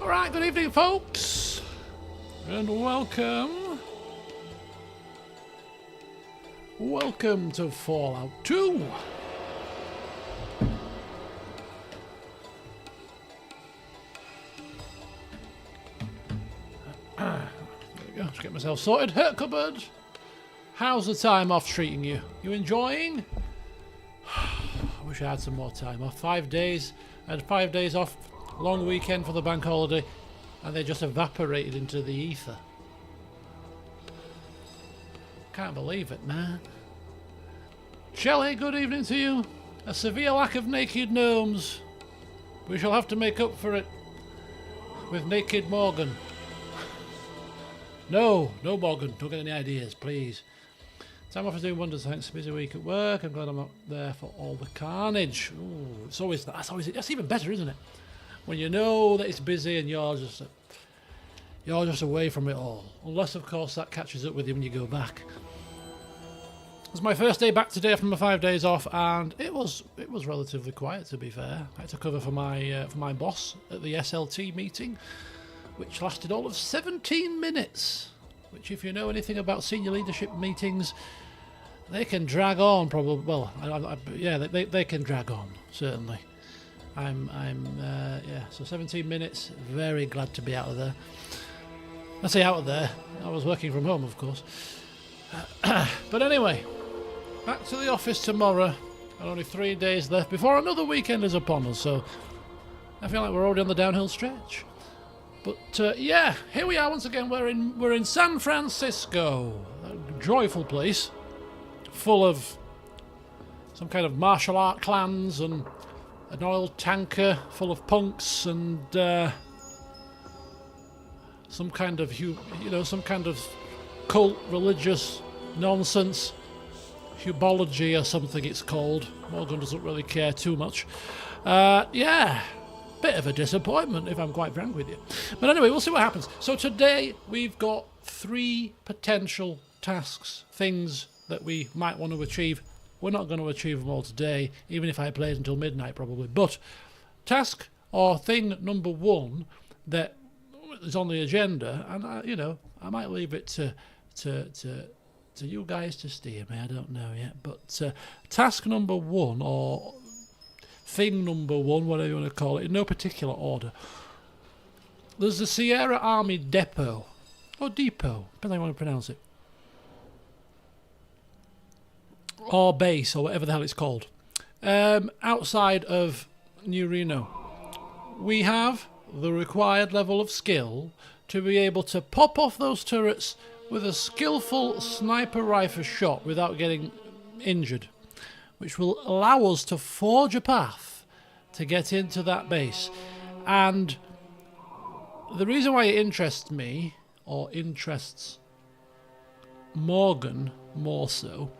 Alright, good evening folks, and welcome to Fallout 2. There we go, just get myself sorted. Hurt cupboard. How's the time off treating you? You enjoying? I wish I had some more time off. 5 days. I had 5 days off. Long weekend for the bank holiday. And they just evaporated into the ether. Can't believe it, man. Shelley, good evening to you. A severe lack of naked gnomes. We shall have to make up for it with naked Morgan. No Morgan. Don't get any ideas, please. Time off is doing wonders, thanks. Busy week at work. I'm glad I'm not there for all the carnage. Ooh, that's even better, isn't it? When you know that it's busy and you're just away from it all. Unless, of course, that catches up with you when you go back. It was my first day back today from my 5 days off, and it was relatively quiet, to be fair. I had to cover for my boss at the SLT meeting, which lasted all of 17 minutes. Which, if you know anything about senior leadership meetings, they can drag on. Probably, well, they can drag on, certainly. So 17 minutes. Very glad to be out of there. I say out of there. I was working from home, of course. But anyway, back to the office tomorrow, and only 3 days left before another weekend is upon us. So I feel like we're already on the downhill stretch. But yeah, here we are once again. We're in San Francisco, a joyful place, full of some kind of martial art clans and an oil tanker full of punks and some kind of cult religious nonsense, hubology or something it's called. Morgan doesn't really care too much. Yeah. Bit of a disappointment, if I'm quite frank with you. But anyway, we'll see what happens. So today, we've got 3 potential tasks, things that we might want to achieve. We're not going to achieve them all today, even if I played until midnight, probably. But task or thing number 1 that is on the agenda, and I might leave it to you guys to steer me. I don't know yet. But task number 1, or thing number 1, whatever you want to call it, in no particular order. There's the Sierra Army Depot, or Depot, depends how you want to pronounce it, or base, or whatever the hell it's called, outside of New Reno. We have the required level of skill to be able to pop off those turrets with a skillful sniper rifle shot without getting injured, which will allow us to forge a path to get into that base. And the reason why it interests me, or interests Morgan more so,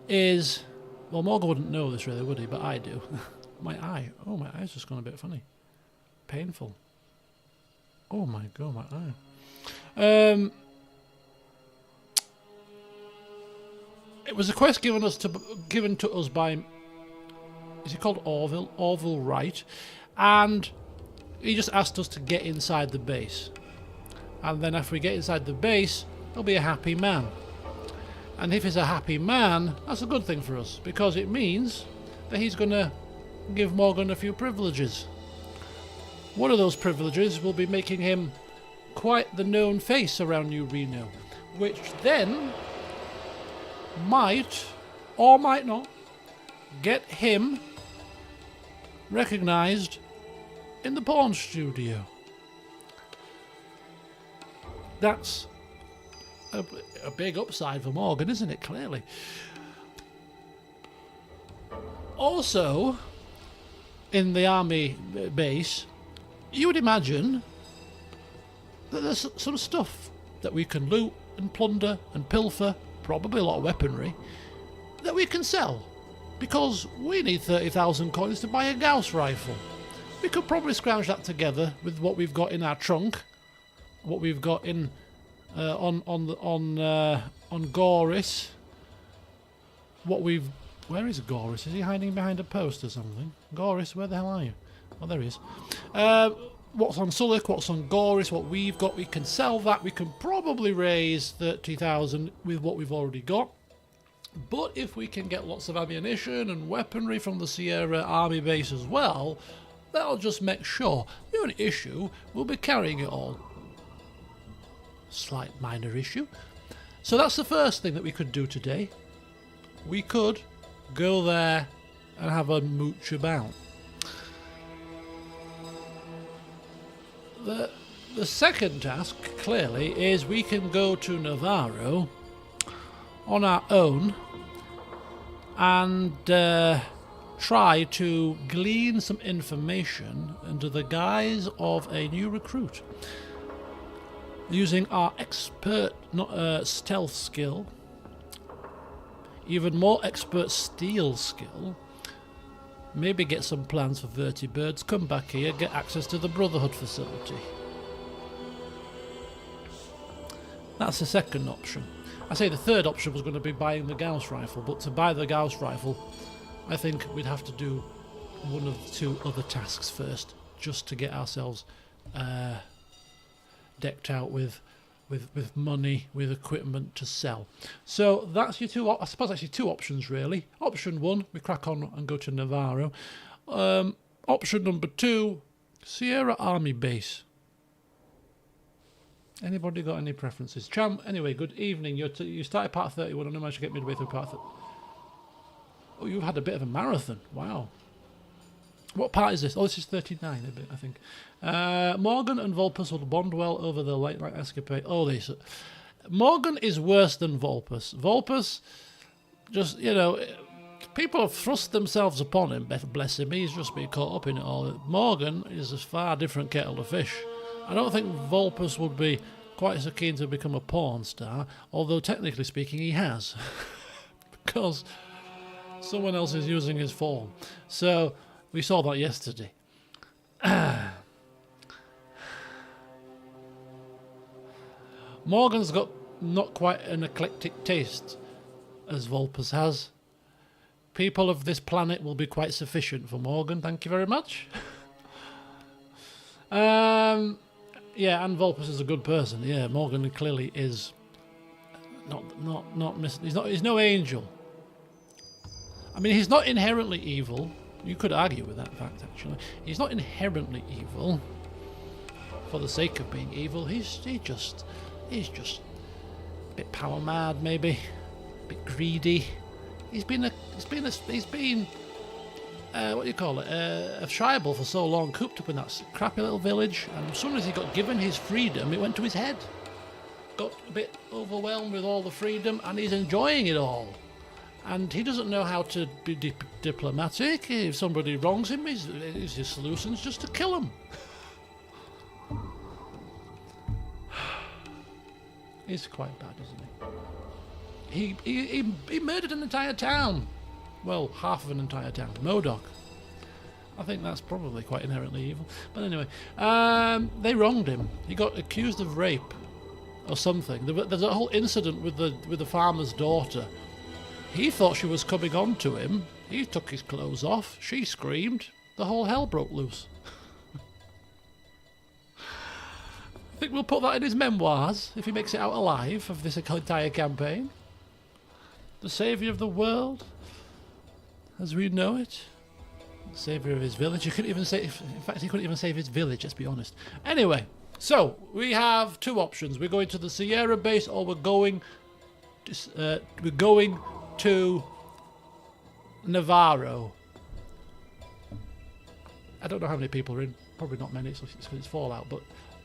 is, well, Morgan wouldn't know this really, would he? But I do. My eye's just gone a bit funny. Painful. Oh my god, my eye. It was a quest given to us by, is he called Orville Wright, and he just asked us to get inside the base, and then after we get inside the base, he'll be a happy man. And if he's a happy man, that's a good thing for us, because it means that he's going to give Morgan a few privileges. One of those privileges will be making him quite the known face around New Reno, which then might, or might not, get him recognised in the porn studio. That's a big upside for Morgan, isn't it? Clearly. Also, in the army base, you would imagine that there's some stuff that we can loot and plunder and pilfer, probably a lot of weaponry, that we can sell, because we need 30,000 coins to buy a Gauss rifle. We could probably scrounge that together with what we've got in our trunk, what we've got in on Goris, what we've Where is Goris? Is he hiding behind a post or something? Goris, where the hell are you? Oh, there he is. what's on Sulik, what's on Goris, what we've got. We can sell that. We can probably raise 30,000 with what we've already got. But if we can get lots of ammunition and weaponry from the Sierra army base as well, that'll just make sure. The only issue, we'll be carrying it all. Slight minor issue. So that's the first thing that we could do today. We could go there and have a mooch about. The second task, clearly, is we can go to Navarro on our own and try to glean some information under the guise of a new recruit. Using our expert stealth skill, even more expert steal skill, maybe get some plans for vertibirds, come back here, get access to the Brotherhood facility. That's the second option. I say the third option was going to be buying the Gauss rifle, but to buy the Gauss rifle, I think we'd have to do one of the two other tasks first, just to get ourselves decked out with money, with equipment to sell. So that's your two, I suppose actually two options really. Option one, we crack on and go to Navarro. Option number two, Sierra Army Base. Anybody got any preferences? Cham, anyway, good evening. You started part 31, I know I managed to get midway through part 30. Oh, you've had a bit of a marathon. Wow. What part is this? Oh, this is 39, a bit, I think. Morgan and Volpus will bond well over the late night escapade. Oh, this. Morgan is worse than Volpus. Volpus, just, you know, people have thrust themselves upon him, bless him. He's just been caught up in it all. Morgan is a far different kettle of fish. I don't think Volpus would be quite so keen to become a porn star, although technically speaking he has. Because someone else is using his form. So, we saw that yesterday. Morgan's got not quite an eclectic taste, as Volpus has. People of this planet will be quite sufficient for Morgan, thank you very much. Yeah, and Volpus is a good person. Yeah, Morgan clearly is he's no angel. I mean, he's not inherently evil. You could argue with that fact, actually. He's not inherently evil for the sake of being evil. He's just a bit power mad, maybe, a bit greedy. He's been what do you call it? A tribal for so long, cooped up in that crappy little village, and as soon as he got given his freedom, it went to his head. Got a bit overwhelmed with all the freedom, and he's enjoying it all. And he doesn't know how to be diplomatic. If somebody wrongs him, his solution's just to kill him. He's quite bad, isn't he? He murdered an entire town. Well, half of an entire town. Modoc. I think that's probably quite inherently evil. But anyway, they wronged him. He got accused of rape or something. There's a whole incident with the farmer's daughter. He thought she was coming on to him. He took his clothes off. She screamed. The whole hell broke loose. I think we'll put that in his memoirs if he makes it out alive of this entire campaign. The saviour of the world, as we know it. The saviour of his village. You couldn't even say. In fact, he couldn't even save his village. Let's be honest. Anyway, so we have two options. We're going to the Sierra base, or we're going to Navarro. I don't know how many people are in. Probably not many. It's Fallout. But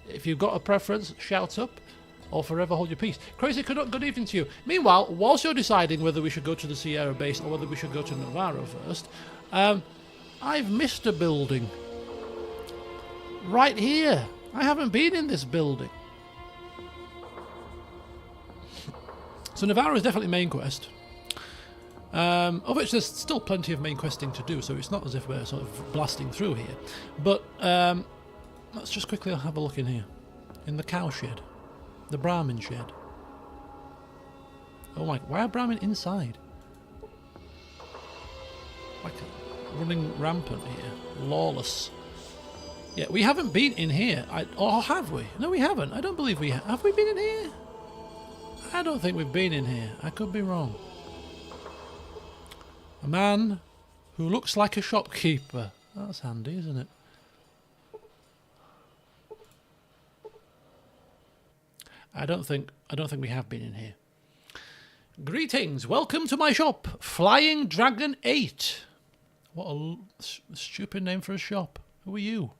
if you've got a preference, shout up. Or forever hold your peace. Crazy, good evening to you. Meanwhile, whilst you're deciding whether we should go to the Sierra base or whether we should go to Navarro first, I've missed a building. Right here. I haven't been in this building. So Navarro is definitely main quest. Of which there's still plenty of main questing to do, so it's not as if we're sort of blasting through here. But let's just quickly have a look in here. In the cow shed. The Brahmin shed. Oh my, why are Brahmin inside? Like running rampant here. Lawless. Yeah, we haven't been in here. Or have we? No, we haven't. I don't believe we have. Have we been in here? I don't think we've been in here. I could be wrong. A man who looks like a shopkeeper. That's handy, isn't it? I don't think we have been in here. Greetings, welcome to my shop, Flying Dragon 8. What a stupid name for a shop. Who are you?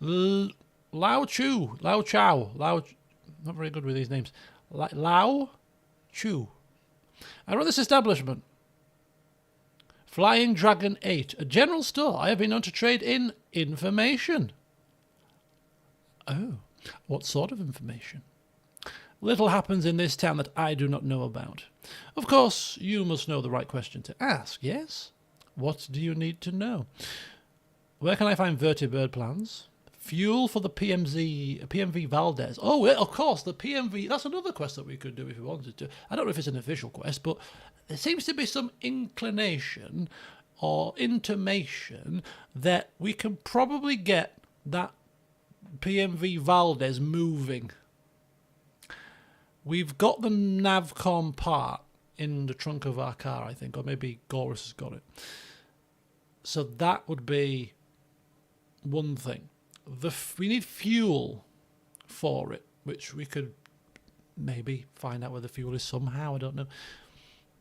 Lao Chow. Not very good with these names. Lao Chu. I run this establishment. Flying Dragon 8, a general store. I have been known to trade in information. Oh, what sort of information? Little happens in this town that I do not know about. Of course, you must know the right question to ask, yes? What do you need to know? Where can I find vertibird plans? Fuel for the PMV Valdez. Oh, yeah, of course, the PMV. That's another quest that we could do if we wanted to. I don't know if it's an official quest, but there seems to be some inclination or intimation that we can probably get that PMV Valdez moving. We've got the Navcom part in the trunk of our car, I think, or maybe Gorus has got it. So that would be one thing. We need fuel for it, which we could maybe find out where the fuel is somehow. I don't know.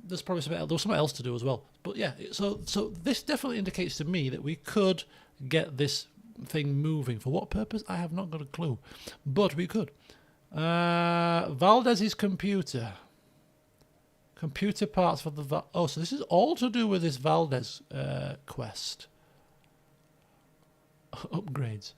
There's probably something else to do as well. But yeah, so this definitely indicates to me that we could get this thing moving. For what purpose? I have not got a clue. But we could. Valdez's computer. Computer parts for the... Oh, so this is all to do with this Valdez quest. Upgrades.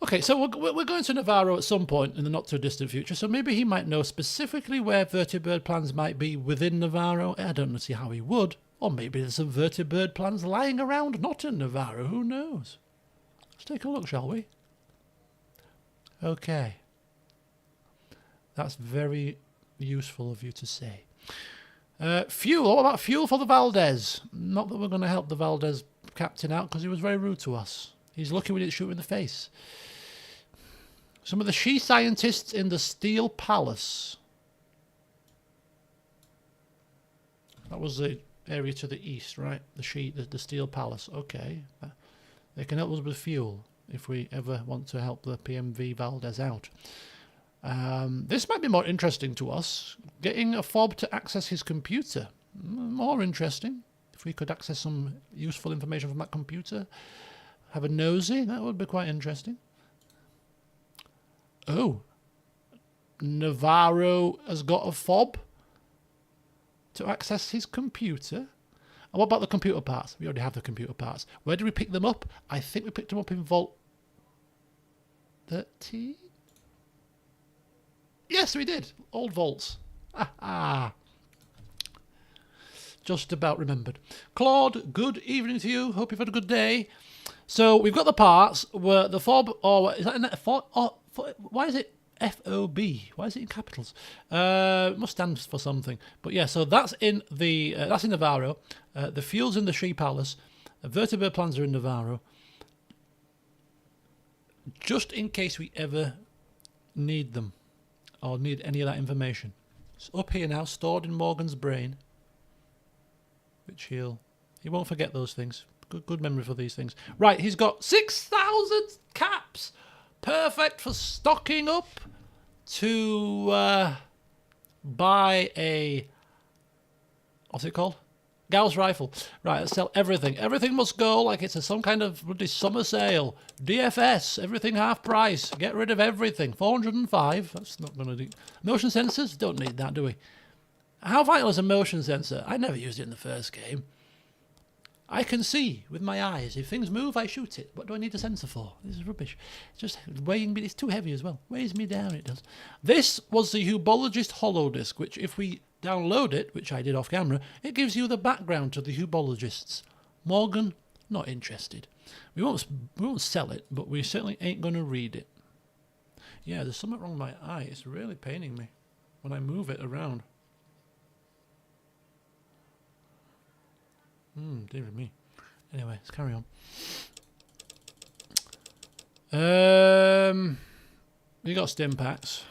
Okay, so we're going to Navarro at some point in the not-too-distant future, so maybe he might know specifically where vertibird plans might be within Navarro. I don't see how he would. Or maybe there's some vertibird plans lying around not in Navarro. Who knows? Let's take a look, shall we? Okay. That's very useful of you to say. Fuel. What about fuel for the Valdez? Not that we're going to help the Valdez captain out because he was very rude to us. He's lucky we didn't shoot him in the face. Some of the she scientists in the Steel Palace. That was the area to the east, right? The Steel Palace. Okay. They can help us with fuel if we ever want to help the PMV Valdez out. This might be more interesting to us. Getting a fob to access his computer. More interesting. If we could access some useful information from that computer. Have a nosy. That would be quite interesting. Oh. Navarro has got a fob to access his computer. And what about the computer parts? We already have the computer parts. Where did we pick them up? I think we picked them up in Vault 13? Yes, we did. Old vaults. Just about remembered. Claude, good evening to you. Hope you've had a good day. So we've got the parts where the fob, or is that in fob? Why is it FOB? Why is it in capitals? It must stand for something. But yeah, so that's in the that's in Navarro. The fuel's in the She Palace. The vertibird plans are in Navarro. Just in case we ever need them. Or need any of that information. It's up here now, stored in Morgan's brain. Which he won't forget those things. Good memory for these things. Right, he's got 6,000 caps. Perfect for stocking up to buy a... What's it called? Gauss rifle. Right, let's sell everything. Everything must go like it's some kind of bloody summer sale. DFS, everything half price. Get rid of everything. 405. That's not going to do. Motion sensors? Don't need that, do we? How vital is a motion sensor? I never used it in the first game. I can see with my eyes. If things move, I shoot it. What do I need a sensor for? This is rubbish. It's just weighing me. It's too heavy as well. Weighs me down, it does. This was the Hubologist holodisc, which if we download it, which I did off camera, it gives you the background to the Hubologists. Morgan, not interested. We won't sell it, but we certainly ain't going to read it. Yeah, there's something wrong with my eye. It's really paining me when I move it around. Dear me. Anyway, let's carry on. We got stim packs.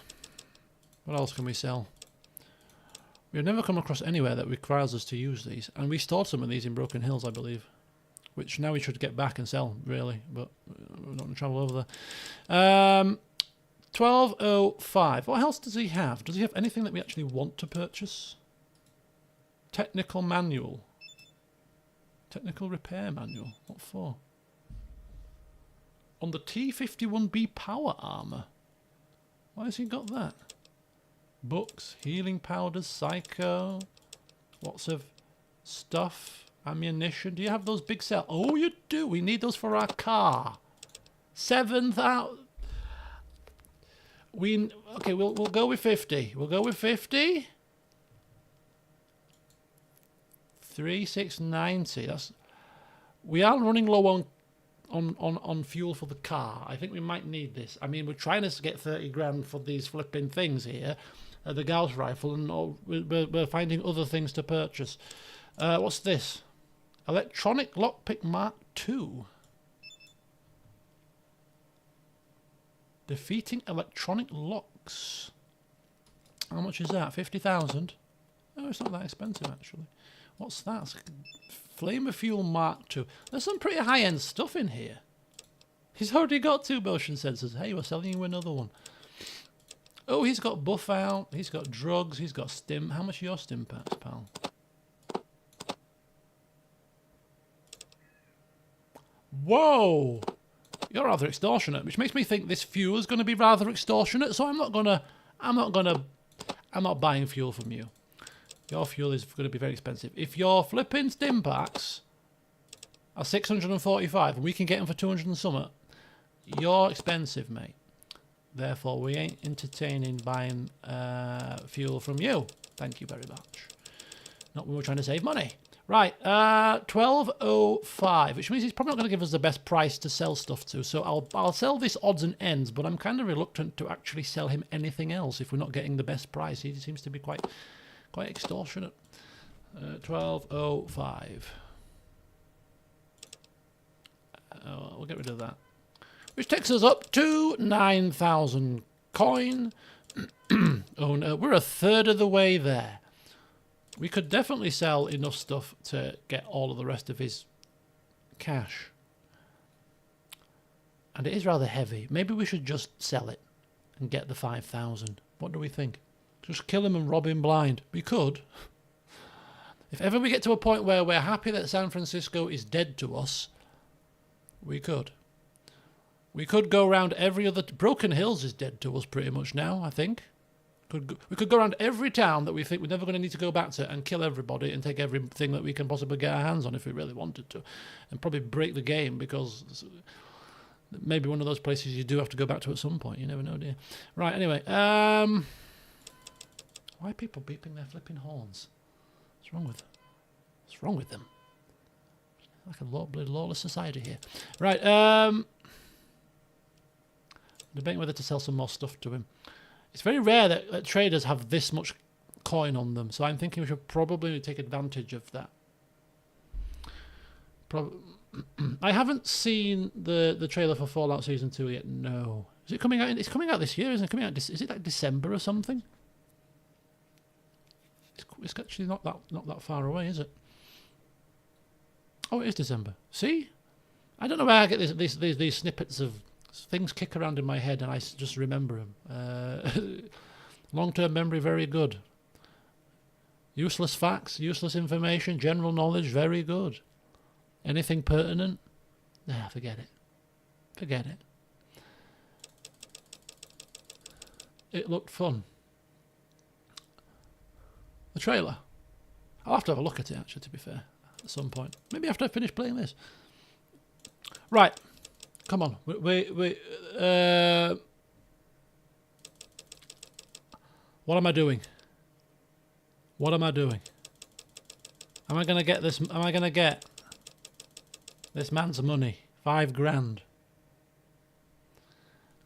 What else can we sell? We've never come across anywhere that requires us to use these, and we stored some of these in Broken Hills, I believe, which now we should get back and sell, really, but we're not going to travel over there. 1205. What else does he have? Does he have anything that we actually want to purchase? Technical manual. Technical repair manual. What for? On the T-51B power armor. Why has he got that? Books, healing powders, psycho, lots of stuff, ammunition. Do you have those big cells? Oh, you do. We need those for our car. 7,000. Okay. We'll go with 50. We'll go with 50. 3,690. We are running low on fuel for the car. I think we might need this. I mean, we're trying to get 30 grand for these flipping things here, the Gauss rifle, and we're finding other things to purchase. What's this? Electronic lockpick Mark II. Defeating electronic locks. How much is that? 50,000. Oh, it's not that expensive actually. What's that? Flame of Fuel Mark II. There's some pretty high-end stuff in here. He's already got 2 motion sensors. Hey, we're selling you another one. Oh, he's got buff out. He's got drugs. He's got stim. How much are your stim packs, pal? Whoa! You're rather extortionate, which makes me think this fuel is going to be rather extortionate. So I'm not buying fuel from you. Your fuel is going to be very expensive. If your flipping stim packs are 645 and we can get them for 200 and something, you're expensive, mate. Therefore, we ain't entertaining buying fuel from you. Thank you very much. Not when we're trying to save money. Right, 1205, which means he's probably not going to give us the best price to sell stuff to. So I'll sell this odds and ends, but I'm kind of reluctant to actually sell him anything else if we're not getting the best price. He seems to be quite extortionate. 1205. We'll get rid of that. Which takes us up to 9,000 coin. Oh no, we're a third of the way there. We could definitely sell enough stuff to get all of the rest of his cash. And it is rather heavy. Maybe we should just sell it and get the 5,000. What do we think? Just kill him and rob him blind. We could. If ever we get to a point where we're happy that San Francisco is dead to us, we could. We could go around every other... Broken Hills is dead to us pretty much now, I think. We could go around every town that we think we're never going to need to go back to and kill everybody and take everything that we can possibly get our hands on if we really wanted to. And probably break the game because maybe one of those places you do have to go back to at some point. You never know, do you? Right, anyway. Why are people beeping their flipping horns? What's wrong with them? What's wrong with them? Like a lawless society here. Right, debating whether to sell some more stuff to him. It's very rare that traders have this much coin on them, so I'm thinking we should probably take advantage of that. I haven't seen the trailer for Fallout Season 2 yet, no. Is it coming out? It's coming out this year, isn't it? Coming out, is it like December or something? It's actually not that far away, is it? Oh, it is December. See? I don't know where I get these snippets of... Things kick around in my head and I just remember them. Long-term memory, very good. Useless facts, useless information, general knowledge, very good. Anything pertinent? Nah, forget it. Forget it. It looked fun. The trailer. I'll have to have a look at it, actually, to be fair, at some point. Maybe after I finish playing this. Right. Come on, wait. What am I doing? What am I doing? Am I gonna get this? Am I gonna get this man's money? 5 grand.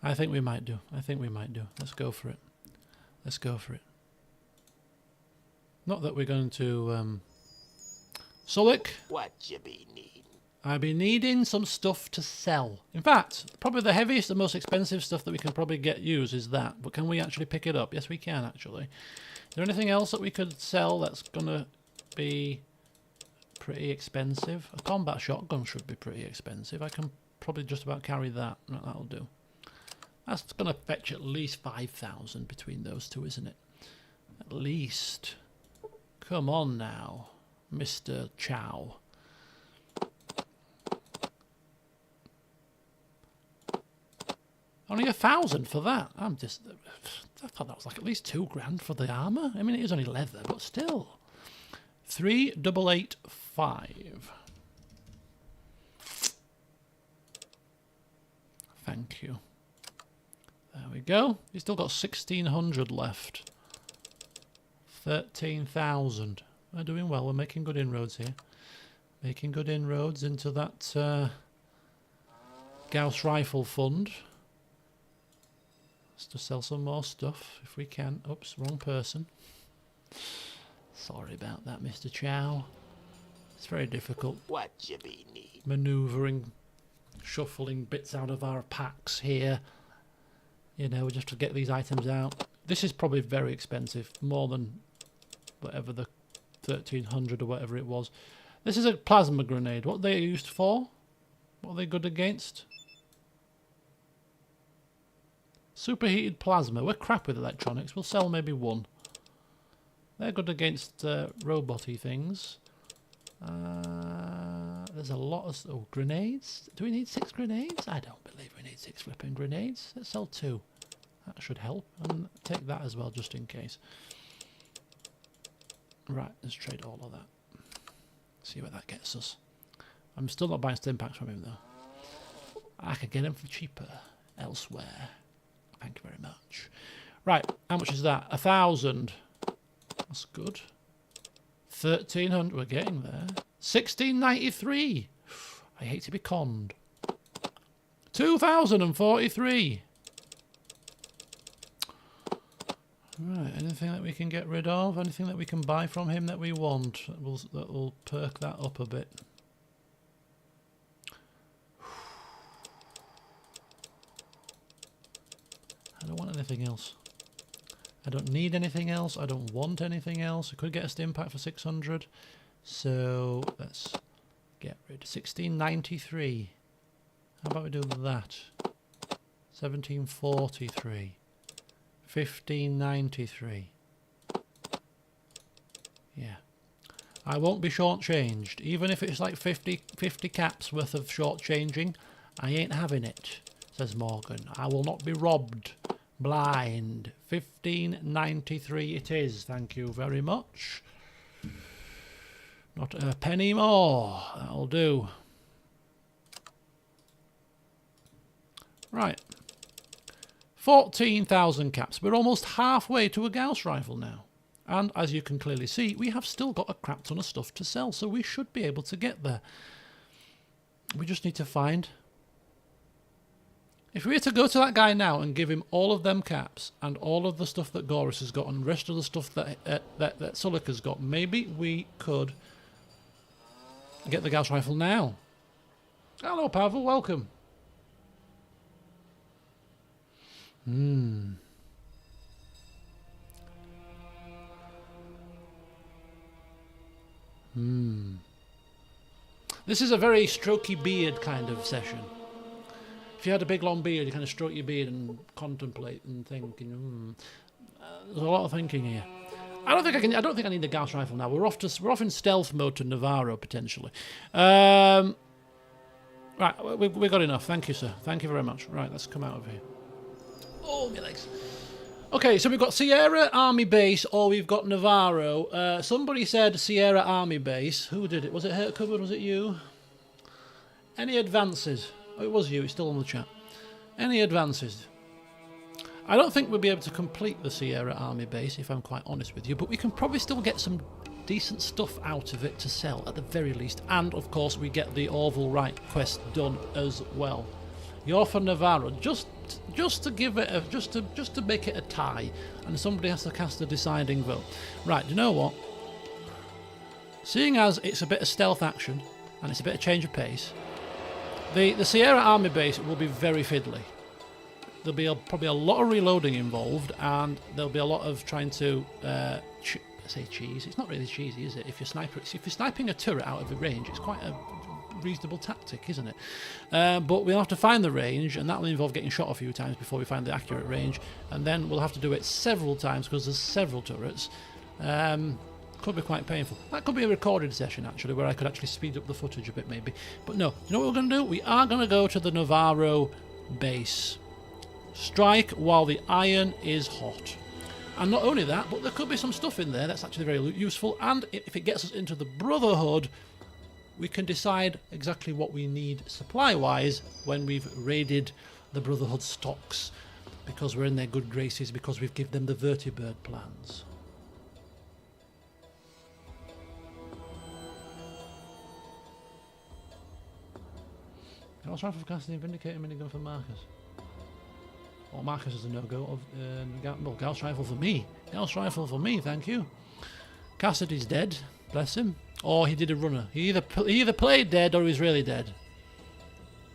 I think we might do. I think we might do. Let's go for it. Let's go for it. Not that we're going to Sulik. What you be needing? I'll be needing some stuff to sell. In fact, probably the heaviest and most expensive stuff that we can probably use is that. But can we actually pick it up? Yes, we can, actually. Is there anything else that we could sell that's going to be pretty expensive? A combat shotgun should be pretty expensive. I can probably just about carry that. That'll do. That's going to fetch at least 5,000 between those two, isn't it? At least. Come on now, Mr. Chow. Only 1,000 for that. I thought that was like at least $2,000 for the armor. I mean, it is only leather, but still. 3,885. Thank you. There we go. You've still got 1,600 left. 13,000. We're doing well. We're making good inroads here. Making good inroads into that Gauss rifle fund. Let's just sell some more stuff if we can. Oops, wrong person. Sorry about that, Mr. Chow. It's very difficult. What you be need? Manoeuvring, shuffling bits out of our packs here. You know, we just have to get these items out. This is probably very expensive, more than whatever the 1,300 or whatever it was. This is a plasma grenade. What are they used for? What are they good against? Superheated plasma. We're crap with electronics. We'll sell maybe one. They're good against robot-y things. There's a lot of... Oh, grenades? Do we need 6 grenades? I don't believe we need 6 flipping grenades. Let's sell 2. That should help. And take that as well, just in case. Right, let's trade all of that. See what that gets us. I'm still not buying stim packs from him, though. I could get them for cheaper elsewhere. Thank you very much. Right, how much is that? 1,000. That's good. 1,300. We're getting there. 1,693. I hate to be conned. 2,043. Right, anything that we can get rid of? Anything that we can buy from him that we want? That will perk that up a bit. I don't want anything else. I don't need anything else. I don't want anything else. I could get a stim pack for 600. So let's get rid. 1,693. How about we do that? 1,743. 1,593. Yeah. I won't be shortchanged. Even if it's like 50 caps worth of shortchanging, I ain't having it, says Morgan. I will not be robbed. Blind. 1,593 it is. Thank you very much. Not a penny more. That'll do. Right. 14,000 caps. We're almost halfway to a Gauss rifle now. And as you can clearly see, we have still got a crap ton of stuff to sell, so we should be able to get there. We just need to find... If we were to go to that guy now and give him all of them caps and all of the stuff that Gorus has got and the rest of the stuff that Sulika's got, maybe we could get the Gauss rifle now. Hello, Pavel. Welcome. This is a very strokey beard kind of session. If you had a big long beard, you kind of stroke your beard and contemplate and think. There's a lot of thinking here. I don't think I need the Gauss rifle now. We're off in stealth mode to Navarro potentially. Right, we got enough. Thank you, sir. Thank you very much. Right, let's come out of here. Oh, my legs. Okay, so we've got Sierra Army Base or we've got Navarro. Somebody said Sierra Army Base. Who did it? Was it Hurt Cupboard? Was it you? Any advances? Oh, it was you. It's still on the chat. Any advances? I don't think we'll be able to complete the Sierra Army Base, if I'm quite honest with you, but we can probably still get some decent stuff out of it to sell, at the very least. And, of course, we get the Orville Wright quest done as well. You're for Navarro, just to give it a, just to make it a tie, and somebody has to cast a deciding vote. Right, you know what? Seeing as it's a bit of stealth action, and it's a bit of change of pace. The Sierra Army base will be very fiddly. There'll be probably a lot of reloading involved, and there'll be a lot of trying to say cheese. It's not really cheesy, is it? If you're sniping a turret out of the range, it's quite a reasonable tactic, isn't it? But we'll have to find the range, and that will involve getting shot a few times before we find the accurate range, and then we'll have to do it several times because there's several turrets. Could be quite painful. That could be a recorded session, actually, where I could actually speed up the footage a bit, maybe. But no, you know what we're going to do? We are going to go to the Navarro base. Strike while the iron is hot. And not only that, but there could be some stuff in there that's actually very useful, and if it gets us into the Brotherhood, we can decide exactly what we need supply-wise when we've raided the Brotherhood stocks, because we're in their good graces, because we've given them the vertibird plans. Gauss rifle for Cassidy and Vindicator minigun for Marcus. Well, Marcus is a no-go. Well, Gauss rifle for me. Gauss rifle for me, thank you. Cassidy's dead, bless him. Or he did a runner. He either played dead or he's really dead.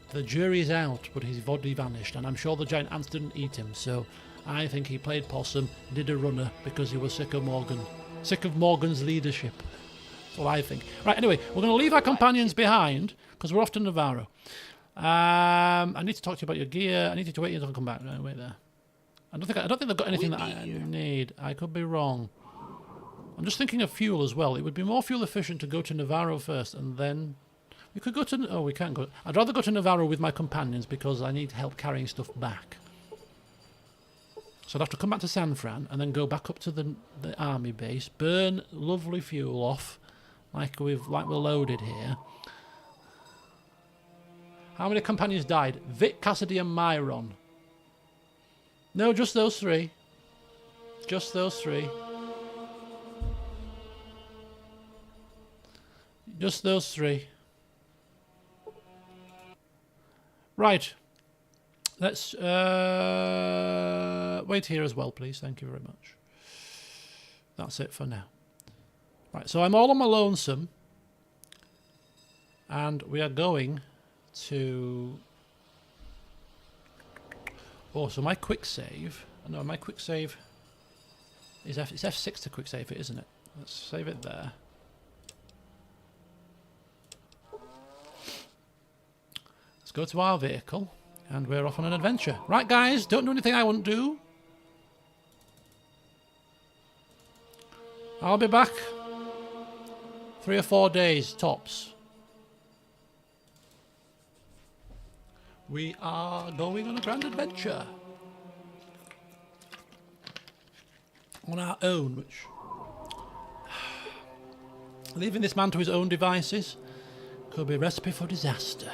The jury's out, but his body vanished, and I'm sure the giant ants didn't eat him, so I think he played possum, did a runner, because he was sick of Morgan. Sick of Morgan's leadership. That's what I think. Right, anyway, we're going to leave our companions behind, because we're off to Navarro. I need to talk to you about your gear. I need you to wait until I come back. No, wait there. I don't think they've got anything that I need. I could be wrong. I'm just thinking of fuel as well. It would be more fuel efficient to go to Navarro first, and then we could go to... Oh, we can't go. I'd rather go to Navarro with my companions because I need help carrying stuff back. So I'd have to come back to San Fran and then go back up to the army base, burn lovely fuel off, like we're loaded here. How many companions died? Vic, Cassidy and Myron. No, just those three. Just those three. Just those three. Right. Let's wait here as well, please. Thank you very much. That's it for now. Right, so I'm all on my lonesome. And we are going to... Oh, so my quick save... No, my quick save is it's F6 to quick save it, isn't it? Let's save it there. Let's go to our vehicle, and we're off on an adventure. Right, guys, don't do anything I wouldn't do. I'll be back 3 or 4 days, tops. We are going on a grand adventure. On our own, which... Leaving this man to his own devices could be a recipe for disaster.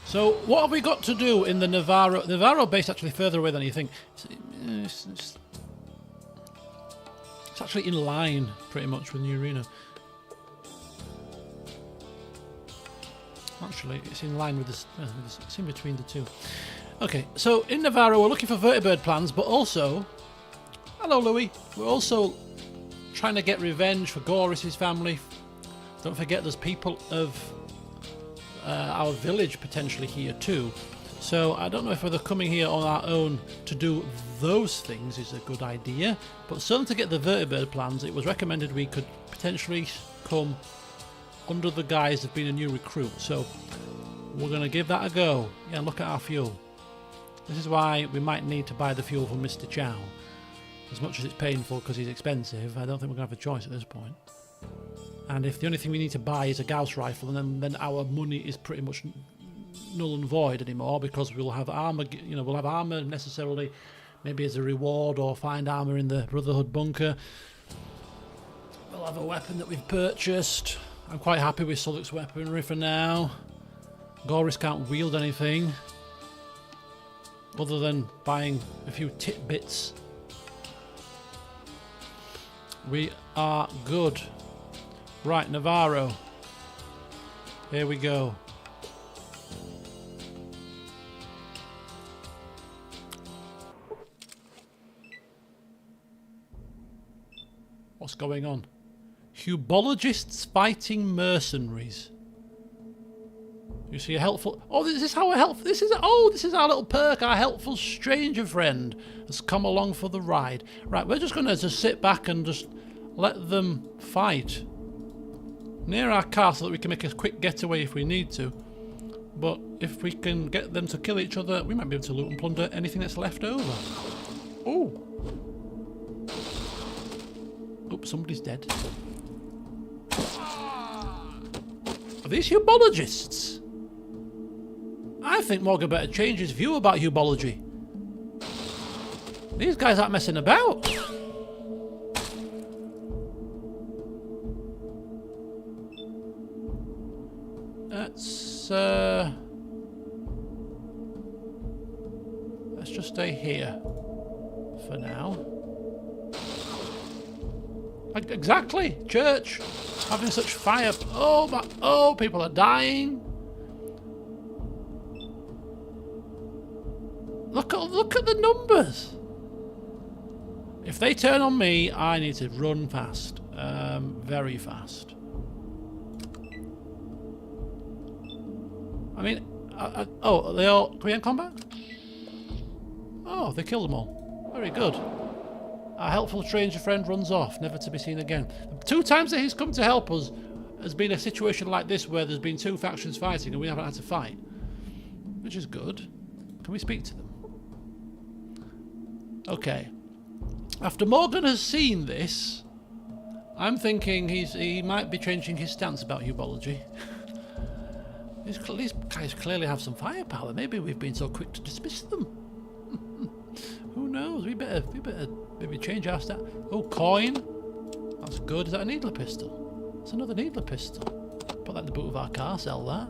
So, what have we got to do in the Navarro... The Navarro base actually further away than you think. It's actually in line, pretty much, with New Reno. Actually, it's in line with this. It's in between the two. Okay, so in Navarro, we're looking for vertibird plans, but also... Hello, Louis. We're also trying to get revenge for Goris's family. Don't forget, there's people of our village potentially here too. So I don't know if whether coming here on our own to do those things is a good idea, but certainly to get the vertibird plans, it was recommended we could potentially come under the guise of being a new recruit. So we're going to give that a go. Yeah, look at our fuel. This is why we might need to buy the fuel from Mr. Chow. As much as it's painful because he's expensive, I don't think we're going to have a choice at this point. And if the only thing we need to buy is a Gauss rifle, and then our money is pretty much null and void anymore, because we'll have armor, we'll have armor necessarily, maybe as a reward, or find armor in the Brotherhood bunker. We'll have a weapon that we've purchased. I'm quite happy with Suluk's weaponry for now. Goris can't wield anything other than buying a few tidbits. We are good. Right, Navarro. Here we go. What's going on? Hubologists fighting mercenaries. You see a helpful... Oh, this is how a help... This is... Oh, this is our little perk. Our helpful stranger friend has come along for the ride. Right, we're just going to just sit back and just let them fight near our castle, so that we can make a quick getaway if we need to. But if we can get them to kill each other, we might be able to loot and plunder anything that's left over. Oh. Oops, somebody's dead. Are these hubologists? I think Morgan better change his view about hubology. These guys aren't messing about. Let's just stay here for now. Exactly, church having such fire. Oh my! Oh, people are dying. Look at the numbers. If they turn on me, I need to run fast, very fast. I mean, oh, are they all Korean combat? Oh, they killed them all. Very good. Our helpful stranger friend runs off, never to be seen again. The 2 times that he's come to help us has been a situation like this where there's been 2 factions fighting and we haven't had to fight, which is good. Can we speak to them? Okay. After Morgan has seen this, I'm thinking he might be changing his stance about hubology. These guys clearly have some firepower. Maybe we've been so quick to dismiss them. Who knows? We better maybe change our stance. Oh, coin. That's good. Is that a needler pistol? It's another needler pistol. Put that in the boot of our car. Sell that.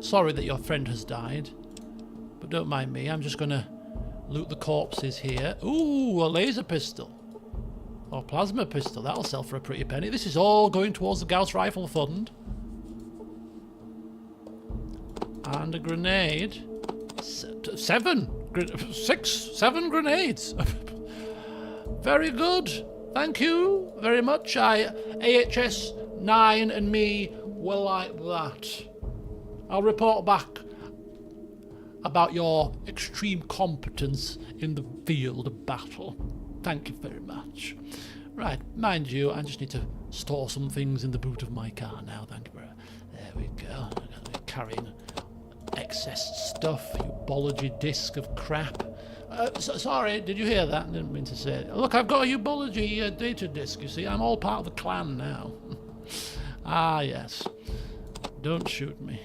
Sorry that your friend has died, but don't mind me. I'm just gonna loot the corpses here. Ooh, a laser pistol. Or plasma pistol. That'll sell for a pretty penny. This is all going towards the Gauss Rifle Fund. And a grenade. 7 grenades. Very good. Thank you very much. AHS 9 and me will like that. I'll report back about your extreme competence in the field of battle. Thank you very much. Right, mind you, I just need to store some things in the boot of my car now. Thank you very much. There we go. I'm carrying excess stuff. Hubology disc of crap. Sorry, did you hear that? I didn't mean to say it. Look, I've got a Hubology data disc, you see. I'm all part of the clan now. Ah, yes. Don't shoot me.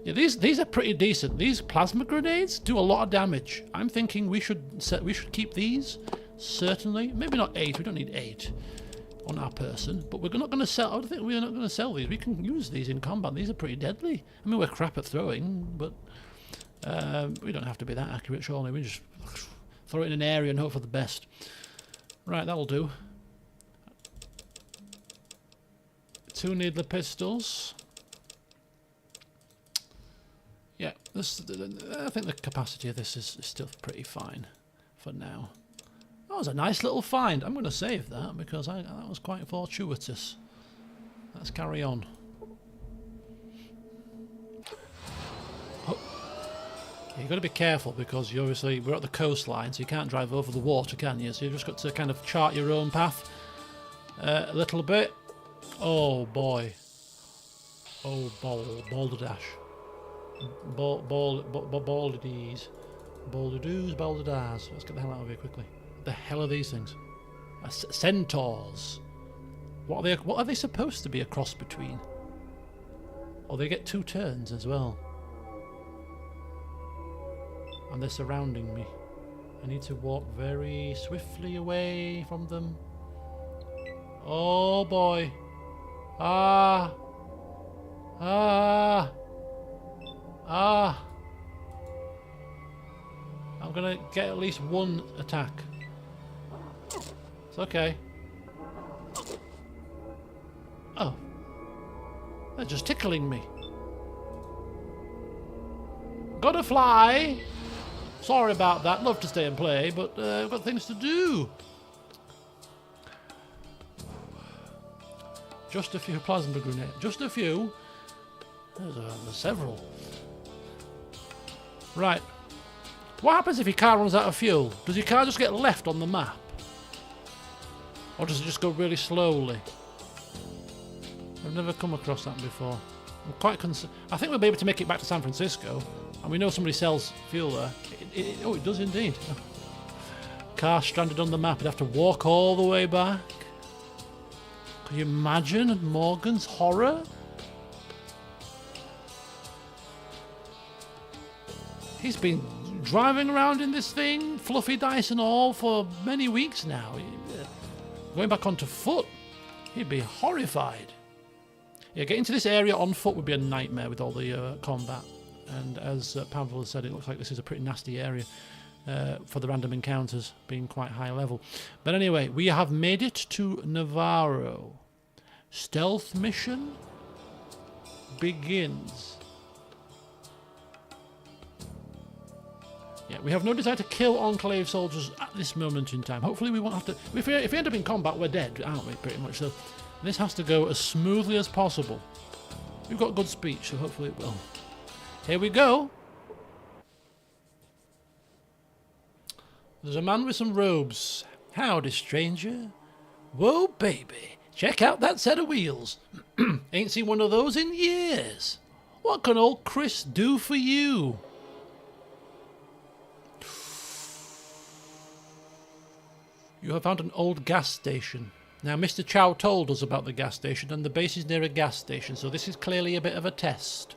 Yeah, these are pretty decent. These plasma grenades do a lot of damage. I'm thinking we should keep these, certainly. Maybe not 8. We don't need 8 on our person, but we're not going to sell. I don't think we're not going to sell these. We can use these in combat. These are pretty deadly. I mean, we're crap at throwing, but we don't have to be that accurate, surely. We just throw it in an area and hope for the best. Right, that'll do. 2 needler pistols. Yeah, I think the capacity of this is still pretty fine for now. That was a nice little find. I'm going to save that because that was quite fortuitous. Let's carry on. Oh. You've got to be careful because we're at the coastline, so you can't drive over the water, can you? So you've just got to kind of chart your own path a little bit. Oh boy. Oh, balderdash. Balderdees. Balderdoos, balderdars. Let's get the hell out of here quickly. What the hell are these things? Centaurs. What are they supposed to be a cross between? Oh, they get 2 turns as well. And they're surrounding me. I need to walk very swiftly away from them. Oh boy. Ah. Ah. Ah. I'm gonna get at least 1 attack. It's okay. Oh. They're just tickling me. Gotta fly. Sorry about that. Love to stay and play, but I've got things to do. Just a few plasma grenades. Just a few. There's several. Right. What happens if your car runs out of fuel? Does your car just get left on the map? Or does it just go really slowly? I've never come across that before. I'm quite concerned. I think we'll be able to make it back to San Francisco. And we know somebody sells fuel there. Oh, it does indeed. Car stranded on the map. You'd have to walk all the way back. Can you imagine Morgan's horror? He's been driving around in this thing, fluffy dice and all, for many weeks now. Going back onto foot, he'd be horrified. Yeah, getting to this area on foot would be a nightmare with all the combat. And as Pavel has said, it looks like this is a pretty nasty area for the random encounters, being quite high level. But anyway, we have made it to Navarro. Stealth mission begins. Yeah, we have no desire to kill Enclave soldiers at this moment in time. Hopefully we won't have to... If we end up in combat, we're dead, aren't we, pretty much? So this has to go as smoothly as possible. We've got good speech, so hopefully it will. Here we go. There's a man with some robes. Howdy, stranger. Whoa, baby. Check out that set of wheels. Ain't seen one of those in years. What can old Chris do for you? You have found an old gas station. Now, Mr. Chow told us about the gas station, and the base is near a gas station, so this is clearly a bit of a test.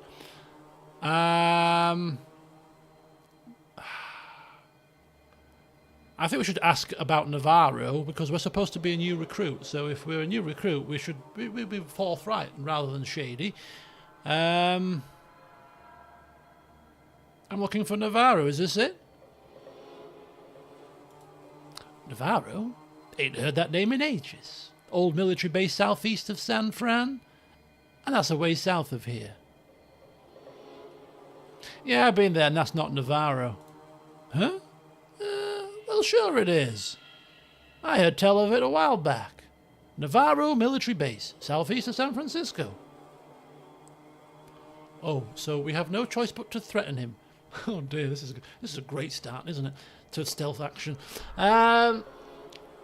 I think we should ask about Navarro, because we're supposed to be a new recruit, so if we're a new recruit, we should be forthright rather than shady. I'm looking for Navarro, is this it? Navarro? Ain't heard that name in ages. Old military base southeast of San Fran, and that's a way south of here. Yeah, I've been there, and that's not Navarro. Huh? Well, sure it is. I heard tell of it a while back. Navarro military base, southeast of San Francisco. Oh, so we have no choice but to threaten him. Oh dear, this is a great start, isn't it? To stealth action.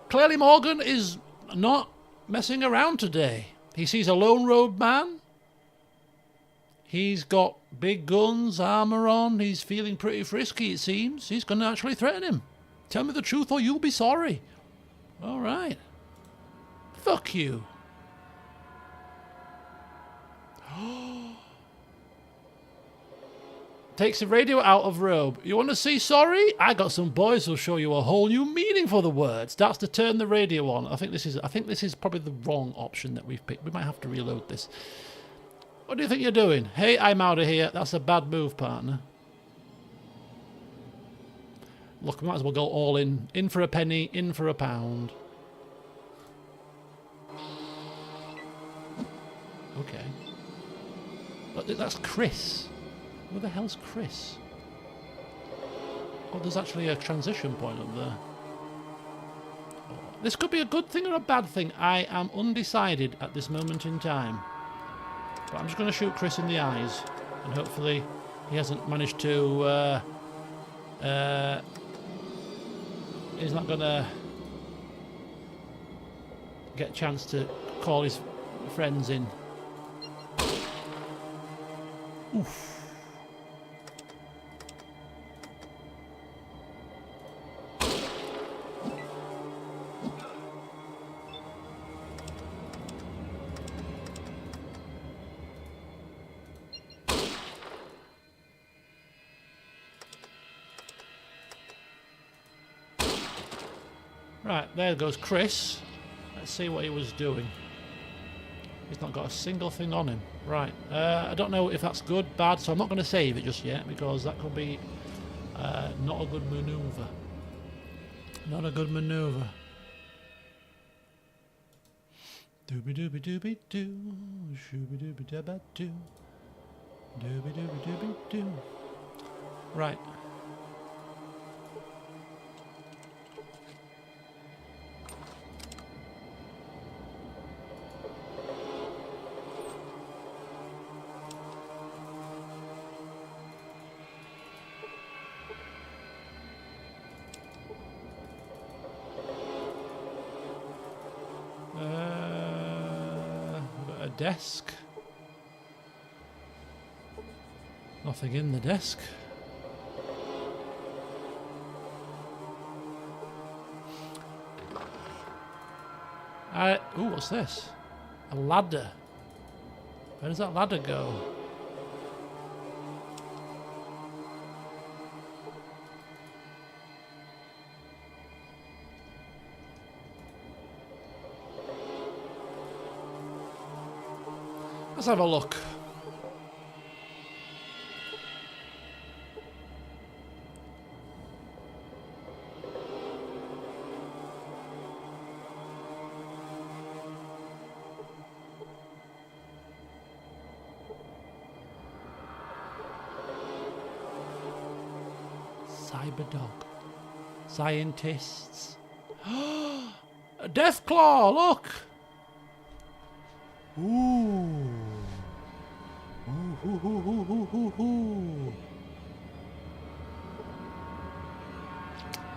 Clearly Morgan is not messing around today. He sees a lone road man. He's got big guns, armour on. He's feeling pretty frisky, it seems. He's going to actually threaten him. Tell me the truth or you'll be sorry. All right. Fuck you. Takes the radio out of robe. You want to see sorry? I got some boys who'll show you a whole new meaning for the word. Starts to turn the radio on. I think this is probably the wrong option that we've picked. We might have to reload this. What do you think you're doing? Hey, I'm out of here. That's a bad move, partner. Look, we might as well go all in. In for a penny, in for a pound. Okay. But that's Chris. Where the hell's Chris? Oh, there's actually a transition point up there. Oh, this could be a good thing or a bad thing. I am undecided at this moment in time. But I'm just going to shoot Chris in the eyes. And hopefully he hasn't managed to... he's not going to get a chance to call his friends in. Oof. Right, there goes Chris. Let's see what he was doing. He's not got a single thing on him. Right, I don't know if that's good, bad, so I'm not going to save it just yet, because that could be not a good manoeuvre. Not a good manoeuvre. Dooby dooby dooby doo, shooby dooby dabba doo, dooby dooby dooby doo. Right. desk. Nothing in the desk. Ooh, what's this? A ladder. Where does that ladder go? Let's have a look. Cyberdog. Scientists. A Deathclaw, look! Ooh. Ooh.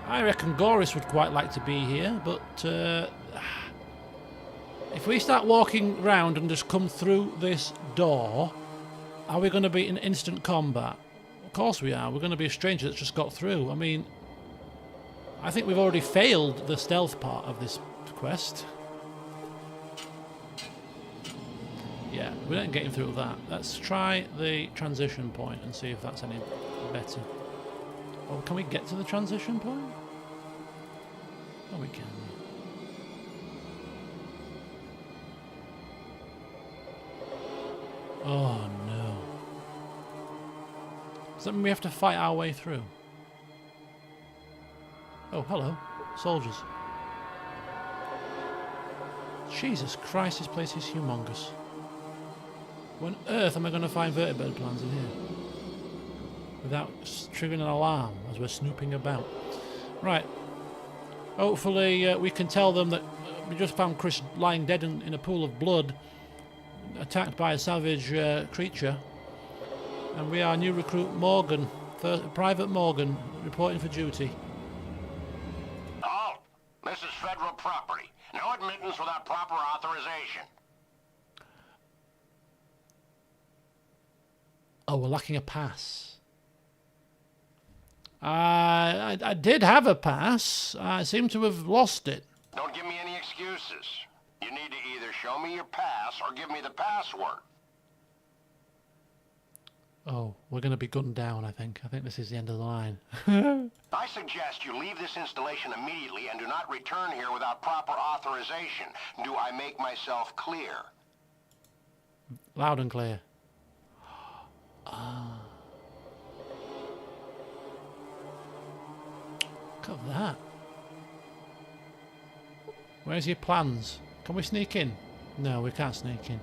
I reckon Goris would quite like to be here, but if we start walking round and just come through this door, are we going to be in instant combat? Of course we are. We're going to be a stranger that's just got through. I mean, I think we've already failed the stealth part of this quest. Yeah, we ain't getting through that. Let's try the transition point and see if that's any better. Oh, can we get to the transition point? Oh, we can. Oh, no. Does that mean we have to fight our way through? Oh, hello. Soldiers. Jesus Christ, this place is humongous. When on earth am I going to find vertebrate plants in here? Without triggering an alarm as we're snooping about. Right. Hopefully we can tell them that we just found Chris lying dead in a pool of blood, attacked by a savage creature. And we are new recruit Morgan, Private Morgan, reporting for duty. Halt! This is federal property. No admittance without proper authorization. Oh, we're lacking a pass. I did have a pass. I seem to have lost it. Don't give me any excuses. You need to either show me your pass or give me the password. Oh, we're going to be gunned down, I think. I think this is the end of the line. I suggest you leave this installation immediately and do not return here without proper authorization. Do I make myself clear? Loud and clear. Ah. Look at that. Where's your plans? Can we sneak in? No, we can't sneak in.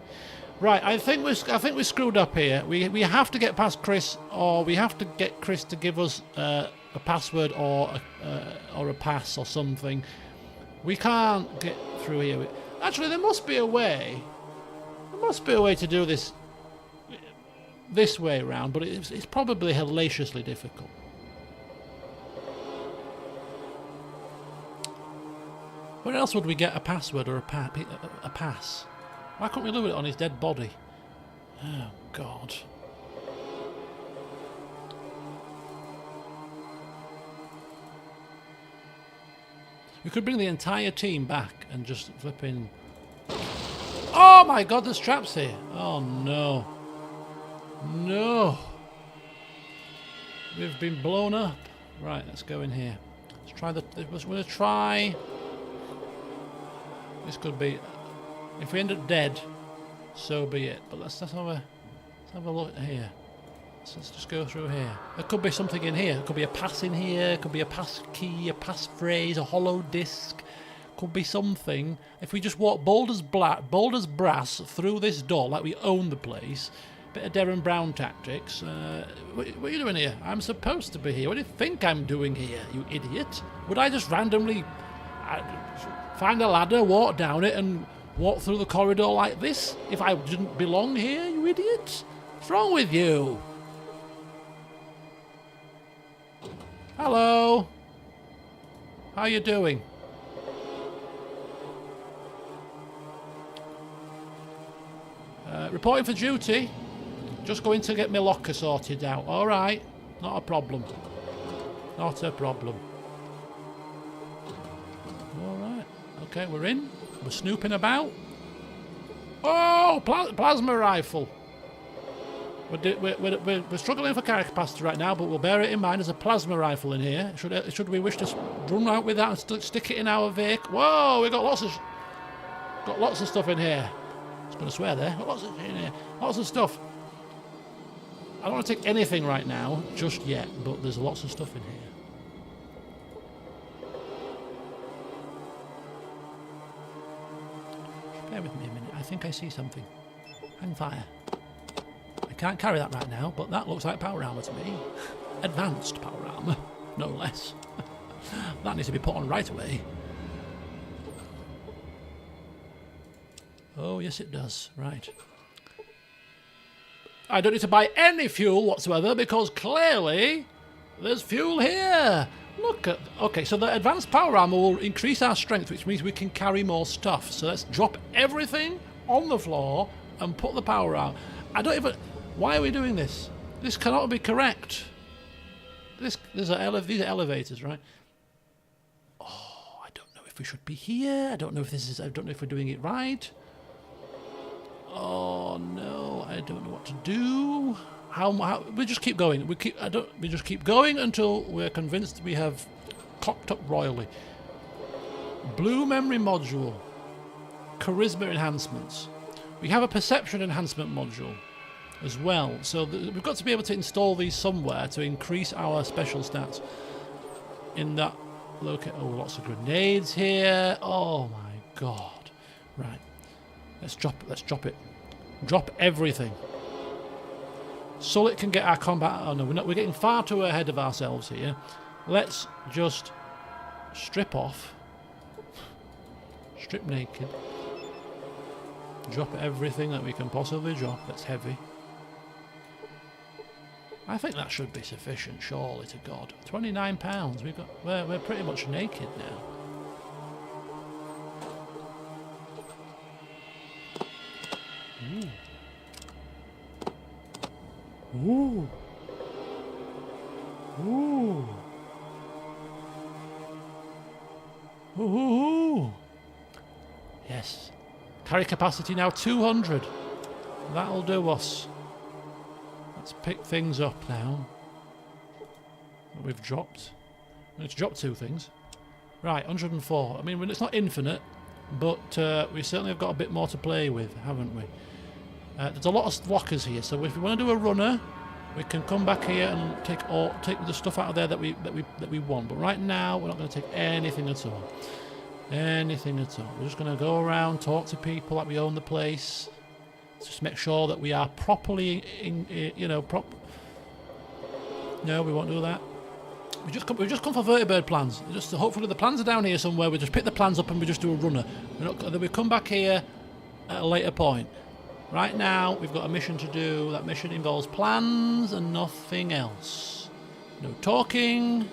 Right, I think we screwed up here. We have to get past Chris, or we have to get Chris to give us a password or a pass or something. We can't get through here. Actually, there must be a way. There must be a way to do this way around, but it's probably hellaciously difficult. Where else would we get a password or a pass? Why couldn't we do it on his dead body? Oh, God. We could bring the entire team back and just flipping... Oh, my God, there's traps here. Oh, no. No. We've been blown up. Right, let's go in here. Let's try we're going to try... This could be... If we end up dead, so be it. But let's have a look here. So let's just go through here. There could be something in here. There could be a pass in here. It could be a pass key, a pass phrase, a hollow disc. Could be something. If we just walk bold as brass through this door, like we own the place. Bit of Darren Brown tactics. What are you doing here? I'm supposed to be here. What do you think I'm doing here, you idiot? Would I just randomly find a ladder, walk down it, and walk through the corridor like this if I didn't belong here, you idiot? What's wrong with you? Hello. How you doing? reporting for duty. Just going to get my locker sorted out. All right, not a problem. Not a problem. All right. Okay, we're in. We're snooping about. Oh, plasma rifle. We're struggling for carry capacity right now, but we'll bear it in mind. There's a plasma rifle in here. Should we wish to run out with that and stick it in our vehicle? Whoa, we got lots of stuff in here. I was going to swear there. Got lots of in here. Lots of stuff. I don't want to take anything right now, just yet, but there's lots of stuff in here. Bear with me a minute. I think I see something. Hang fire. I can't carry that right now, but that looks like power armor to me. Advanced power armor, no less. That needs to be put on right away. Oh, yes it does. Right. I don't need to buy any fuel whatsoever because clearly there's fuel here. Look at... Okay, so the advanced power armor will increase our strength, which means we can carry more stuff. So let's drop everything on the floor and put the power armor. I don't even... Why are we doing this? This cannot be correct. These are elevators, right? Oh, I don't know if we should be here. I don't know if I don't know if we're doing it right. Oh no, I don't know what to do. How we just keep going. We just keep going until we're convinced we have cocked up royally. Blue memory module. Charisma enhancements. We have a perception enhancement module as well. So we've got to be able to install these somewhere to increase our special stats. In that location. Oh, lots of grenades here. Oh my god. Right. Let's drop it. Drop everything. So it can get our combat... Oh no, we're getting far too ahead of ourselves here. Let's just strip off. Strip naked. Drop everything that we can possibly drop that's heavy. I think that should be sufficient, surely to God. £29. We're pretty much naked now. Ooh. Ooh. Ooh. Ooh. Yes. Carry capacity now 200. That'll do us. Let's pick things up now that we've dropped. Let's drop two things. Right, 104. I mean, it's not infinite, but we certainly have got a bit more to play with, haven't we? There's a lot of lockers here, so if we want to do a runner, we can come back here and take the stuff out of there that we want. But right now, we're not going to take anything at all. Anything at all. We're just going to go around, talk to people like we own the place. Just make sure that we are properly No, we won't do that. We've just come for vertibird plans. Hopefully the plans are down here somewhere. We just pick the plans up and we just do a runner. Then we come back here at a later point. Right now, we've got a mission to do. That mission involves plans and nothing else. No talking,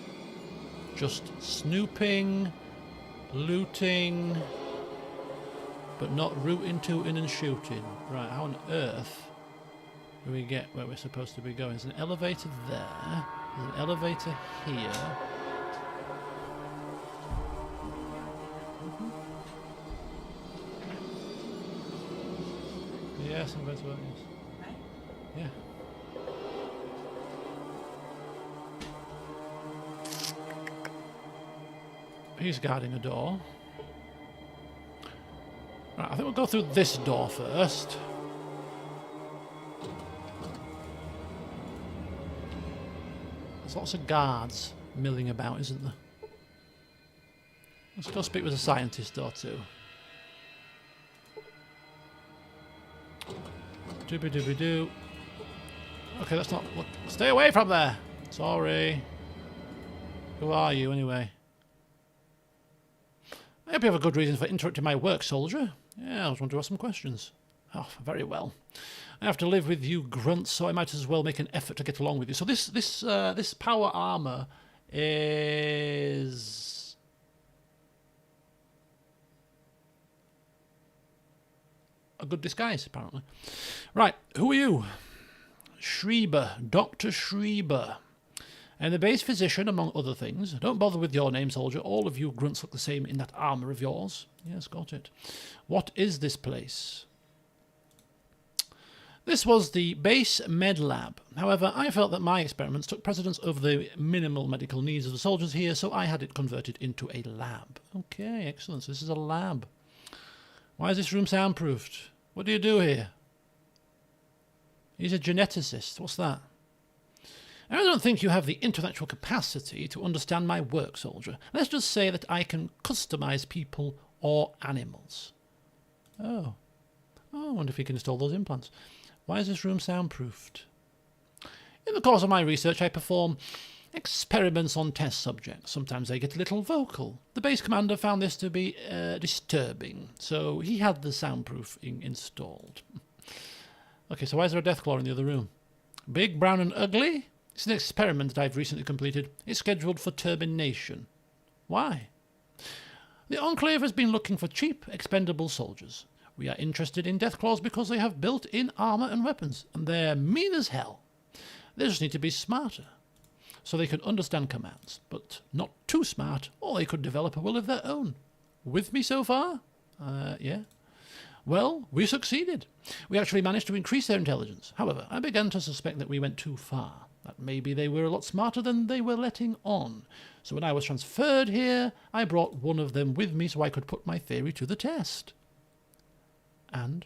just snooping, looting, but not rooting, tooting and shooting. Right, how on earth do we get where we're supposed to be going? There's an elevator there. There's an elevator here. Yes, I'm going to yes. Yeah. He's guarding a door. Right, I think we'll go through this door first. There's lots of guards milling about, isn't there? Let's go speak with a scientist or two. Dooby-dooby-doo. Okay, let's not look. Stay away from there! Sorry. Who are you, anyway? I hope you have a good reason for interrupting my work, soldier. Yeah, I was wanting to ask some questions. Oh, very well. I have to live with you grunts, so I might as well make an effort to get along with you. So this power armor is... a good disguise, apparently. Right, who are you? Schreiber, Dr. Schreiber. And the base physician, among other things. Don't bother with your name, soldier. All of you grunts look the same in that armour of yours. Yes, got it. What is this place? This was the base med lab. However, I felt that my experiments took precedence over the minimal medical needs of the soldiers here, so I had it converted into a lab. Okay, excellent. So this is a lab. Why is this room soundproofed? What do you do here? He's a geneticist. What's that? I don't think you have the intellectual capacity to understand my work, soldier. Let's just say that I can customize people or animals. Oh. Oh, I wonder if he can install those implants. Why is this room soundproofed? In the course of my research, I perform experiments on test subjects. Sometimes they get a little vocal. The base commander found this to be disturbing, so he had the soundproofing installed. Okay, so why is there a Deathclaw in the other room? Big, brown and ugly? It's an experiment that I've recently completed. It's scheduled for termination. Why? The Enclave has been looking for cheap, expendable soldiers. We are interested in Deathclaws because they have built-in armour and weapons, and they're mean as hell. They just need to be smarter, so they can understand commands, but not too smart, or they could develop a will of their own. With me so far? Yeah. Well, we succeeded. We actually managed to increase their intelligence. However, I began to suspect that we went too far, that maybe they were a lot smarter than they were letting on. So when I was transferred here, I brought one of them with me so I could put my theory to the test. And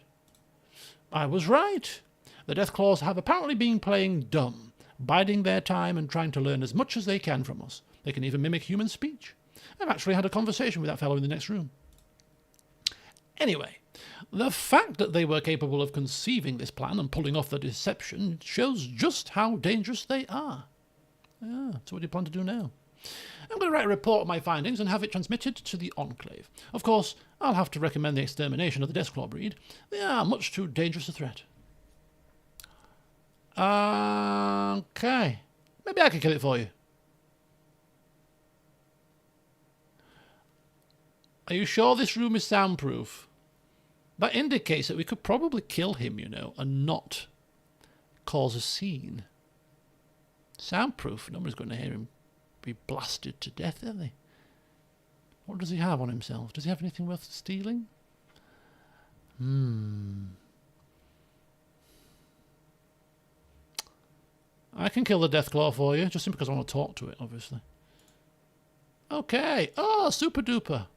I was right. The Deathclaws have apparently been playing dumb, biding their time and trying to learn as much as they can from us. They can even mimic human speech. I've actually had a conversation with that fellow in the next room. Anyway, the fact that they were capable of conceiving this plan and pulling off the deception shows just how dangerous they are. So what do you plan to do now? I'm going to write a report of my findings and have it transmitted to the Enclave. Of course, I'll have to recommend the extermination of the Deathclaw breed. They are much too dangerous a threat. Okay. Maybe I can kill it for you. Are you sure this room is soundproof? That indicates that we could probably kill him, you know, and not cause a scene. Soundproof? Nobody's going to hear him be blasted to death, are they? What does he have on himself? Does he have anything worth stealing? I can kill the Deathclaw for you, just because I want to talk to it, obviously. Okay. Oh, super duper.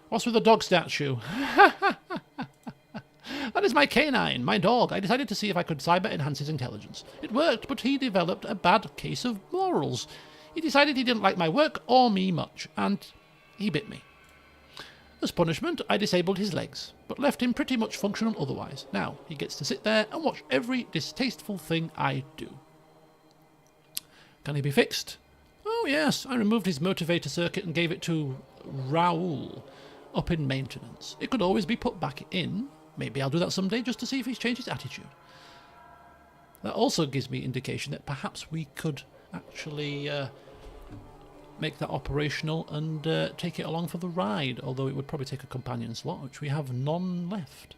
What's with the dog statue? That is my canine, my dog. I decided to see if I could cyber-enhance his intelligence. It worked, but he developed a bad case of morals. He decided he didn't like my work or me much, and he bit me. As punishment, I disabled his legs, but left him pretty much functional otherwise. Now, he gets to sit there and watch every distasteful thing I do. Can he be fixed? Oh yes, I removed his motivator circuit and gave it to Raoul, up in maintenance. It could always be put back in. Maybe I'll do that someday just to see if he's changed his attitude. That also gives me indication that perhaps we could actually make that operational and take it along for the ride, although it would probably take a companion slot, which we have none left.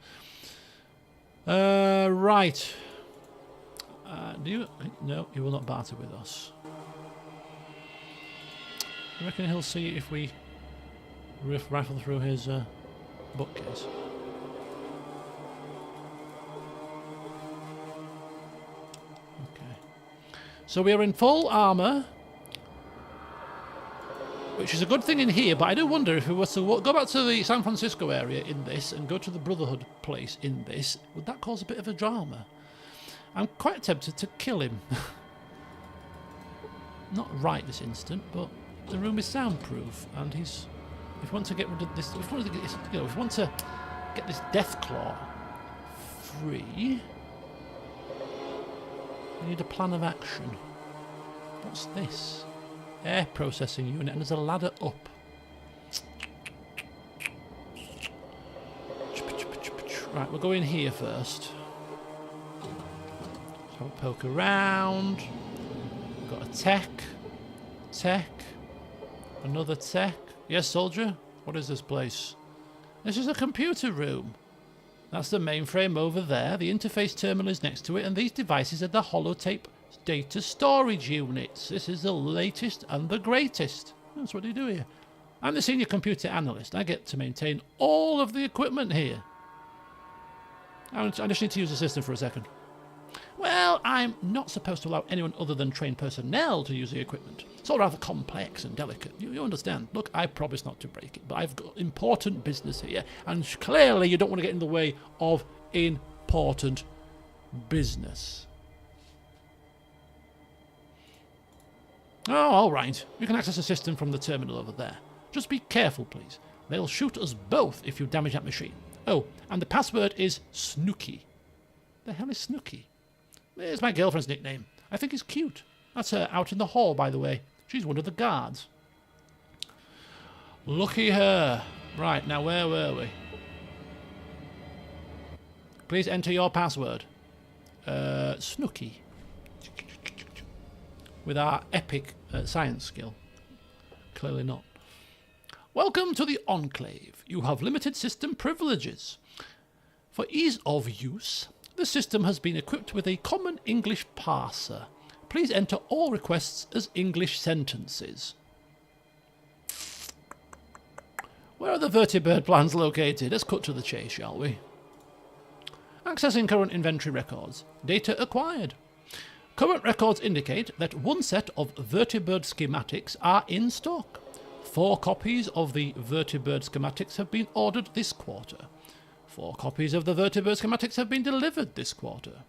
Right. Do you? No, he will not barter with us. I reckon he'll see if we rifle through his bookcase. So we are in full armour, which is a good thing in here, but I do wonder if we were to go back to the San Francisco area in this and go to the Brotherhood place in this, would that cause a bit of a drama? I'm quite tempted to kill him. Not right this instant, but the room is soundproof, and he's... If we want to get rid of this... If we want to get this, if we want to get this Deathclaw free... We need a plan of action. What's this? Air processing unit, and there's a ladder up. Right, we'll go in here first. Let's have a poke around. We've got a tech. Another tech. Yes, soldier? What is this place? This is a computer room. That's the mainframe over there. The interface terminal is next to it, and these devices are the holotape data storage units. This is the latest and the greatest. That's what they do here. I'm the senior computer analyst. I get to maintain all of the equipment here. I just need to use the system for a second. Well, I'm not supposed to allow anyone other than trained personnel to use the equipment. It's all rather complex and delicate. You understand. Look, I promise not to break it, but I've got important business here, and clearly you don't want to get in the way of important business. Oh, all right. You can access the system from the terminal over there. Just be careful, please. They'll shoot us both if you damage that machine. Oh, and the password is Snooky. The hell is Snooky? It's my girlfriend's nickname. I think it's cute. That's her out in the hall, by the way. She's one of the guards. Lucky her. Right, now where were we? Please enter your password. Snooky. With our epic science skill. Clearly not. Welcome to the Enclave. You have limited system privileges. For ease of use, the system has been equipped with a common English parser. Please enter all requests as English sentences. Where are the vertibird plans located? Let's cut to the chase, shall we? Accessing current inventory records. Data acquired. Current records indicate that one set of vertibird schematics are in stock. 4 copies of the vertibird schematics have been ordered this quarter. 4 copies of the vertibird schematics have been delivered this quarter.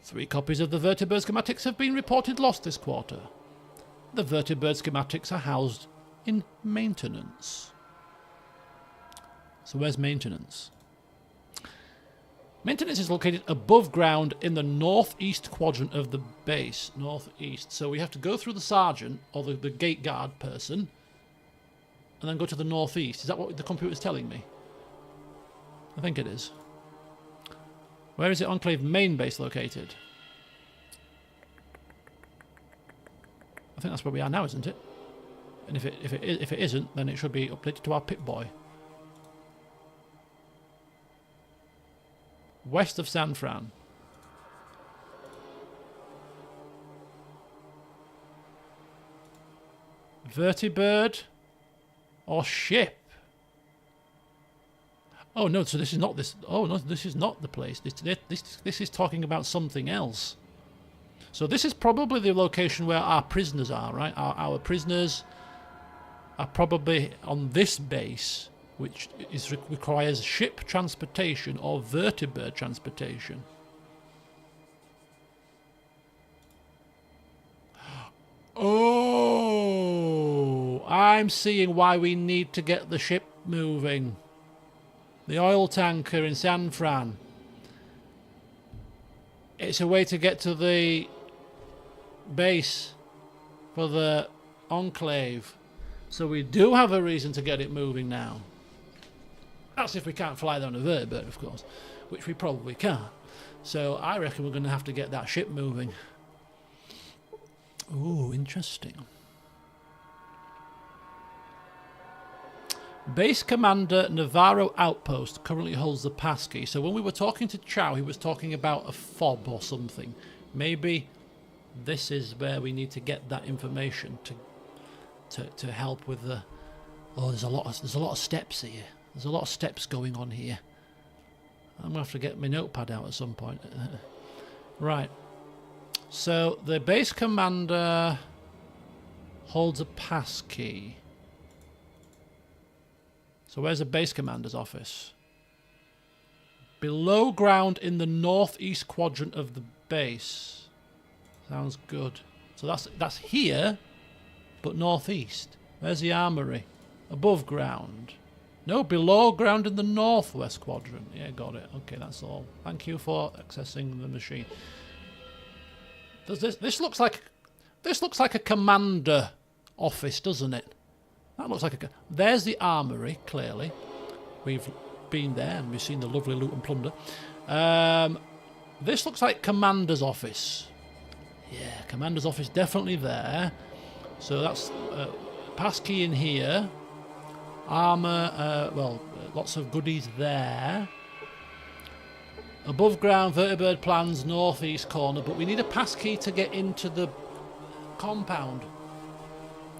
3 copies of the vertibird schematics have been reported lost this quarter. The vertibird schematics are housed in maintenance. So where's maintenance? Maintenance is located above ground in the northeast quadrant of the base. Northeast. So we have to go through the sergeant, or the gate guard person, and then go to the northeast. Is that what the computer's telling me? I think it is. Where is the Enclave main base located? I think that's where we are now, isn't it? And if it isn't, then it should be updated to our Pip-Boy. West of San Fran. Vertibird or ship? Oh no, so this is not this. Oh no, this is not the place. This is talking about something else. So this is probably the location where our prisoners are, right? Our prisoners are probably on this base, which requires ship transportation or vertibird transportation. Oh, I'm seeing why we need to get the ship moving. The oil tanker in San Fran. It's a way to get to the base for the Enclave. So we do have a reason to get it moving now. That's if we can't fly down a vertibird, of course, which we probably can't. So I reckon we're going to have to get that ship moving. Ooh, interesting. Base Commander Navarro Outpost currently holds the passkey. So when we were talking to Chow, he was talking about a fob or something. Maybe this is where we need to get that information to help with the. Oh, there's a lot of steps here. There's a lot of steps going on here. I'm gonna have to get my notepad out at some point. Right. So the base commander holds a passkey. So where's the base commander's office? Below ground in the northeast quadrant of the base. Sounds good. So that's here, but northeast. Where's the armory? Above ground. No, below ground in the northwest quadrant. Yeah, got it. Okay, that's all. Thank you for accessing the machine. Does this looks like a commander office, doesn't it? That looks like there's the armory, clearly. We've been there and we've seen the lovely loot and plunder. This looks like commander's office. Yeah, commander's office definitely there. So that's passkey in here. Armour, lots of goodies there. Above ground, vertibird plans, northeast corner, but we need a passkey to get into the compound,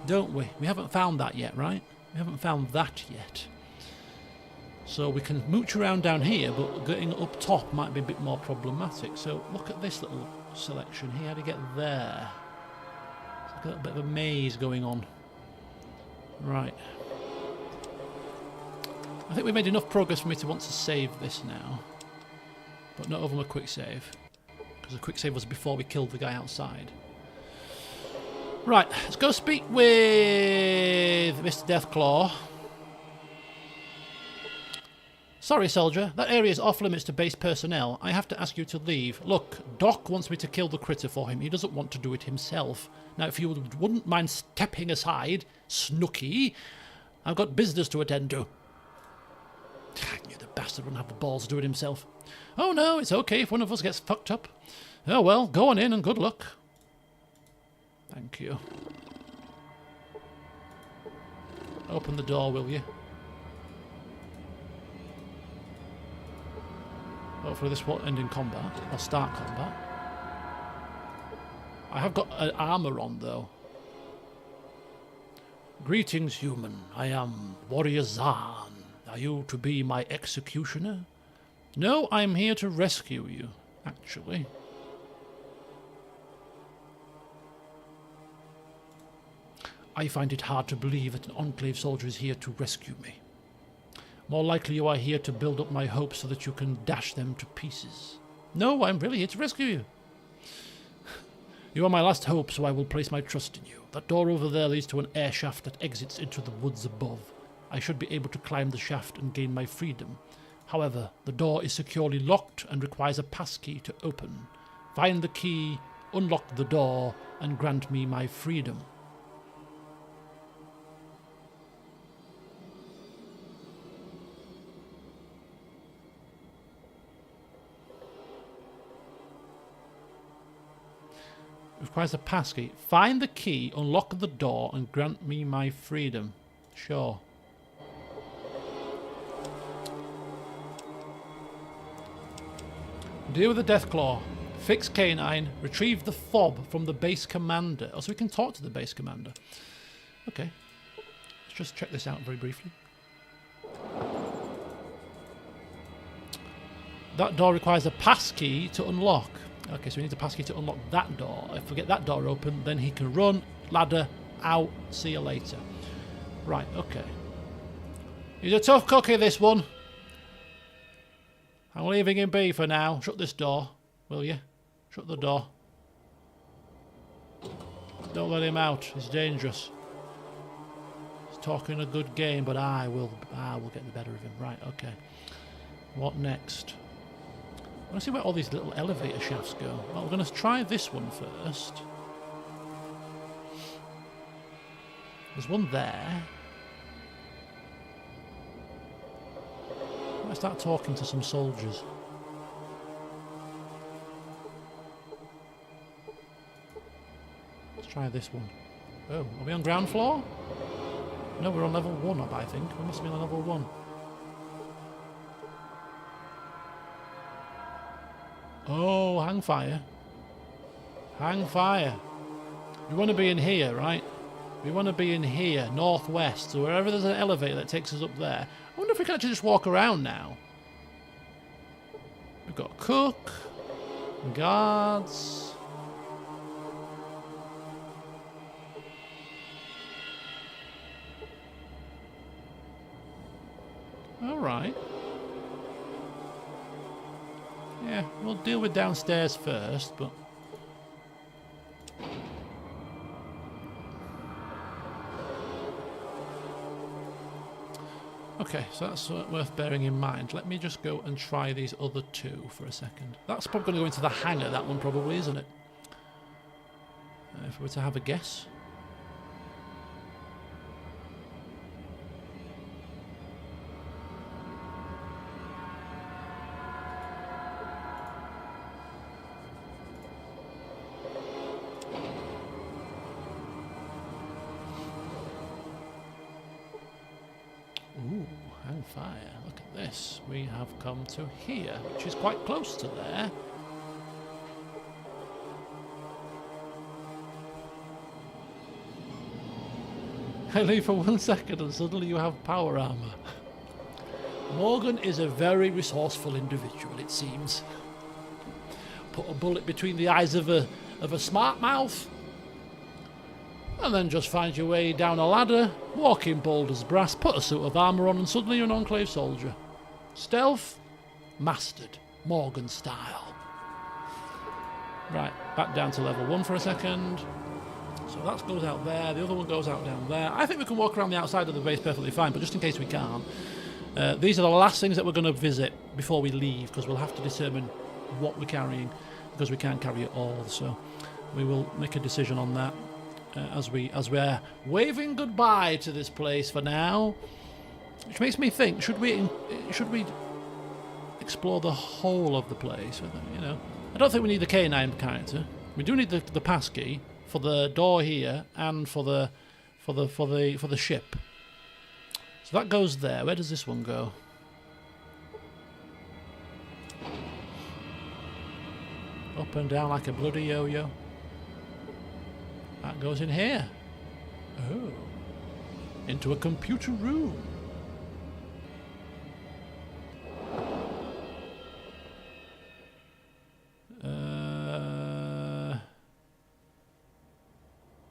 don't we? We haven't found that yet, right? We haven't found that yet. So we can mooch around down here, but getting up top might be a bit more problematic. So look at this little selection here. How to get there? It's like a little bit of a maze going on. Right. I think we made enough progress for me to want to save this now. But not over a quick save. Because the quick save was before we killed the guy outside. Right, let's go speak with Mr. Deathclaw. Sorry, soldier. That area is off limits to base personnel. I have to ask you to leave. Look, Doc wants me to kill the critter for him. He doesn't want to do it himself. Now, if you wouldn't mind stepping aside, Snooky, I've got business to attend to. You the bastard wouldn't have the balls to do it himself. Oh no, it's okay if one of us gets fucked up. Oh well, go on in and good luck. Thank you. Open the door, will you? Hopefully this won't end in combat, or start combat. I have got armour on though. Greetings, human. I am Warrior Zahn. Are you to be my executioner? No, I'm here to rescue you, actually. I find it hard to believe that an Enclave soldier is here to rescue me. More likely you are here to build up my hopes so that you can dash them to pieces. No, I'm really here to rescue you. You are my last hope, so I will place my trust in you. That door over there leads to an air shaft that exits into the woods above. I should be able to climb the shaft and gain my freedom. However, the door is securely locked and requires a passkey to open. Find the key, unlock the door, and grant me my freedom. Requires a passkey. Find the key, unlock the door, and grant me my freedom. Sure. Deal with the Deathclaw. Fix Canine. Retrieve the fob from the base commander. Oh, so we can talk to the base commander. Okay. Let's just check this out very briefly. That door requires a passkey to unlock. Okay, so we need a passkey to unlock that door. If we get that door open, then he can run, ladder, out, see you later. Right, okay. He's a tough cookie, this one. I'm leaving him be for now. Shut this door, will you? Shut the door. Don't let him out. He's dangerous. He's talking a good game, but I will get the better of him. Right, okay. What next? I want to see where all these little elevator shafts go. Well, we're going to try this one first. There's one there. Let's start talking to some soldiers. Let's try this one. Oh, are we on ground floor? No, we're on level 1 up, I think. We must be on level 1. Oh, hang fire. Hang fire. We want to be in here, right? We want to be in here, northwest. So wherever there's an elevator that takes us up there. I wonder if we can actually just walk around now. We've got a cook, guards. All right. Yeah, we'll deal with downstairs first, but... Okay, so that's worth bearing in mind. Let me just go and try these other two for a second. That's probably going to go into the hangar, that one probably, isn't it? If we were to have a guess. open fire. Look at this. We have come to here, which is quite close to there. I leave for 1 second and suddenly you have power armor. Morgan is a very resourceful individual, it seems. Put a bullet between the eyes of a smart mouth, and then just find your way down a ladder, walk in bold as brass, put a suit of armour on, and suddenly you're an Enclave soldier. Stealth, mastered, Morgan style. Right, back down to level 1 for a second. So that goes out there, the other one goes out down there. I think we can walk around the outside of the base perfectly fine, but just in case we can't, these are the last things that we're going to visit before we leave, because we'll have to determine what we're carrying, because we can't carry it all. So we will make a decision on that as we're waving goodbye to this place for now. Which makes me think: should we explore the whole of the place? You know, I don't think we need the K9 character. We do need the passkey for the door here and for the ship. So that goes there. Where does this one go? Up and down like a bloody yo-yo. That goes in here. Oh. Into a computer room.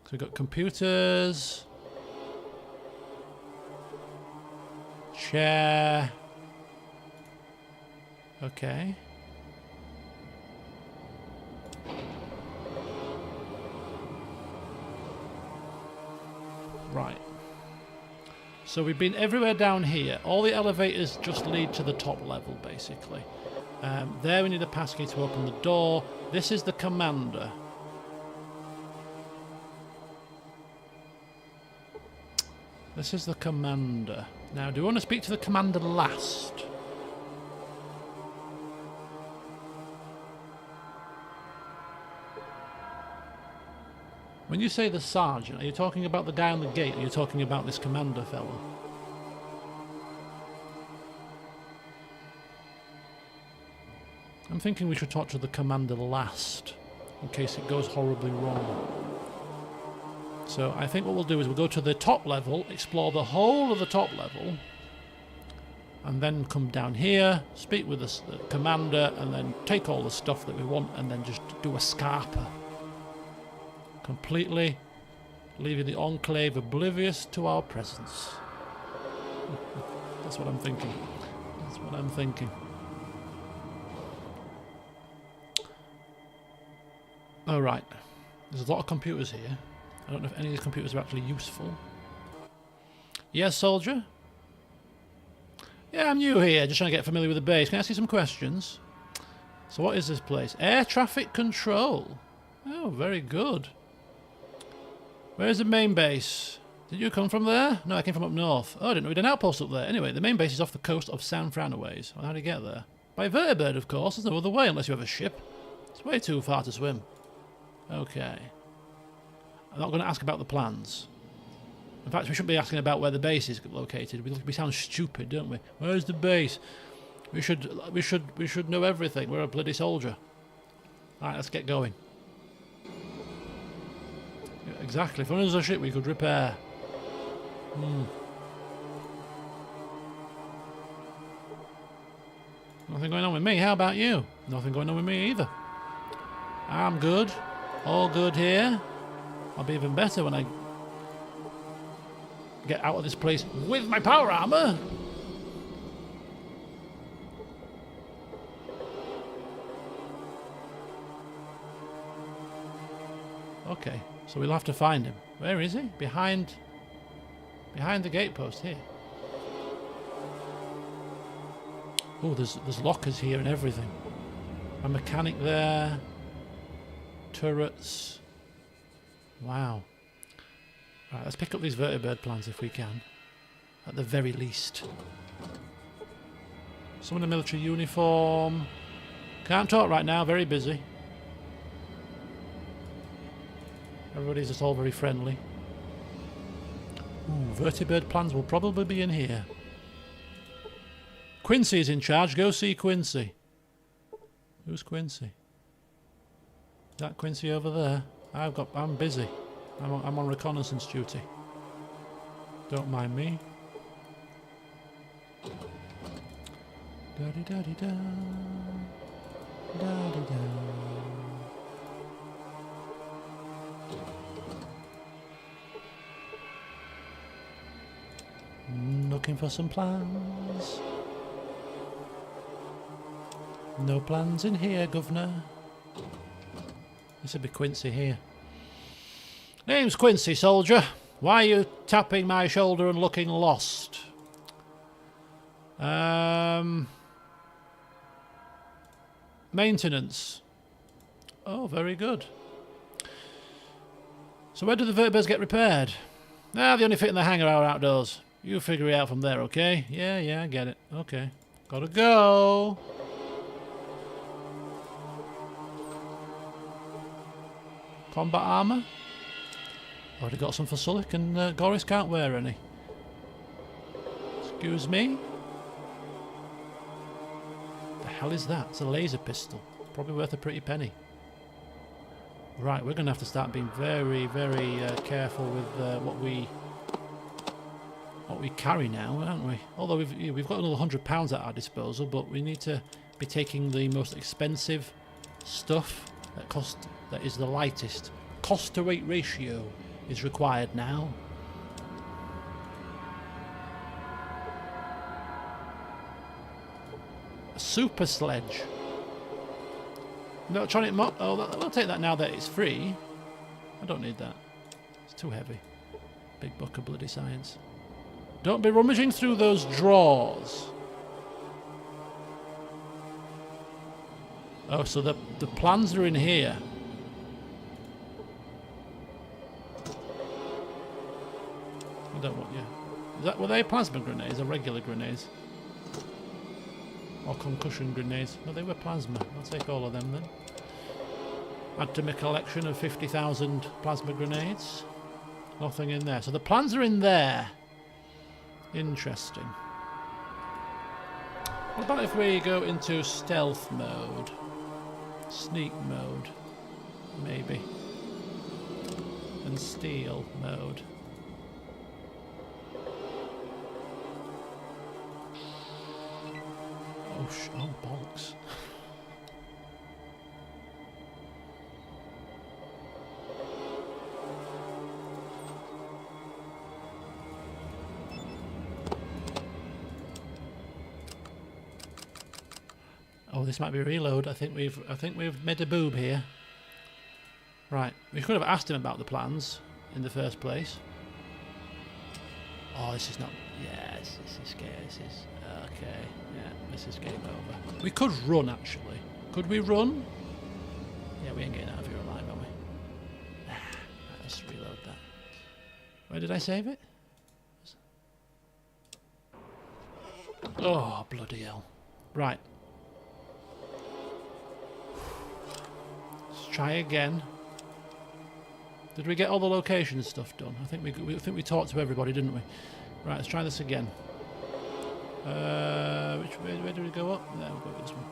So we've got computers. Chair. Okay. Right. So we've been everywhere down here. All the elevators just lead to the top level, basically. There we need a passkey to open the door. This is the commander. This is the commander. Now, do you want to speak to the commander last? When you say the sergeant, are you talking about the guy on the gate, or are you talking about this commander fellow? I'm thinking we should talk to the commander last, in case it goes horribly wrong. So I think what we'll do is we'll go to the top level, explore the whole of the top level, and then come down here, speak with the commander, and then take all the stuff that we want, and then just do a scarper. Completely leaving the Enclave oblivious to our presence. That's what I'm thinking. That's what I'm thinking. Alright. There's a lot of computers here. I don't know if any of these computers are actually useful. Yes, soldier? Yeah, I'm new here, just trying to get familiar with the base. Can I ask you some questions? So what is this place? Air traffic control. Oh, very good. Where's the main base? Did you come from there? No, I came from up north. Oh, I didn't know we had an outpost up there. Anyway, the main base is off the coast of San Franaways. Well, how do you get there? By vertibird, of course. There's no other way unless you have a ship. It's way too far to swim. Okay. I'm not going to ask about the plans. In fact, we shouldn't be asking about where the base is located. We sound stupid, don't we? Where's the base? We should know everything. We're a bloody soldier. Alright, let's get going. Yeah, exactly. If only there was a ship we could repair. Nothing going on with me. How about you? Nothing going on with me either. I'm good. All good here. I'll be even better when I get out of this place with my power armor. Okay, so we'll have to find him. Where is he? Behind the gatepost here. Oh, there's lockers here and everything. A mechanic there. Turrets. Wow. Right, let's pick up these vertibird plans if we can. At the very least. Someone in a military uniform. Can't talk right now, very busy. Everybody's just all very friendly. Ooh, vertibird plans will probably be in here. Quincy's in charge. Go see Quincy. Who's Quincy? Is that Quincy over there? I'm busy. I'm on reconnaissance duty. Don't mind me. Da-di-da-di-da. Da-di-da. Looking for some plans. No plans in here, Governor. This would be Quincy here. Name's Quincy, soldier. Why are you tapping my shoulder and looking lost? Maintenance. Oh, very good. So where do the vertibirds get repaired? Ah, they only fit in the hangar or outdoors. You figure it out from there, okay? Yeah, I get it. Okay. Gotta go. Combat armour? Already got some for Sulik, and Goris can't wear any. Excuse me? The hell is that? It's a laser pistol. Probably worth a pretty penny. Right, we're going to have to start being very, very careful with what we carry now, aren't we? Although we've got another £100 at our disposal, but we need to be taking the most expensive stuff that is the lightest. Cost to weight ratio is required now. A super sledge. Electronic mod. Oh, I'll take that now that it's free. I don't need that. It's too heavy. Big book of bloody science. Don't be rummaging through those drawers. Oh, so the plans are in here. I don't want you. Were they plasma grenades or regular grenades? Or concussion grenades? No, they were plasma. I'll take all of them then. Add to my collection of 50,000 plasma grenades. Nothing in there. So the plans are in there. Interesting. What about if we go into stealth mode? Sneak mode. Maybe. And steal mode. Oh, bollocks. Oh, this might be reload. I think we've made a boob here. Right, we could have asked him about the plans in the first place. Oh, this is not. Yeah, this is scary. This is okay. Yeah, this is game over. We could run actually. Could we run? Yeah, we ain't getting out of here alive, are we? Right, let's reload that. Where did I save it? Oh, bloody hell! Right. Let's try again. Did we get all the location stuff done? I think we talked to everybody, didn't we? Right, let's try this again. Where do we go up? There, we'll go with this one.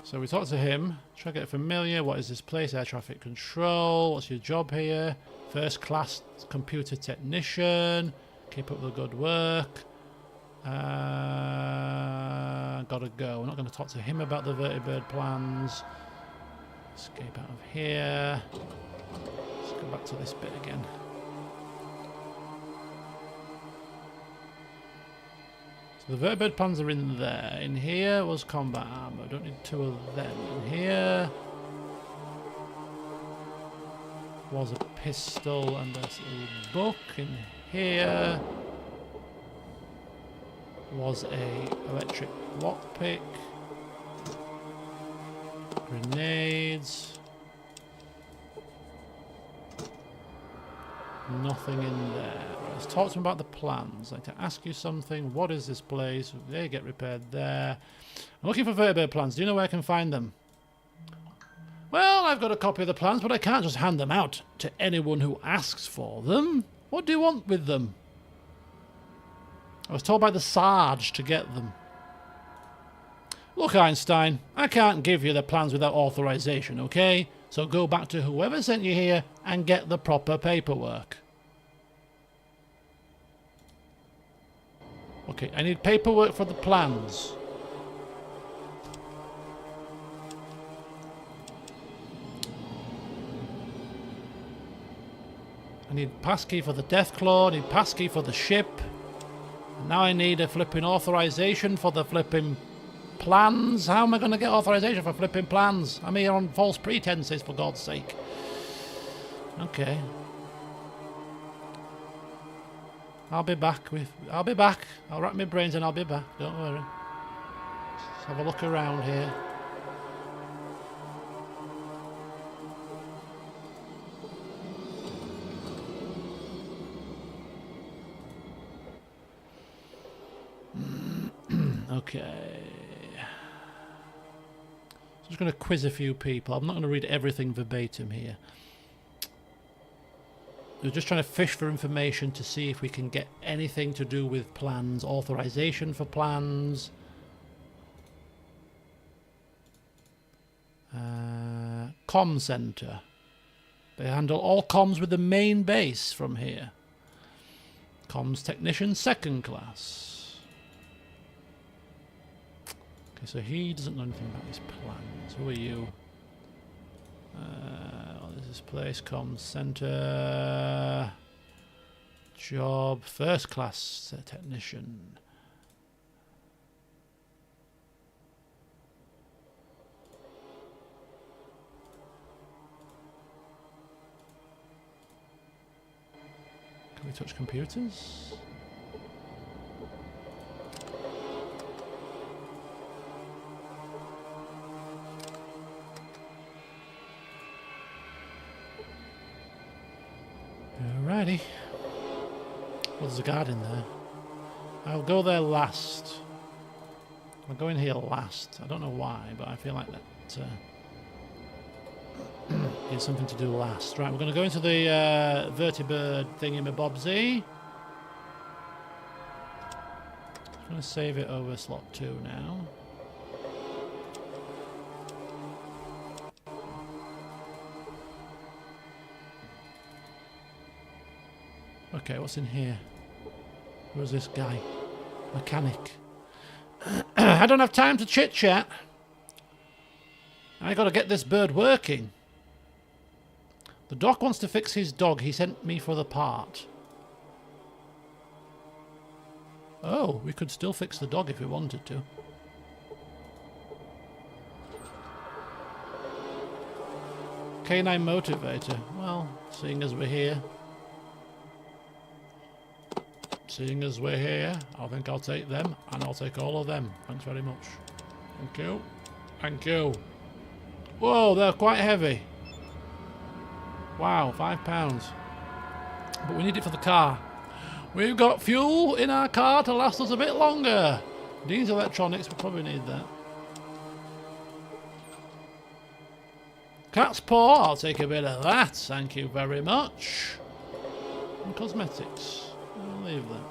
So we talked to him. Try to get familiar. What is this place? Air traffic control. What's your job here? First class computer technician. Keep up the good work. Gotta go. We're not going to talk to him about the vertibird plans. Escape out of here. Let's go back to this bit again. So the vertibird plans are in there. In here was combat armor. Don't need two of them. In here was a pistol and a little book. In here was a electric lockpick, grenades, nothing in there. Let's talk to him about the plans. I'd like to ask you something. What is this place? They get repaired there. I'm looking for vertibird plans. Do you know where I can find them? Well, I've got a copy of the plans, but I can't just hand them out to anyone who asks for them. What do you want with them? I was told by the Sarge to get them. Look, Einstein, I can't give you the plans without authorization, okay? So go back to whoever sent you here and get the proper paperwork. Okay, I need paperwork for the plans. I need passkey for the Deathclaw, I need passkey for the ship. And now I need a flipping authorization for the flipping plans. How am I going to get authorization for flipping plans? I'm here on false pretenses, for God's sake. Okay. I'll be back. I'll rack my brains and I'll be back. Don't worry. Let's have a look around here. Okay. I'm just going to quiz a few people. I'm not going to read everything verbatim here. We're just trying to fish for information to see if we can get anything to do with plans, authorization for plans. Comm center. They handle all comms with the main base from here. Comms technician, second class. Okay, so he doesn't know anything about his plans. Who are you? What is this place? Comms center. Job, first class technician. Can we touch computers? Alrighty. Well, there's a guard in there. I'll go there last. I'll go in here last. I don't know why, but I feel like that is something to do last. Right, we're going to go into the vertibird thingy-mabobsy. I'm going to save it over slot 2 now. Okay, what's in here? Who's this guy? Mechanic. I don't have time to chit-chat. I gotta get this bird working. The doc wants to fix his dog. He sent me for the part. Oh, we could still fix the dog if we wanted to. Canine motivator. Well, seeing as we're here. Seeing as we're here, I think I'll take them, and I'll take all of them. Thanks very much. Thank you. Thank you. Whoa, they're quite heavy. Wow, £5. But we need it for the car. We've got fuel in our car to last us a bit longer. These electronics, we'll probably need that. Cat's paw, I'll take a bit of that. Thank you very much. And cosmetics. I'll leave that.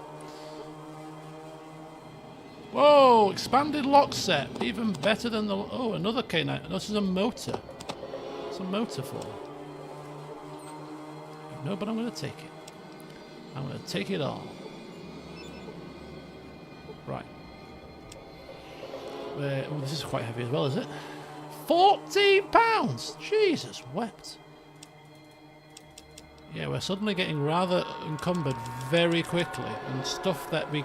Whoa, expanded lock set. Even better than the... Oh, another K9. This is a motor. What's a motor for? No, but I'm going to take it. I'm going to take it all. Right. Oh, this is quite heavy as well, is it? £14! Jesus wept. Yeah, we're suddenly getting rather encumbered very quickly, and stuff that we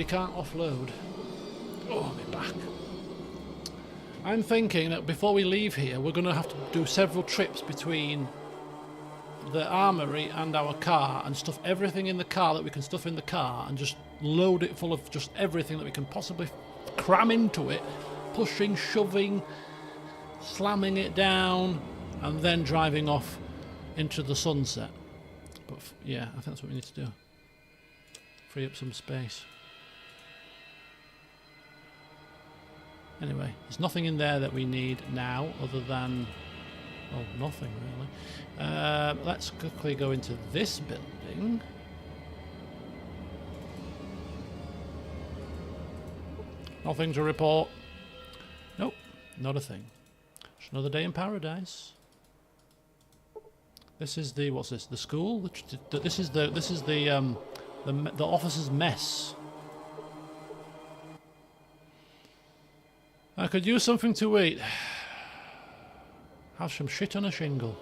can't offload. Oh, my back. I'm thinking that before we leave here, we're going to have to do several trips between the armory and our car and stuff everything in the car that we can stuff in the car and just load it full of just everything that we can possibly cram into it, pushing, shoving, slamming it down, and then driving off into the sunset. But yeah, I think that's what we need to do. Free up some space. Anyway, there's nothing in there that we need now other than... well, nothing really. Let's quickly go into this building. Nothing to report. Nope, not a thing. Just another day in paradise. This is the... what's this? The school? This is the officer's mess. I could use something to eat. Have some shit on a shingle.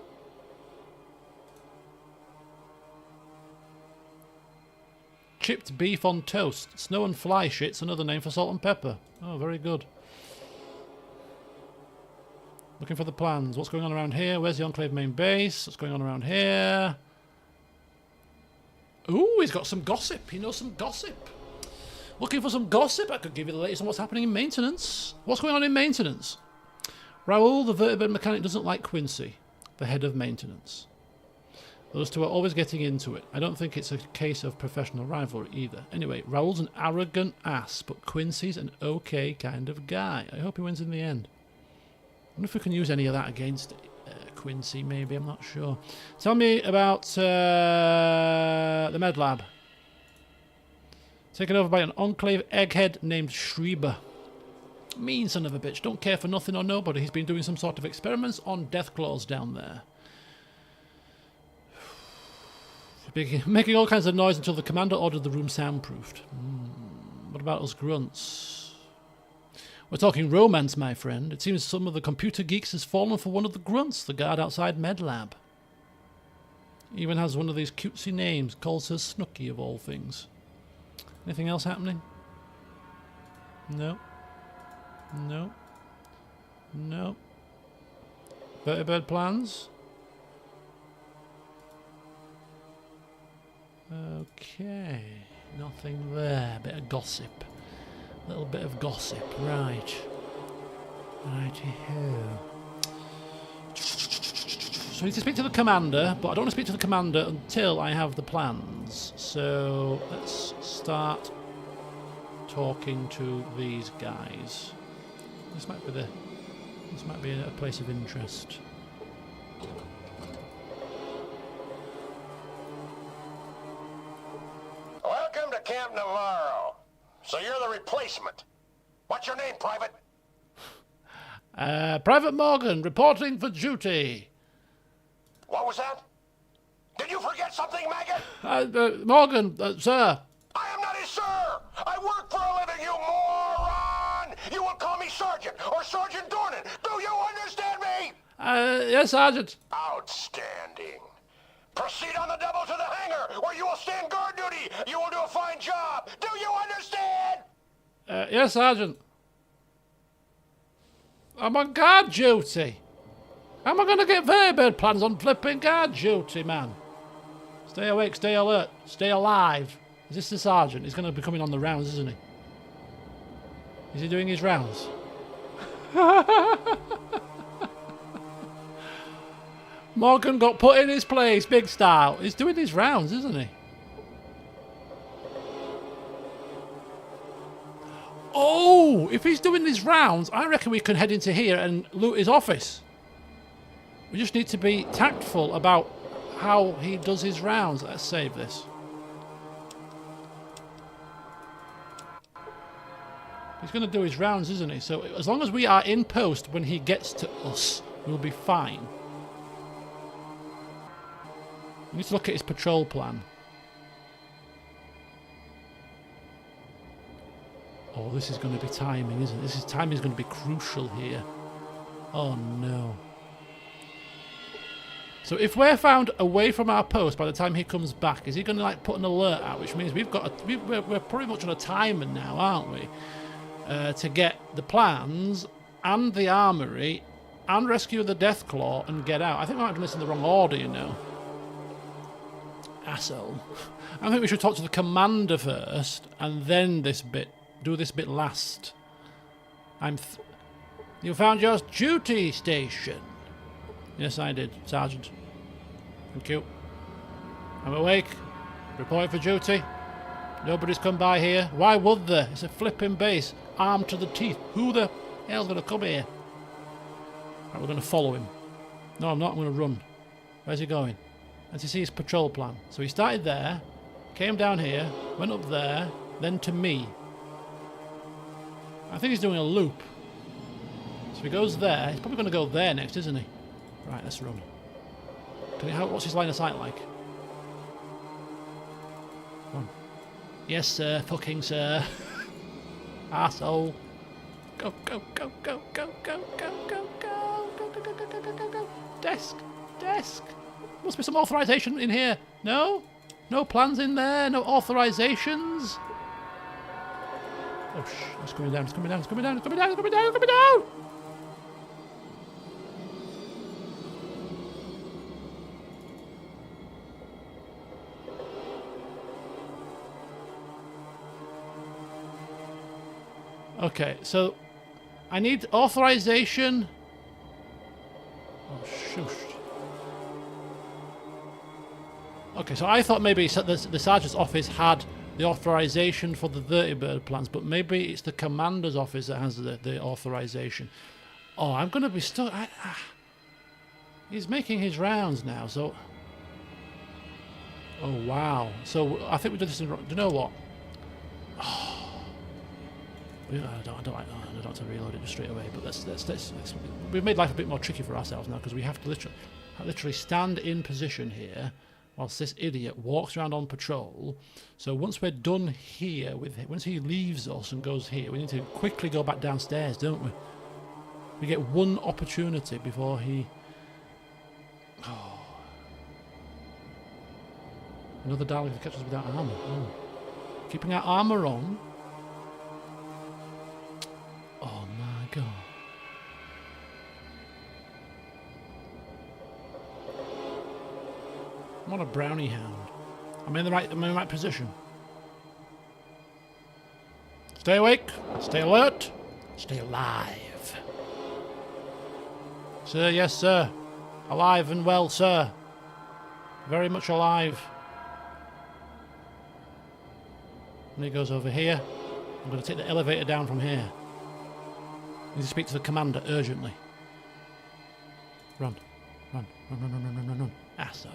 Chipped beef on toast. Snow and fly shit's another name for salt and pepper. Oh, very good. Looking for the plans. What's going on around here? Where's the Enclave main base? What's going on around here? Ooh, he's got some gossip. He knows some gossip. Looking for some gossip? I could give you the latest on what's happening in maintenance. What's going on in maintenance? Raoul, the vertebrate mechanic, doesn't like Quincy, the head of maintenance. Those two are always getting into it. I don't think it's a case of professional rivalry either. Anyway, Raoul's an arrogant ass, but Quincy's an okay kind of guy. I hope he wins in the end. I wonder if we can use any of that against Quincy, maybe. I'm not sure. Tell me about the med lab. Taken over by an Enclave egghead named Schreiber. Mean son of a bitch. Don't care for nothing or nobody. He's been doing some sort of experiments on Deathclaws down there. Making all kinds of noise until the commander ordered the room soundproofed. What about us grunts? We're talking romance, my friend. It seems some of the computer geeks has fallen for one of the grunts, the guard outside MedLab. Even has one of these cutesy names, calls her Snooky of all things. Anything else happening? No. No. No. Vertibird plans? Okay. Nothing there. Bit of gossip. Little bit of gossip. Right. Righty-ho. So I need to speak to the commander, but I don't want to speak to the commander until I have the plans. So let's start talking to these guys. This might be a place of interest. Welcome to Camp Navarro. So you're the replacement. What's your name, Private? Private Morgan, reporting for duty. What was that? Did you forget something, Maggot? Morgan, sir. I am not his sir! I work for a living, you moron! You will call me Sergeant or Sergeant Dornan. Do you understand me? Yes, Sergeant. Outstanding. Proceed on the double to the hangar, where you will stand guard duty. You will do a fine job. Do you understand? Yes, Sergeant. I'm on guard duty. How am I going to get vertibird plans on flipping guard duty, man? Stay awake, stay alert, stay alive. Is this the sergeant? He's going to be coming on the rounds, isn't he? Is he doing his rounds? Morgan got put in his place, big style. He's doing his rounds, isn't he? Oh, if he's doing his rounds, I reckon we can head into here and loot his office. We just need to be tactful about how he does his rounds. Let's save this. He's going to do his rounds, isn't he? So as long as we are in post when he gets to us, we'll be fine. We need to look at his patrol plan. Oh, this is going to be timing, isn't it? Timing is going to be crucial here. Oh no. So if we're found away from our post by the time he comes back, is he going to like put an alert out? Which means we're pretty much on a timer now, aren't we? To get the plans and the armory and rescue the Deathclaw and get out. I think I might have done this in the wrong order, you know. Asshole. I think we should talk to the commander first and then this bit. Do this bit last. You found your duty station. Yes, I did, Sergeant. Thank you. I'm awake. Reporting for duty. Nobody's come by here. Why would there? It's a flipping base. Armed to the teeth. Who hell's going to come here? Right, we're going to follow him. No, I'm not. I'm going to run. Where's he going? As you see his patrol plan. So he started there, came down here, went up there, then to me. I think he's doing a loop. So if he goes there, he's probably going to go there next, isn't he? Right, let's run. What's his line of sight like? Come on. Yes, sir. Fucking sir. Arsehole. Go, go, go, go, go, go, go, go, go, go, go, go, go, go, go, go. Desk. Desk. Must be some authorization in here. No? No plans in there? No authorizations? Oh, shh. It's coming down. It's coming down. It's coming down. It's coming down. It's coming down. It's coming down. Okay, so I need authorization. Oh, shush. Okay, so I thought maybe the sergeant's office had the authorization for the Dirty Bird plans, but maybe it's the commander's office that has the authorization. Oh, I'm going to be stuck. He's making his rounds now, so... Oh, wow. So I think we did this in... Do you know what? I don't want to reload it just straight away, but let's we've made life a bit more tricky for ourselves now, because we have to literally stand in position here whilst this idiot walks around on patrol. So once we're done here, once he leaves us and goes here, we need to quickly go back downstairs, don't we? We get one opportunity before he... Oh. Another Dalek who catches us without armour. Oh. Keeping our armour on. Oh my god. I'm on a brownie hound. I'm in the right position. Stay awake, stay alert, stay alive. Sir, yes sir. Alive and well, sir. Very much alive. And he goes over here. I'm going to take the elevator down from here. I need to speak to the commander urgently. Run. Run. Run, run, run, run, run, run, run. Asshole.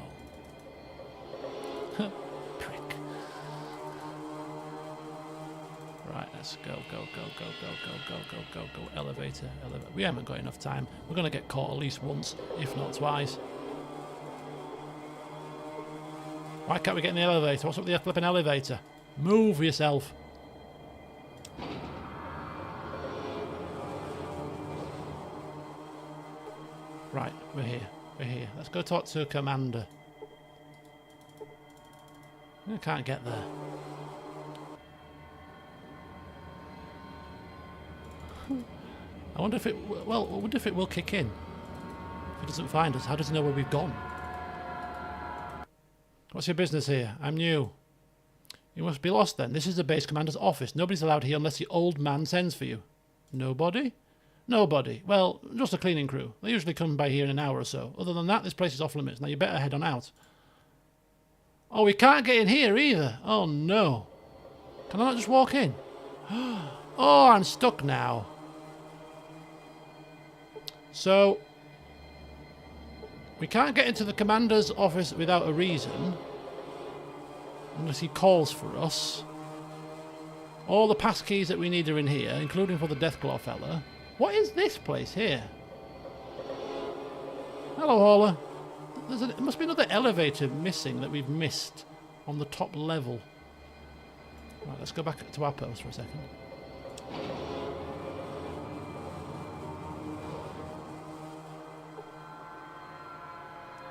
Prick. Right, let's go, go, go, go, go, go, go, go, go, go. Elevator, elevator. We haven't got enough time. We're going to get caught at least once, if not twice. Why can't we get in the elevator? What's up with the flipping elevator? Move yourself. Right, we're here. We're here. Let's go talk to a commander. I can't get there. I wonder if it... Well, I wonder if it will kick in. If it doesn't find us, how does he know where we've gone? What's your business here? I'm new. You must be lost then. This is the base commander's office. Nobody's allowed here unless the old man sends for you. Nobody? Nobody. Well, just a cleaning crew. They usually come by here in an hour or so. Other than that, this place is off limits. Now you better head on out. Oh, we can't get in here either. Oh no. Can I not just walk in? Oh, I'm stuck now. So, we can't get into the commander's office without a reason. Unless he calls for us. All the passkeys that we need are in here, including for the Deathclaw fella. What is this place here? Hello, Hauler. There must be another elevator missing that we've missed on the top level. Right, let's go back to our post for a second.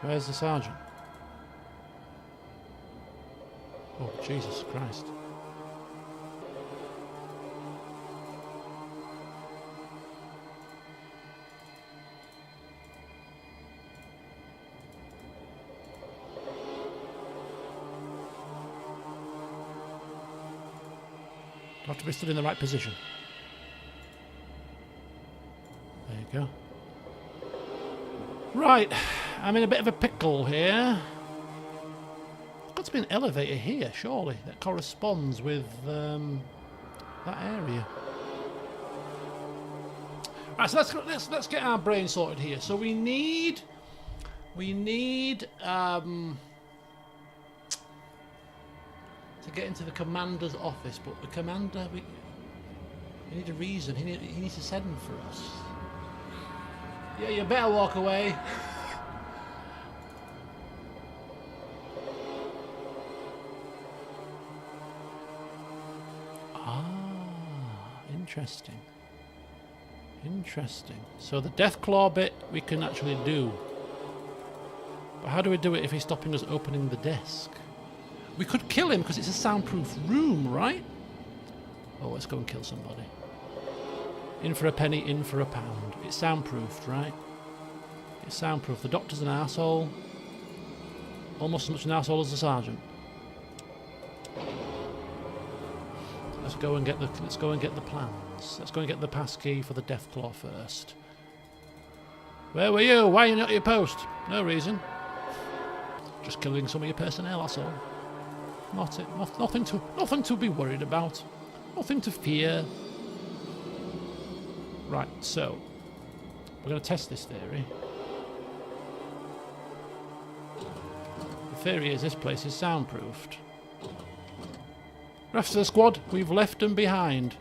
Where's the sergeant? Oh, Jesus Christ. I have to be stood in the right position. There you go. Right, I'm in a bit of a pickle here. There's got to be an elevator here, surely, that corresponds with that area. Right, so let's get our brain sorted here. So we need to get into the commander's office, but the commander we need a reason. He needs to send for us. Yeah, you better walk away. Interesting. Interesting. So the Deathclaw bit we can actually do. But how do we do it if he's stopping us opening the desk? We could kill him because it's a soundproof room, right? Oh, let's go and kill somebody. In for a penny, in for a pound. It's soundproofed, right? It's soundproof. The doctor's an arsehole. Almost as much an arsehole as the sergeant. Let's go and get the plans. Let's go and get the passkey for the Deathclaw first. Where were you? Why are you not at your post? No reason. Just killing some of your personnel, that's all. Nothing to be worried about. Nothing to fear. Right, so we're going to test this theory. The theory is this place is soundproofed. Rest of the squad, we've left them behind.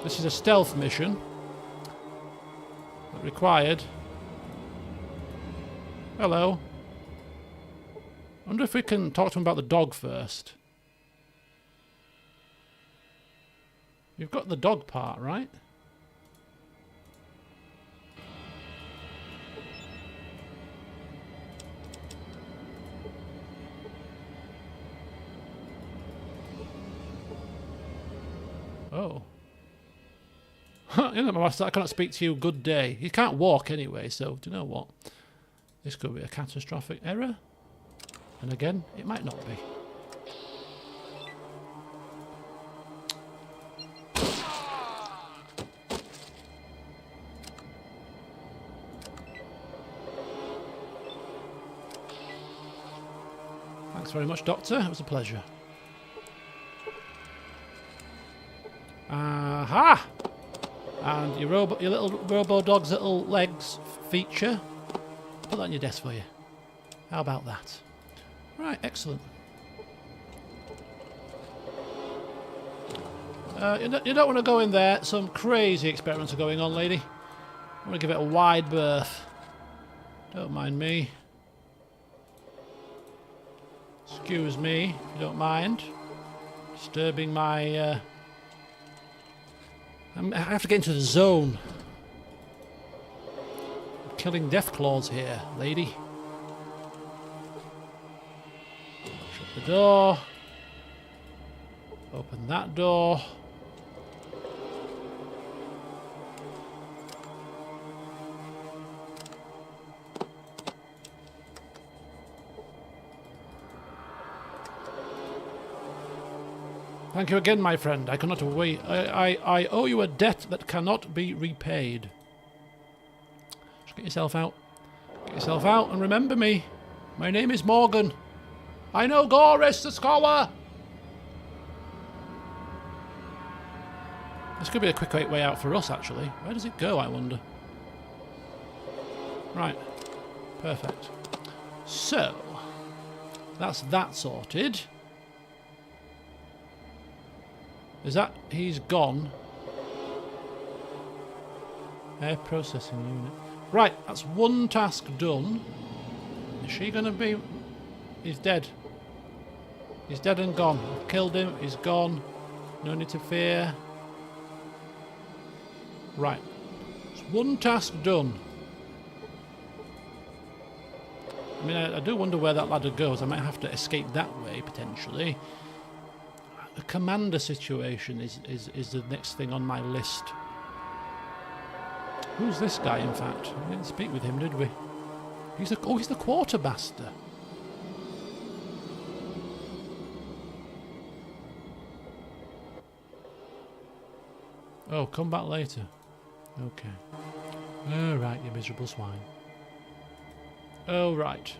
This is a stealth mission that required... Hello. I wonder if we can talk to him about the dog first. You've got the dog part, right? Oh. You know, Master, I cannot speak to you. Good day. He can't walk anyway, so do you know what? This could be a catastrophic error. And again, it might not be. Thanks very much, Doctor. It was a pleasure. Aha! And your little robo dog's little legs feature. Put that on your desk for you. How about that? Right, excellent. You don't want to go in there. Some crazy experiments are going on, lady. I want to give it a wide berth. Don't mind me. Excuse me, if you don't mind. Disturbing my... I have to get into the zone. I'm killing Deathclaws here, lady. Shut the door. Open that door. Thank you again, my friend. I cannot wait. I owe you a debt that cannot be repaid. Just get yourself out. Get yourself out and remember me. My name is Morgan. I know Goris, the scholar. This could be a quick way out for us, actually. Where does it go, I wonder? Right. Perfect. So, that's that sorted. Is that... he's gone. Air processing unit. Right, that's one task done. Is she going to be... he's dead. He's dead and gone. I've killed him. He's gone. No need to fear. Right. It's one task done. I mean, I do wonder where that ladder goes. I might have to escape that way, potentially. The commander situation is the next thing on my list. Who's this guy, in fact? We didn't speak with him, did we? He's the quartermaster. Oh, come back later. Okay. Oh, right, you miserable swine. Oh, right.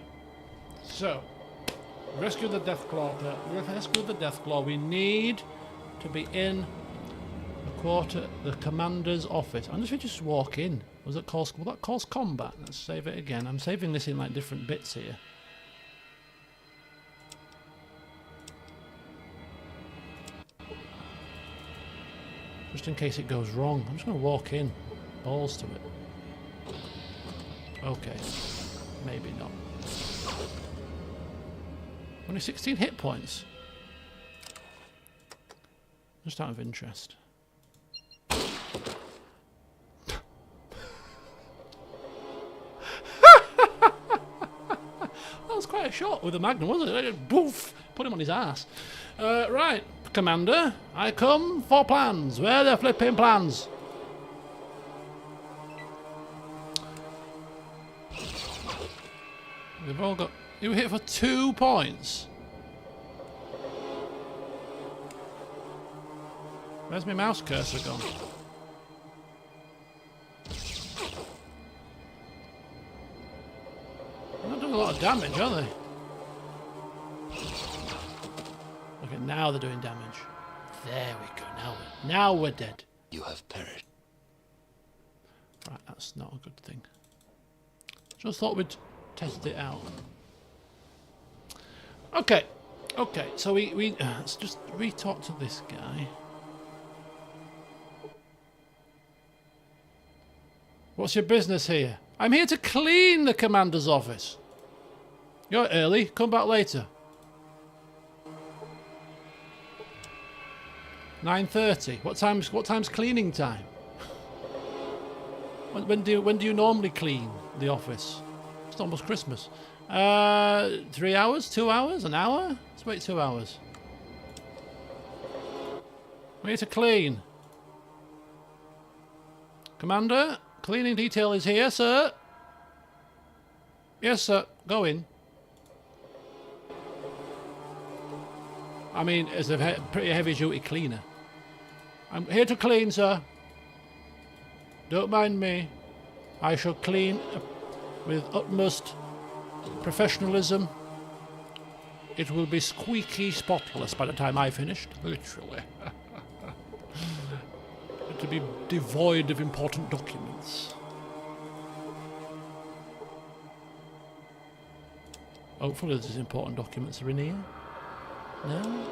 So... rescue the Deathclaw. Rescue the Deathclaw. We need to be in the the commander's office. I'm just walk in. Was it cause? Will that cause combat? Let's save it again. I'm saving this in like different bits here. Just in case it goes wrong. I'm just going to walk in. Balls to it. Okay. Maybe not. Only 16 hit points. Just out of interest. That was quite a shot with the Magnum, wasn't it? Boof! Put him on his ass. Right, Commander. I come for plans. Where are the flipping plans? They've all got... You hit for 2 points. Where's my mouse cursor gone? They're not doing a lot of damage, are they? Okay, now they're doing damage. There we go. Now we're dead. You have perished. Right, that's not a good thing. Just thought we'd test it out. Okay, so we let's just re-talk to this guy. What's your business here? I'm here to clean the commander's office. You're early. Come back later. 9:30. What time's cleaning time? When do you normally clean the office? It's almost Christmas. 3 hours? 2 hours? An hour? Let's wait 2 hours. We're here to clean. Commander, cleaning detail is here, sir. Yes, sir. Go in. I mean, it's a pretty heavy-duty cleaner. I'm here to clean, sir. Don't mind me. I shall clean with utmost professionalism. It will be squeaky spotless by the time I finished. Literally. To be devoid of important documents. Hopefully there's important documents are in here. No?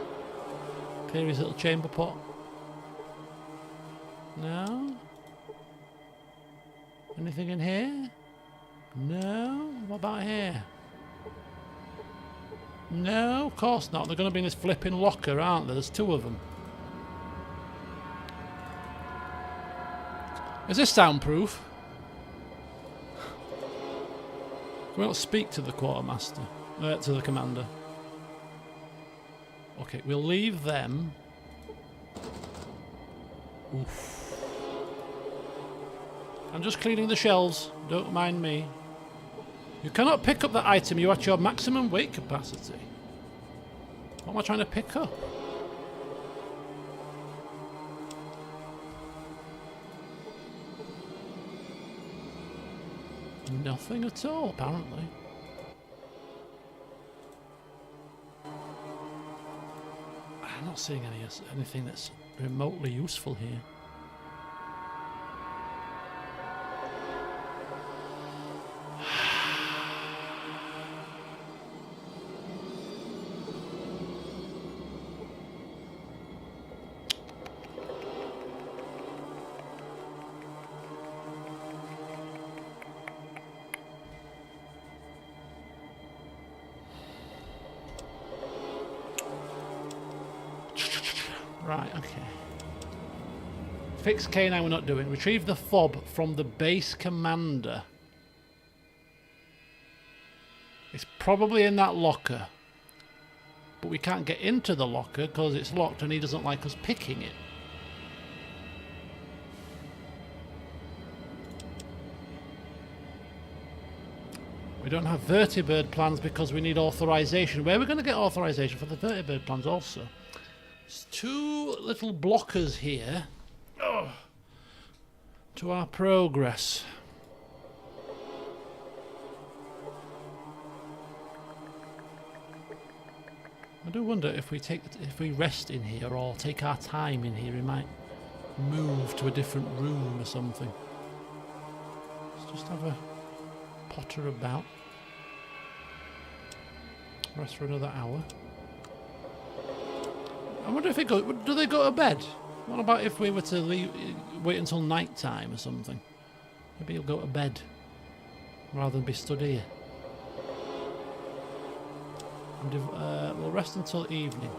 Clear his little chamber pot. No? Anything in here? No? What about here? No, of course not. They're going to be in this flipping locker, aren't there? There's 2 of them. Is this soundproof? We don't speak to the quartermaster, to the commander. Okay, we'll leave them. Oof. I'm just cleaning the shelves. Don't mind me. You cannot pick up that item. You're at your maximum weight capacity. What am I trying to pick up? Nothing at all, apparently. I'm not seeing anything that's remotely useful here. Right, okay. Fix K9 we're not doing. Retrieve the fob from the base commander. It's probably in that locker. But we can't get into the locker because it's locked and he doesn't like us picking it. We don't have vertibird plans because we need authorization. Where are we going to get authorization for the vertibird plans also? There's 2 little blockers here to our progress. I do wonder if we rest in here or take our time in here, we might move to a different room or something. Let's just have a potter about. Rest for another hour. I wonder if they go. Do they go to bed? What about if we were to wait until night time or something? Maybe he'll go to bed rather than be stood here. And we'll rest until evening.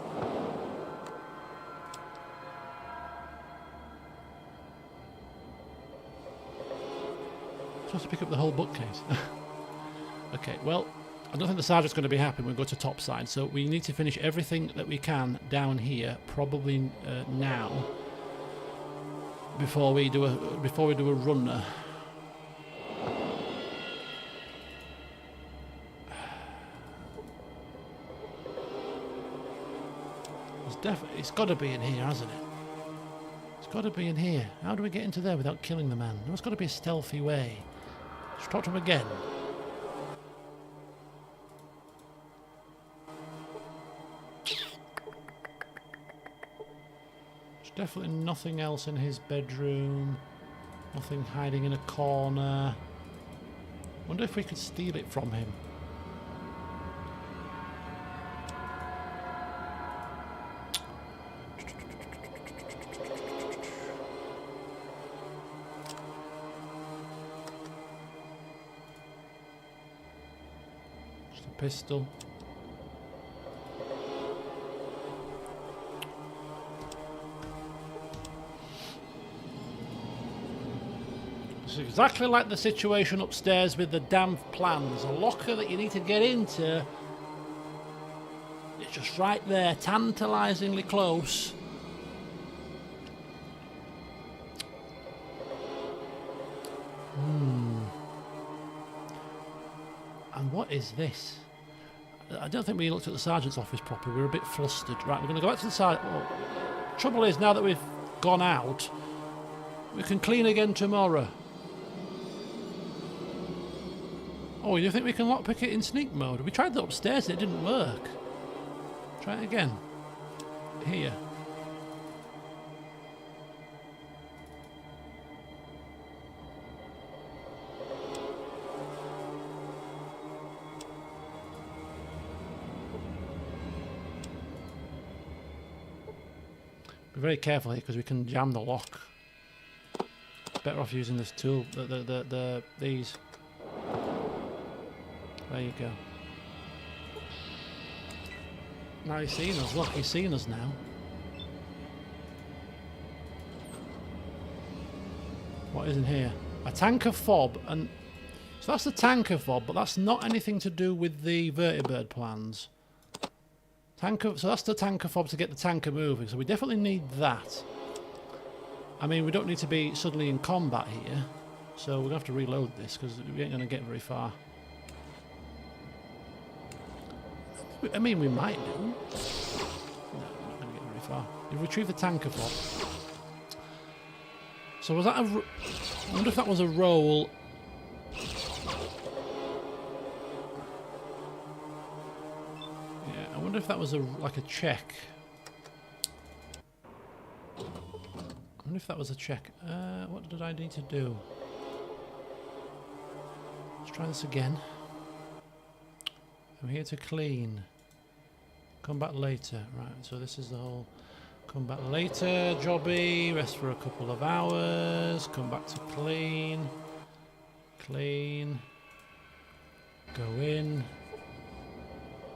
Supposed to pick up the whole bookcase. Okay, well, I don't think the sergeant's going to be happy when we go to topside, so we need to finish everything that we can down here, probably now, before we do a runner. It's got to be in here, hasn't it? It's got to be in here. How do we get into there without killing the man? There's got to be a stealthy way. Let's talk to him again. There's definitely nothing else in his bedroom. Nothing hiding in a corner. Wonder if we could steal it from him. Pistol. It's exactly like the situation upstairs with the damn plans. A locker that you need to get into. It's just right there, tantalisingly close. And what is this? I don't think we looked at the sergeant's office properly. We were a bit flustered. Right, we're going to go back to the sergeant. Oh, trouble is, now that we've gone out, we can clean again tomorrow. Oh, you think we can lockpick it in sneak mode? We tried that upstairs and it didn't work. Try it again. Here. Be very careful here because we can jam the lock. Better off using this tool. These. There you go. Now he's seen us. Look, he's seen us now. What is in here? A tanker fob, and so that's the tanker fob, but that's not anything to do with the vertibird plans. So that's the tanker fob to get the tanker moving. So we definitely need that. I mean, we don't need to be suddenly in combat here, so we're gonna have to reload this because we ain't gonna get very far. I mean, we might do. No, we're not going to get very far. You've retrieved the tanker fob. So was that a... I wonder if that was a roll. Yeah, I wonder if that was like a check. I wonder if that was a check. What did I need to do? Let's try this again. I'm here to clean. Come back later. Right, so this is the whole come back later jobby. Rest for a couple of hours. Come back to clean. Clean. Go in.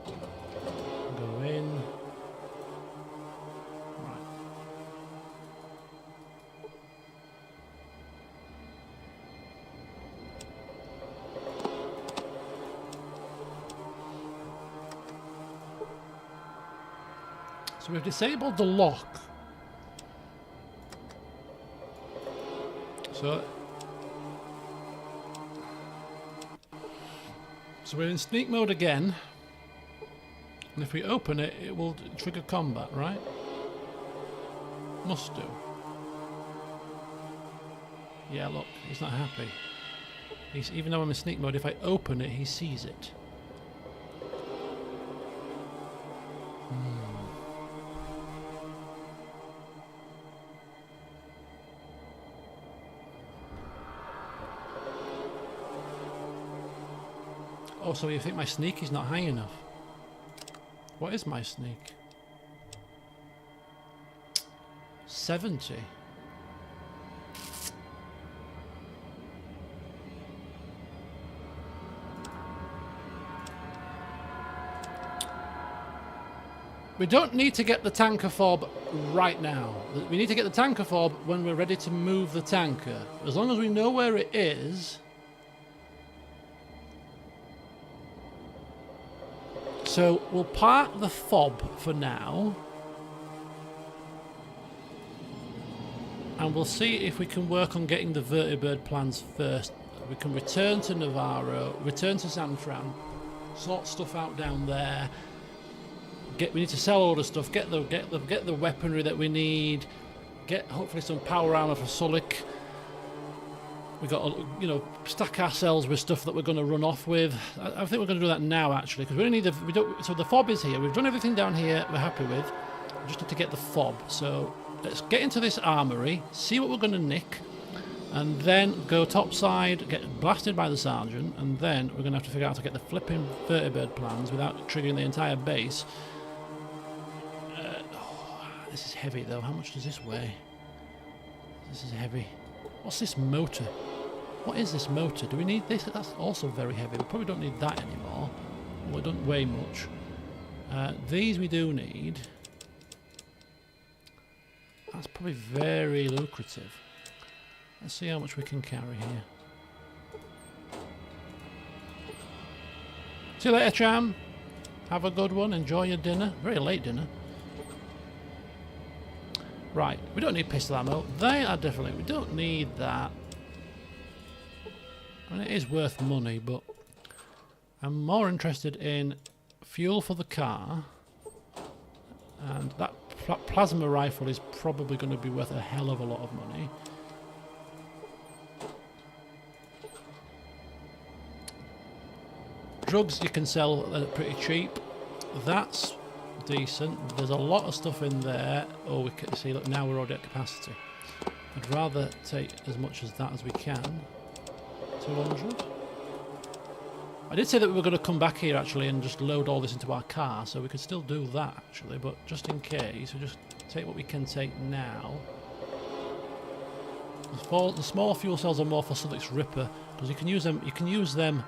Go in. Right. So we've disabled the lock. So we're in sneak mode again. And if we open it, it will trigger combat, right? Must do. Yeah, look, he's not happy. Even though I'm in sneak mode, if I open it, he sees it. Oh, so you think my sneak is not high enough? What is my sneak? 70. We don't need to get the tanker fob right now. We need to get the tanker fob when we're ready to move the tanker. As long as we know where it is. So we'll park the fob for now. And we'll see if we can work on getting the vertibird plans first. We can return to Navarro, return to San Fran, sort stuff out down there. We need to sell all the stuff, get the weaponry that we need, get hopefully some power armor for Sulik. We got, you know, stack ourselves with stuff that we're going to run off with. I think we're going to do that now actually, because we need so the fob is here. We've done everything down here. We're happy with. We just need to get the fob. So let's get into this armory, see what we're going to nick, and then go topside, get blasted by the sergeant, and then we're going to have to figure out how to get the flipping vertibird plans without triggering the entire base. This is heavy though. How much does this weigh? This is heavy. What's this motor? What is this motor? Do we need this? That's also very heavy. We probably don't need that anymore. Well, it doesn't weigh much. These we do need. That's probably very lucrative. Let's see how much we can carry here. See you later, Cham. Have a good one. Enjoy your dinner. Very late dinner. Right, we don't need pistol ammo. They are definitely... We don't need that. I mean, it is worth money, but... I'm more interested in fuel for the car. And that plasma rifle is probably going to be worth a hell of a lot of money. Drugs you can sell pretty cheap. That's... decent. There's a lot of stuff in there. Oh, we can see, look, now we're already at capacity. I'd rather take as much as that as we can. 200. I did say that we were going to come back here actually and just load all this into our car, so we could still do that actually, but just in case, we just take what we can take now. The small fuel cells are more for Sulik's Ripper, because you can use them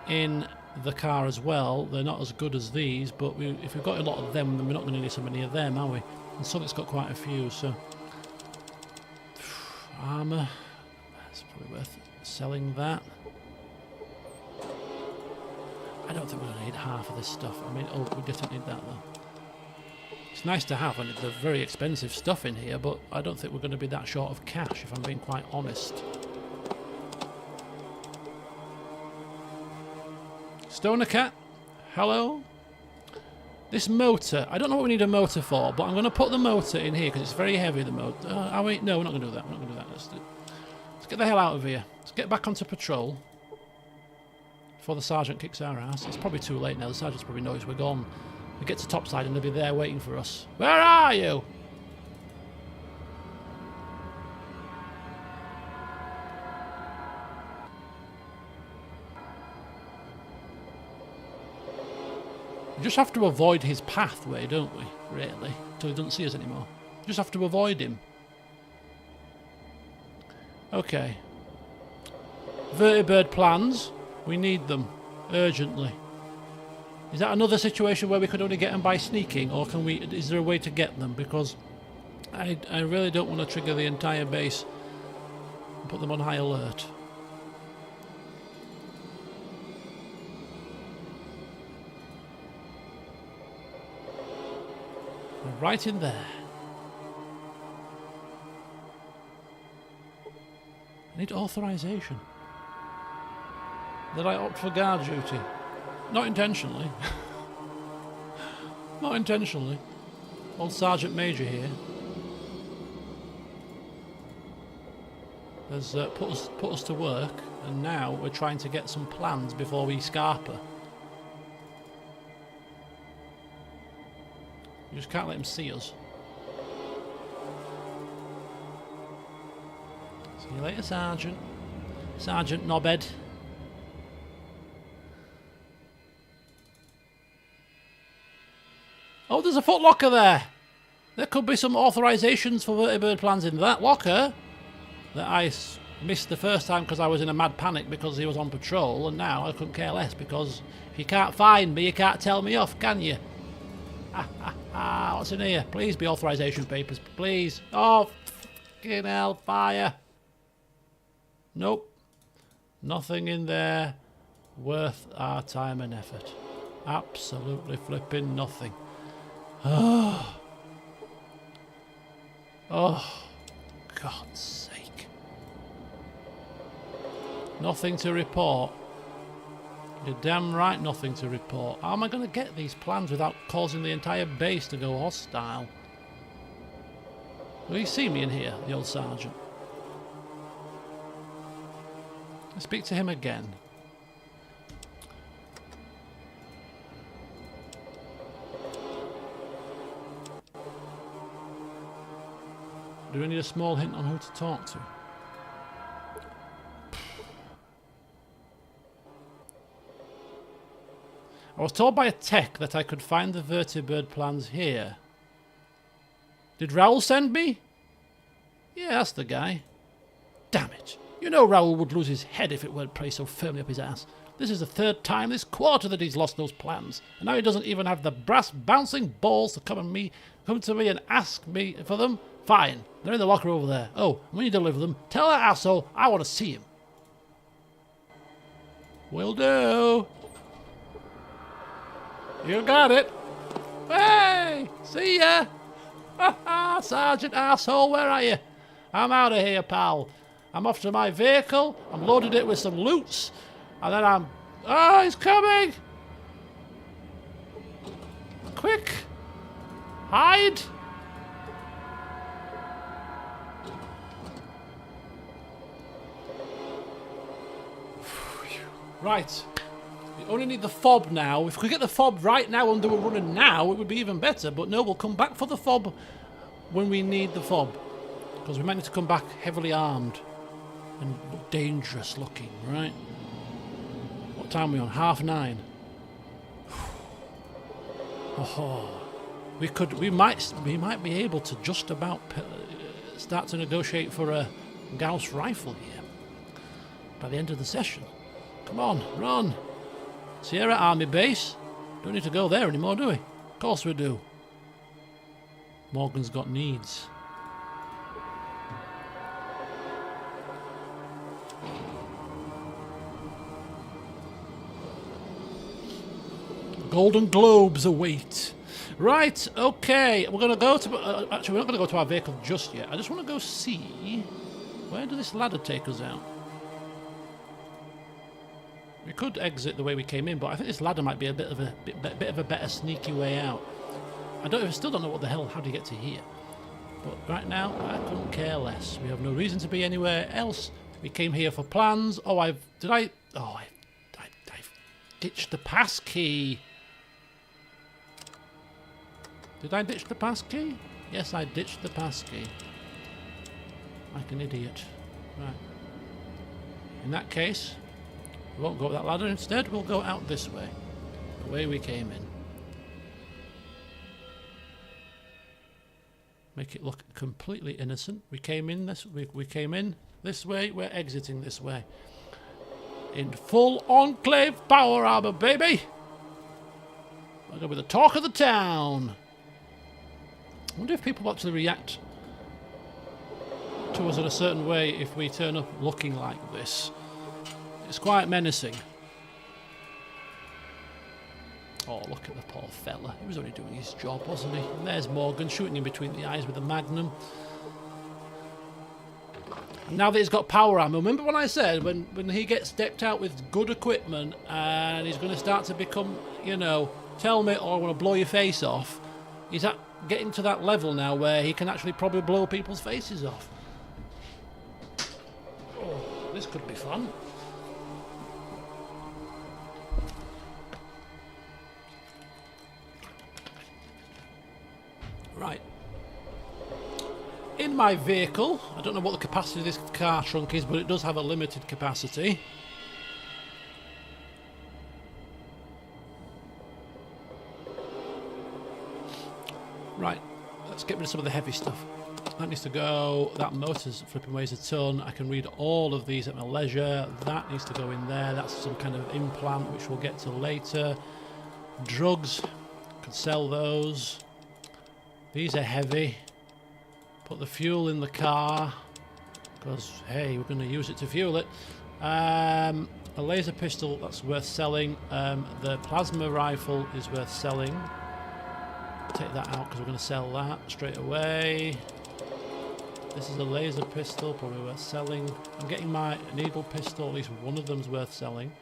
in the car as well. They're not as good as these, but if we've got a lot of them, then we're not going to need so many of them, are we? And Sulik's got quite a few, so... Armour. It's probably worth selling that. I don't think we're going to need half of this stuff. I mean, oh, we definitely need that though. It's nice to have, and it's very expensive stuff in here, but I don't think we're going to be that short of cash, if I'm being quite honest. Stoner Cat, hello. This motor, I don't know what we need a motor for, but I'm going to put the motor in here because it's very heavy, the motor. Are we? No, we're not going to do that. We're not going to do that. Let's get the hell out of here. Let's get back onto patrol before the sergeant kicks our ass. It's probably too late now. The sergeant's probably noticed we're gone. We get to topside and they'll be there waiting for us. Where are you? We just have to avoid his pathway, don't we? Really? Until he doesn't see us anymore. We just have to avoid him. Okay. Vertibird plans. We need them. Urgently. Is that another situation where we could only get them by sneaking? Or can we... Is there a way to get them? Because I really don't want to trigger the entire base and put them on high alert. Right in there. I need authorization. Did I opt for guard duty? Not intentionally. Not intentionally. Old Sergeant Major here has put us to work, and now we're trying to get some plans before we scarper. You just can't let him see us. See you later, Sergeant. Sergeant Knobhead. there's a foot locker there. There could be some authorizations for vertibird plans in that locker that I missed the first time because I was in a mad panic because he was on patrol, and now I couldn't care less because if you can't find me, you can't tell me off, can you? What's in here? Please be authorization papers, please. Oh, fucking hellfire. Nope. Nothing in there worth our time and effort. Absolutely flipping nothing. Oh, God's sake. Nothing to report. You're damn right, nothing to report. How am I going to get these plans without causing the entire base to go hostile? Will you see me in here, the old sergeant? I'll speak to him again. Do we need a small hint on who to talk to? I was told by a tech that I could find the vertibird plans here. Did Raoul send me? Yeah, that's the guy. Damn it. You know Raoul would lose his head if it weren't pressed so firmly up his ass. This is the third time this quarter that he's lost those plans. And now he doesn't even have the brass bouncing balls to come to me and ask me for them. Fine. They're in the locker over there. Oh, when you deliver them, tell that asshole I want to see him. Will do. You got it. Hey! See ya! Sergeant Arsehole, where are you? I'm out of here, pal. I'm off to my vehicle. I'm loaded it with some loots. And then I'm... Oh, he's coming! Quick! Hide! Right. We only need the fob now. If we could get the fob right now and they were running now, it would be even better. But no, we'll come back for the fob when we need the fob. Because we might need to come back heavily armed and dangerous looking, right? What time are we on? 9:30. Oh, we might be able to just about start to negotiate for a Gauss rifle here by the end of the session. Come on, run. Sierra Army Base. Don't need to go there anymore, do we? Of course we do. Morgan's got needs. Golden Globes await. Right, okay. We're going to go to... actually, we're not going to go to our vehicle just yet. I just want to go see... Where does this ladder take us out? We could exit the way we came in, but I think this ladder might be a bit of a better sneaky way out. I still don't know what the hell, how do you get to here? But right now, I couldn't care less. We have no reason to be anywhere else. We came here for plans. Oh, I've ditched the pass key. Did I ditch the pass key? Yes, I ditched the pass key. Like an idiot. Right. In that case... we won't go up that ladder. Instead, we'll go out this way. The way we came in. Make it look completely innocent. We came in we came in this way. We're exiting this way. In full Enclave power armor, baby! We're going to be the talk of the town. I wonder if people actually react to us in a certain way if we turn up looking like this. It's quite menacing. Oh, look at the poor fella. He was only doing his job, wasn't he? And there's Morgan shooting him between the eyes with a magnum. And now that he's got power armor, remember when I said when he gets decked out with good equipment and he's going to start to become, you know, tell me or I want to blow your face off. He's getting to that level now where he can actually probably blow people's faces off. Oh, this could be fun. Right. In my vehicle, I don't know what the capacity of this car trunk is, but it does have a limited capacity. Let's get rid of some of the heavy stuff. That needs to go. That motor's flipping weighs a ton. I can read all of these at my leisure. That needs to go in there. That's some kind of implant, which we'll get to later. Drugs. Could sell those. These are heavy. Put the fuel in the car. Because, hey, we're going to use it to fuel it. A laser pistol, that's worth selling. The plasma rifle is worth selling. Take that out because we're going to sell that straight away. This is a laser pistol, probably worth selling. I'm getting my needle pistol, at least one of them's worth selling.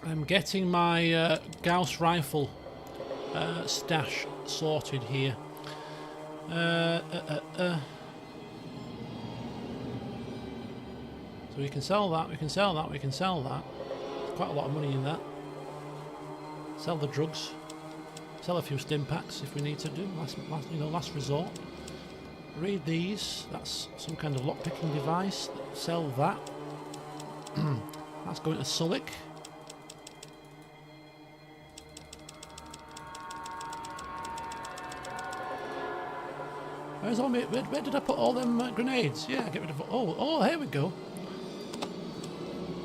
I'm getting my Gauss rifle stash sorted here. So we can sell that, we can sell that, we can sell that. There's quite a lot of money in that. Sell the drugs. Sell a few stim packs if we need to do. Last resort. Read these. That's some kind of lockpicking device. Sell that. That's going to Sulik. Where's all my, where did I put all them grenades? Yeah, get rid of. Oh, here we go.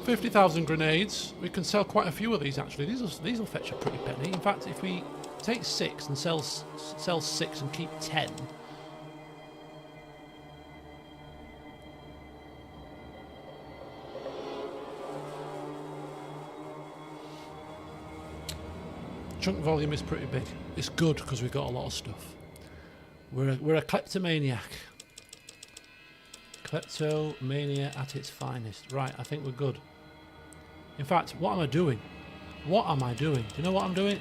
50,000 grenades. We can sell quite a few of these actually. These will fetch a pretty penny. In fact, if we take 6 and sell 6 and keep 10. Chunk volume is pretty big. It's good because we've got a lot of stuff. We're a kleptomaniac. Kleptomania at its finest. Right, I think we're good. In fact, what am I doing? What am I doing? Do you know what I'm doing?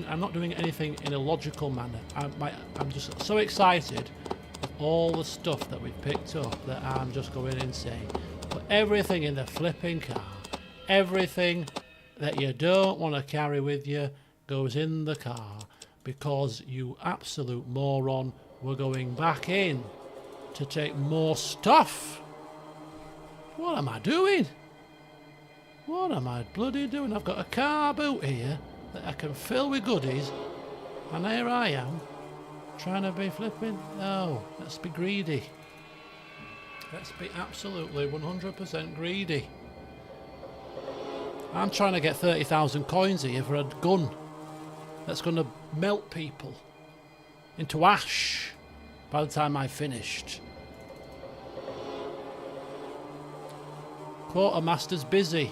I'm not doing anything in a logical manner. I'm just so excited with all the stuff that we've picked up that I'm just going insane. Put everything in the flipping car. Everything that you don't want to carry with you goes in the car because you absolute moron, we're going back in to take more stuff. What am I doing? What am I bloody doing? I've got a car boot here that I can fill with goodies, and here I am trying to be flipping. No, let's be greedy. Let's be absolutely 100% greedy. I'm trying to get 30,000 coins here for a gun that's going to melt people into ash by the time I've finished. Quartermaster's busy.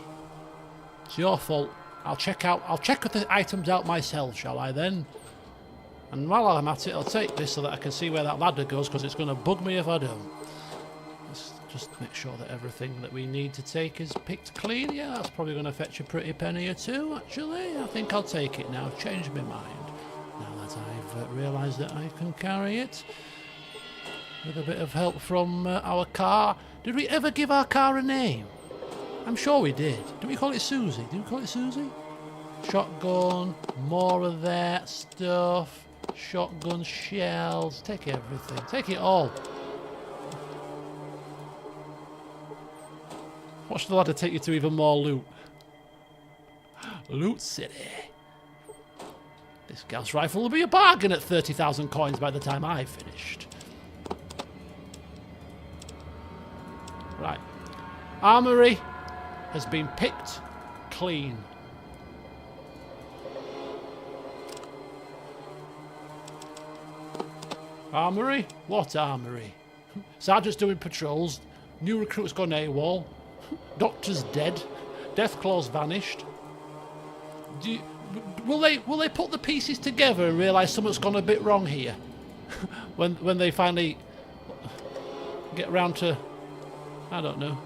It's your fault. I'll check the items out myself, shall I then? And while I'm at it, I'll take this so that I can see where that ladder goes, because it's going to bug me if I don't. Let's just make sure that everything that we need to take is picked clean. Yeah, that's probably going to fetch a pretty penny or two, actually. I think I'll take it now. I've changed my mind. Now that I've realised that I can carry it. With a bit of help from our car. Did we ever give our car a name? I'm sure we did. Did we call it Susie? Did we call it Susie? Shotgun, more of that stuff. Shotgun shells. Take everything. Take it all. Watch the ladder take you to even more loot. Loot City. This Gauss rifle will be a bargain at 30,000 coins by the time I've finished. Right. Armory has been picked clean. Armory? What armory? Sergeant's doing patrols. New recruit's gone AWOL. Doctor's dead. Deathclaw's vanished. Will they put the pieces together and realise something's gone a bit wrong here? when they finally get round to, I don't know.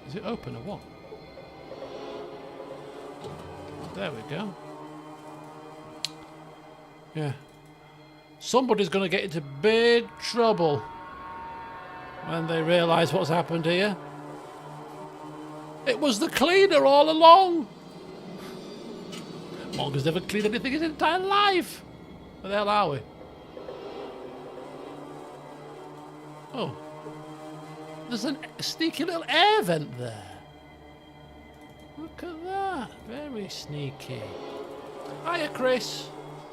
Is it open or what? There we go. Yeah. Somebody's going to get into big trouble when they realise what's happened here. It was the cleaner all along. Morgan's never cleaned anything his entire life. Where the hell are we? Oh. There's a sneaky little air vent there. Look at that. Very sneaky. Hiya, Chris.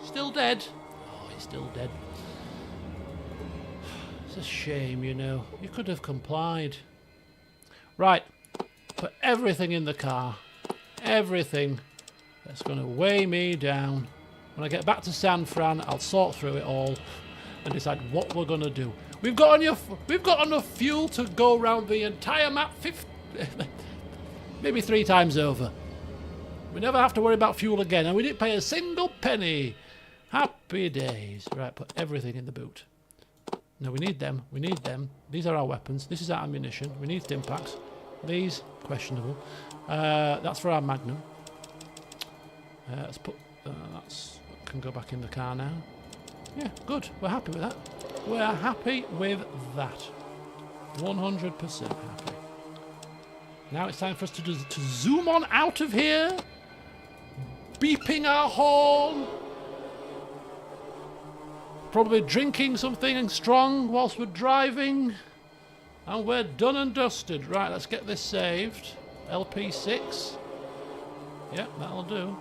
Still dead? Oh, he's still dead. It's a shame, you know. You could have complied. Right. Put everything in the car. Everything that's going to weigh me down. When I get back to San Fran, I'll sort through it all and decide what we're going to do. We've got enough fuel to go around the entire map maybe 3 times over. We never have to worry about fuel again, and we didn't pay a single penny. Happy days. Right, put everything in the boot. No, we need them. We need them. These are our weapons. This is our ammunition. We need stim packs. These, questionable. That's for our Magnum. Let's put... that's can go back in the car now. Yeah, good. We're happy with that. We're happy with that. 100% happy. Now it's time for us to zoom on out of here. Beeping our horn. Probably drinking something strong whilst we're driving. And we're done and dusted. Right, let's get this saved. LP6. Yep, that'll do.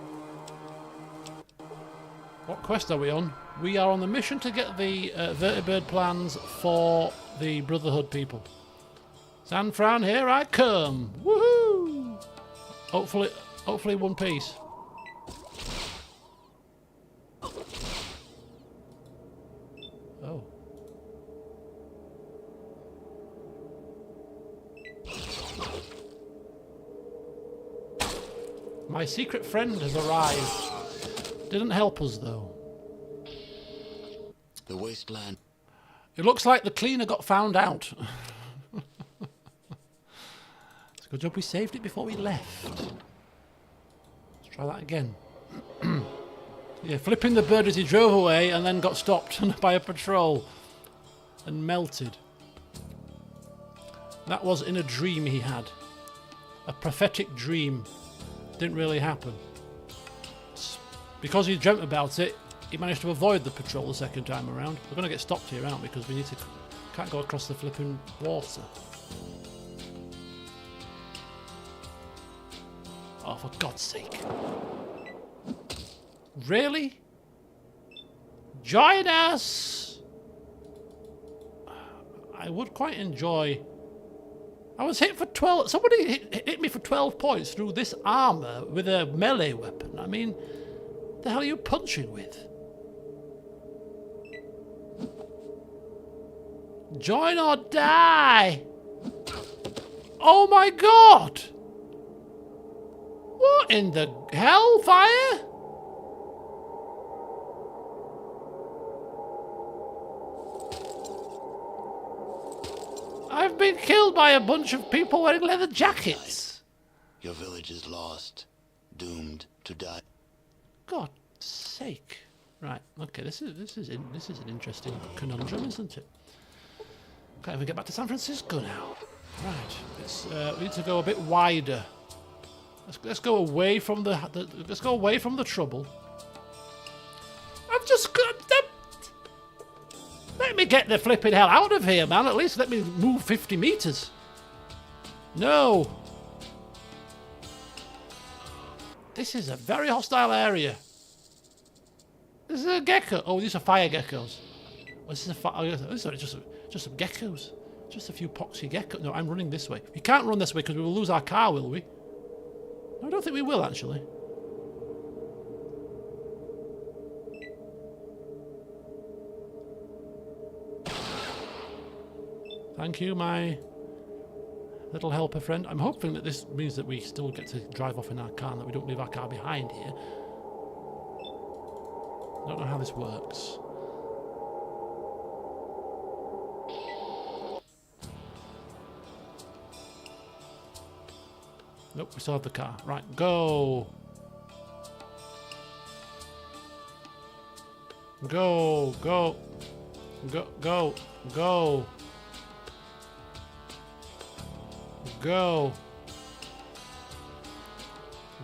What quest are we on? We are on the mission to get the vertibird plans for the Brotherhood people. San Fran, here I come. Woohoo! Hopefully one piece. Oh. My secret friend has arrived. Didn't help us though. The wasteland. It looks like the cleaner got found out. It's a good job we saved it before we left. Let's try that again. Yeah, flipping the bird as he drove away and then got stopped by a patrol and melted. That was in a dream he had. A prophetic dream. Didn't really happen. Because he dreamt about it, he managed to avoid the patrol the second time around. We're going to get stopped here, aren't we? Because we can't go across the flipping water. Oh, for God's sake. Really? Join us! I would quite enjoy... I was hit for 12... Somebody hit me for 12 points through this armour with a melee weapon. I mean, the hell are you punching with? Join or die! Oh my God! What in the hellfire? I've been killed by a bunch of people wearing leather jackets. Your village is lost, doomed to die. God's sake! Right. Okay. This is an interesting conundrum, isn't it? Okay, we get back to San Francisco now. Right. We need to go a bit wider. Let's go away from let's go away from the trouble. I've just got. Let me get the flipping hell out of here, man. At least let me move 50 meters. No. This is a very hostile area. This is a gecko. Oh, these are fire geckos. Oh, this is just some geckos. Just a few poxy geckos. No, I'm running this way. We can't run this way because we will lose our car, will we? No, I don't think we will, actually. Thank you, my little helper friend. I'm hoping that this means that we still get to drive off in our car and that we don't leave our car behind here. I don't know how this works. Nope, we still have the car. Right, go! Go, go, go, go, go. Go.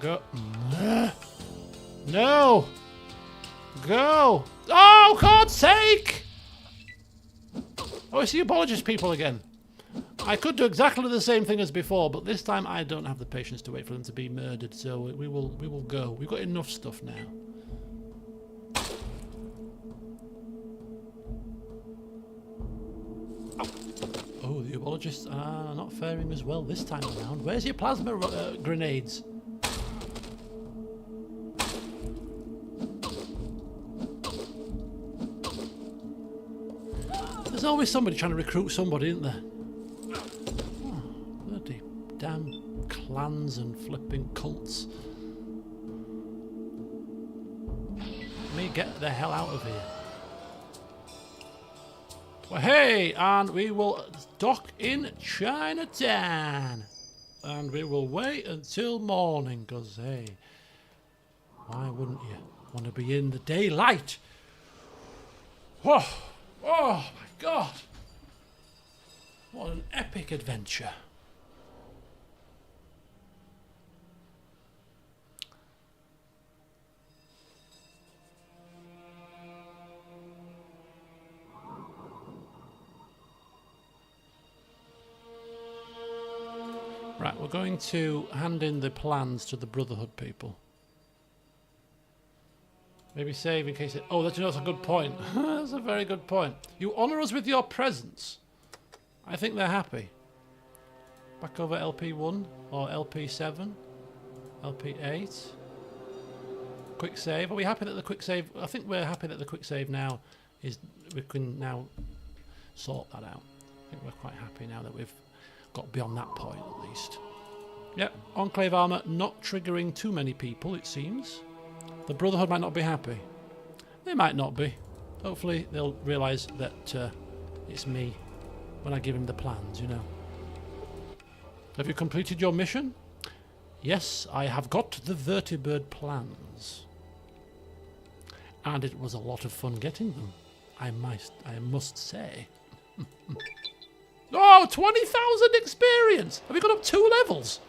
Go. No! Go! Oh, God's sake! Oh, it's the apologist people again. I could do exactly the same thing as before, but this time I don't have the patience to wait for them to be murdered, so we will go. We've got enough stuff now. Oh, the ufologists are not faring as well this time around. Where's your plasma grenades? There's always somebody trying to recruit somebody, isn't there? Oh, bloody damn clans and flipping cults. Let me get the hell out of here. Well, hey, and we will dock in Chinatown. And we will wait until morning, because, hey, why wouldn't you want to be in the daylight? Whoa, oh my God. What an epic adventure. Right, we're going to hand in the plans to the Brotherhood people. Maybe save in case it... Oh, that's a good point. That's a very good point. You honour us with your presence. I think they're happy. Back over LP1 or LP7. LP8. Quick save. Are we happy that the quick save... I think we're happy that the quick save now is... We can now sort that out. I think we're quite happy now that we've got beyond that point at least. Yep, Enclave armour not triggering too many people, it seems. The Brotherhood might not be happy. They might not be. Hopefully they'll realise that it's me when I give him the plans, you know. Have you completed your mission? Yes, I have got the vertibird plans. And it was a lot of fun getting them, I must say. Oh, 20,000 experience! Have we got up 2 levels?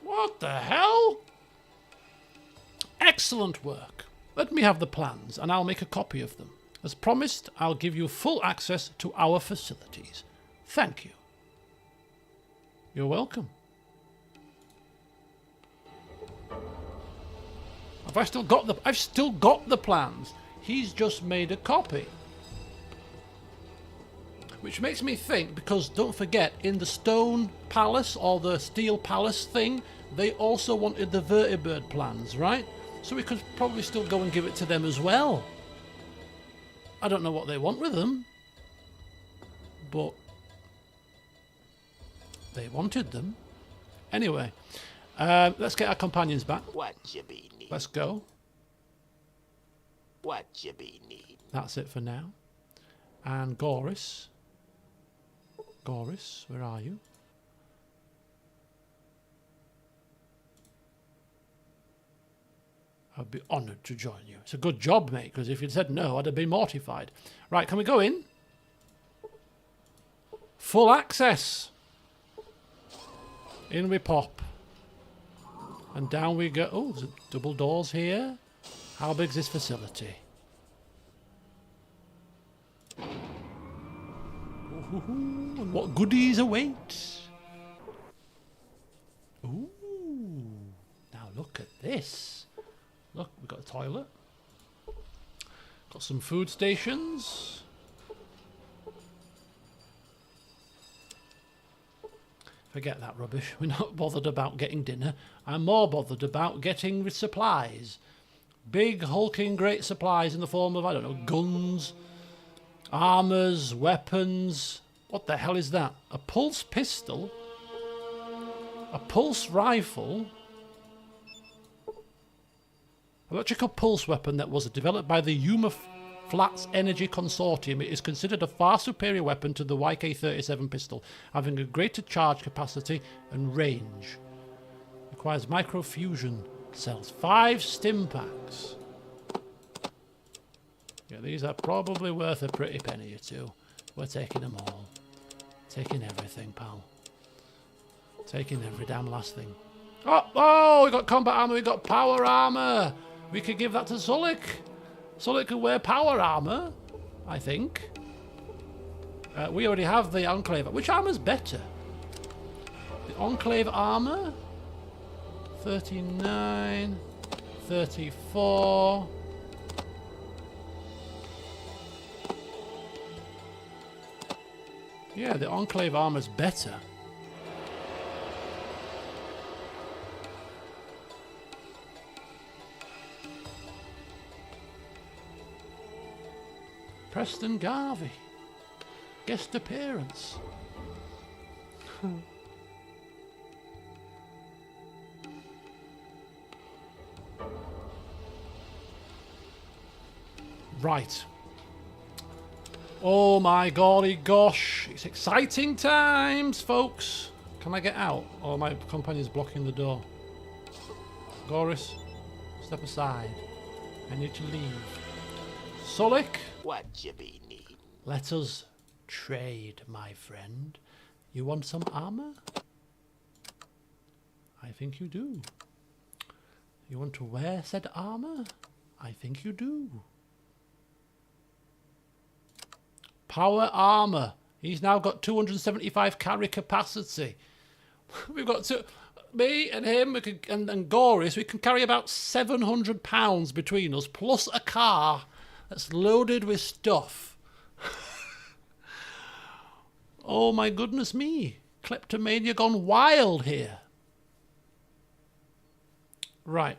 What the hell? Excellent work. Let me have the plans and I'll make a copy of them. As promised, I'll give you full access to our facilities. Thank you. You're welcome. I've still got the plans. He's just made a copy. Which makes me think, because don't forget, in the Stone Palace or the Steel Palace thing, they also wanted the vertibird plans, right? So we could probably still go and give it to them as well. I don't know what they want with them, but they wanted them. Anyway, let's get our companions back. What you be need? Let's go. What you be need? That's it for now. And Goris. Goris, where are you? I'd be honoured to join you. It's a good job, mate, because if you'd said no, I'd have been mortified. Right, can we go in? Full access. In we pop. And down we go. Oh, there's double doors here. How big's this facility? Ooh, and what goodies await? Ooh. Now look at this. Look, we've got a toilet. Got some food stations. Forget that rubbish. We're not bothered about getting dinner. I'm more bothered about getting supplies. Big, hulking, great supplies in the form of, I don't know, guns, armours, weapons. What the hell is that? A pulse pistol? A pulse rifle? Electrical pulse weapon that was developed by the Yuma Flats Energy Consortium. It is considered a far superior weapon to the YK-37 pistol, having a greater charge capacity and range. Requires microfusion cells. 5 stim packs. Yeah, these are probably worth a pretty penny or two. We're taking them all. Taking everything, pal. Taking every damn last thing. Oh, we got combat armor, we got power armor. We could give that to Sulik. Sulik could wear power armor, I think. We already have the Enclave. Which armor's better? The Enclave armor? 39, 34. Yeah, the Enclave armor's better. Preston Garvey. Guest appearance. Right. Oh my golly gosh. It's exciting times, folks. Can I get out? Or my companion's blocking the door. Goris, step aside. I need to leave. Solik, What you be need? let us trade, my friend. You want some armor? I think you do. You want to wear said armor? I think you do. Power armor. He's now got 275 carry capacity. We've got me and him and Goris. We can carry about 700 pounds between us, plus a car that's loaded with stuff. Oh my goodness me. Kleptomania gone wild here. Right.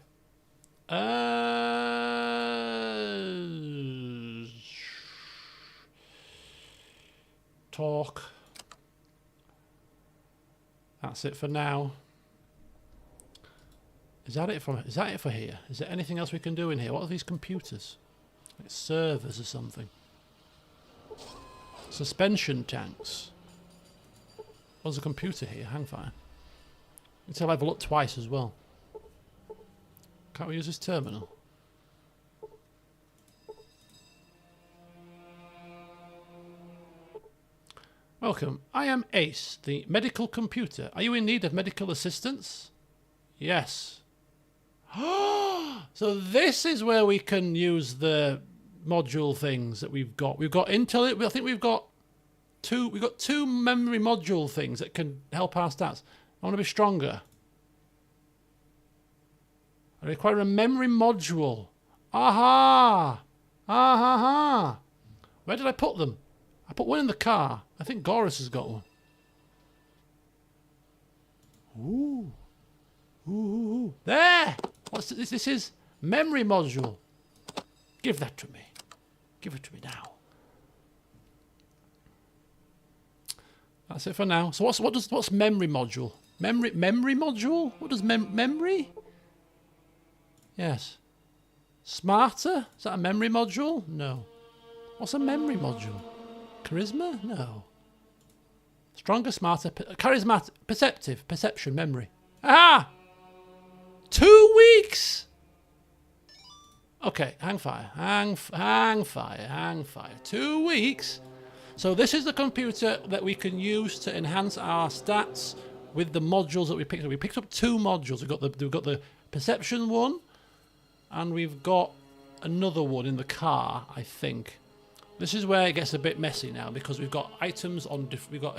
Talk. That's it for now. Is that it for here? Is there anything else we can do in here? What are these computers? Like servers or something. Suspension tanks. There's a computer here, Hangfire. It's a level up twice as well. Can't we use this terminal? Welcome. I am Ace, the medical computer. Are you in need of medical assistance? Yes. So this is where we can use the module things that we've got. We've got Intel. I think we've got two memory module things that can help our stats. I want to be stronger. I require a memory module. Aha! Aha! Where did I put them? I put one in the car. I think Goris has got one. Ooh. Ooh. There! What's this? This is memory module. Give that to me. Give it to me now. That's it for now. So what's memory module? Memory module? What does memory? Yes. Smarter? Is that a memory module? No. What's a memory module? Charisma? No. Stronger, smarter, charismatic, perceptive, perception, memory. Aha! 2 weeks! Okay, hang fire. 2 weeks. So this is the computer that we can use to enhance our stats with the modules that we picked up. We picked up 2 modules. We've got the perception one, and we've got another one in the car, I think. This is where it gets a bit messy now, because we've got items on different. We've got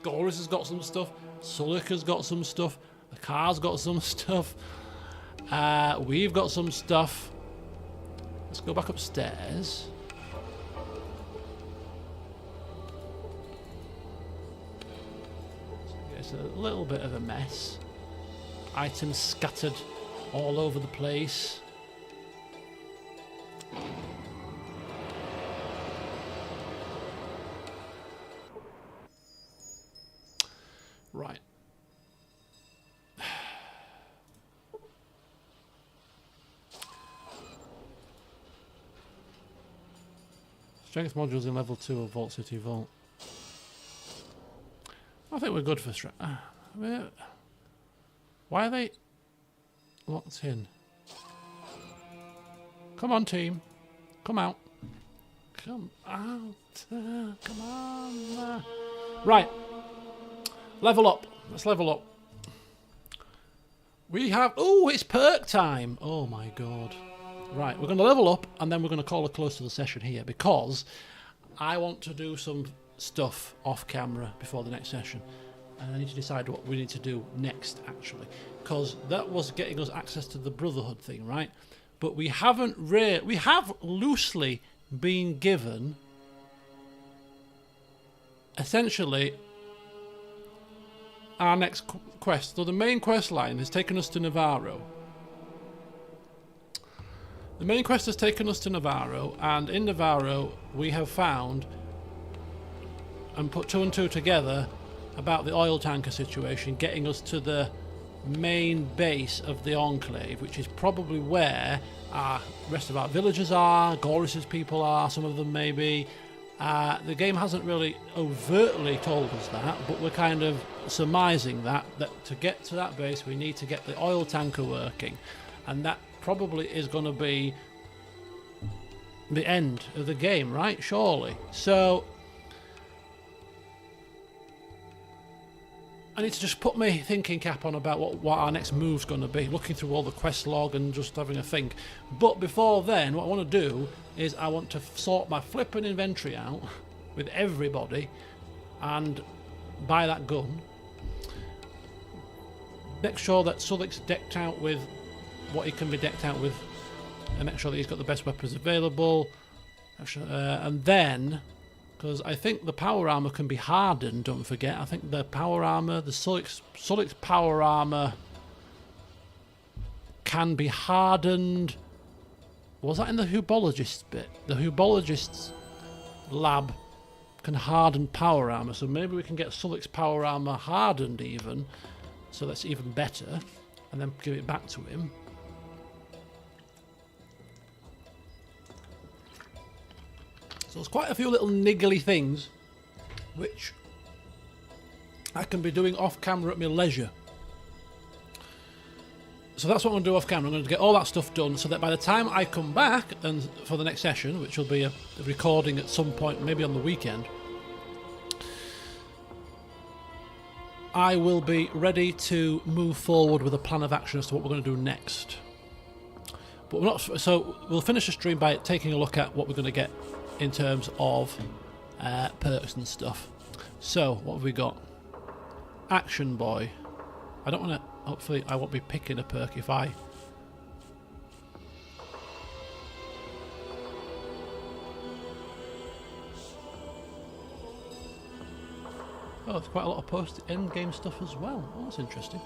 Goris has got some stuff. Sulik has got some stuff. The car's got some stuff. We've got some stuff. Let's go back upstairs. It's a little bit of a mess. Items scattered all over the place. Right. Strength modules in level 2 of Vault City Vault. I think we're good for strength. Why are they locked in? Come on, team. Come out. Come out. Come on. Right. Level up. Let's level up. We have... Oh, it's perk time. Oh, my God. Right, we're going to level up, and then we're going to call a close to the session here, because I want to do some stuff off camera before the next session. And I need to decide what we need to do next, actually. Because that was getting us access to the Brotherhood thing, right? But we haven't we have loosely been given, essentially, our next quest. So the main quest line has taken us to Navarro. The main quest has taken us to Navarro, and in Navarro we have found and put 2 and 2 together about the oil tanker situation, getting us to the main base of the Enclave, which is probably where our rest of our villagers are, Gorys's people are, some of them maybe. The game hasn't really overtly told us that, but we're kind of surmising that to get to that base we need to get the oil tanker working, and that probably is going to be the end of the game, right? Surely. So I need to just put my thinking cap on about what our next move's going to be, looking through all the quest log and just having a think. But before then, what I want to do is I want to sort my flipping inventory out with everybody and buy that gun. Make sure that Sullick's decked out with what he can be decked out with, and make sure that he's got the best weapons available. And then, because I think the power armor can be hardened, don't forget. I think the power armor, the Sullick's power armor can be hardened. Was that in the Hubologist bit? The Hubologist's lab can harden power armor, so maybe we can get Sullick's power armor hardened even, so that's even better, and then give it back to him. So there's quite a few little niggly things which I can be doing off camera at my leisure. So that's what I'm going to do off camera. I'm going to get all that stuff done so that by the time I come back and for the next session, which will be a recording at some point, maybe on the weekend, I will be ready to move forward with a plan of action as to what we're going to do next. But we're not. So we'll finish the stream by taking a look at what we're going to get in terms of perks and stuff. So what have we got? Action Boy. I don't want to. Hopefully I won't be picking a perk if I... Oh, there's quite a lot of post-end game stuff as well. Oh, that's interesting.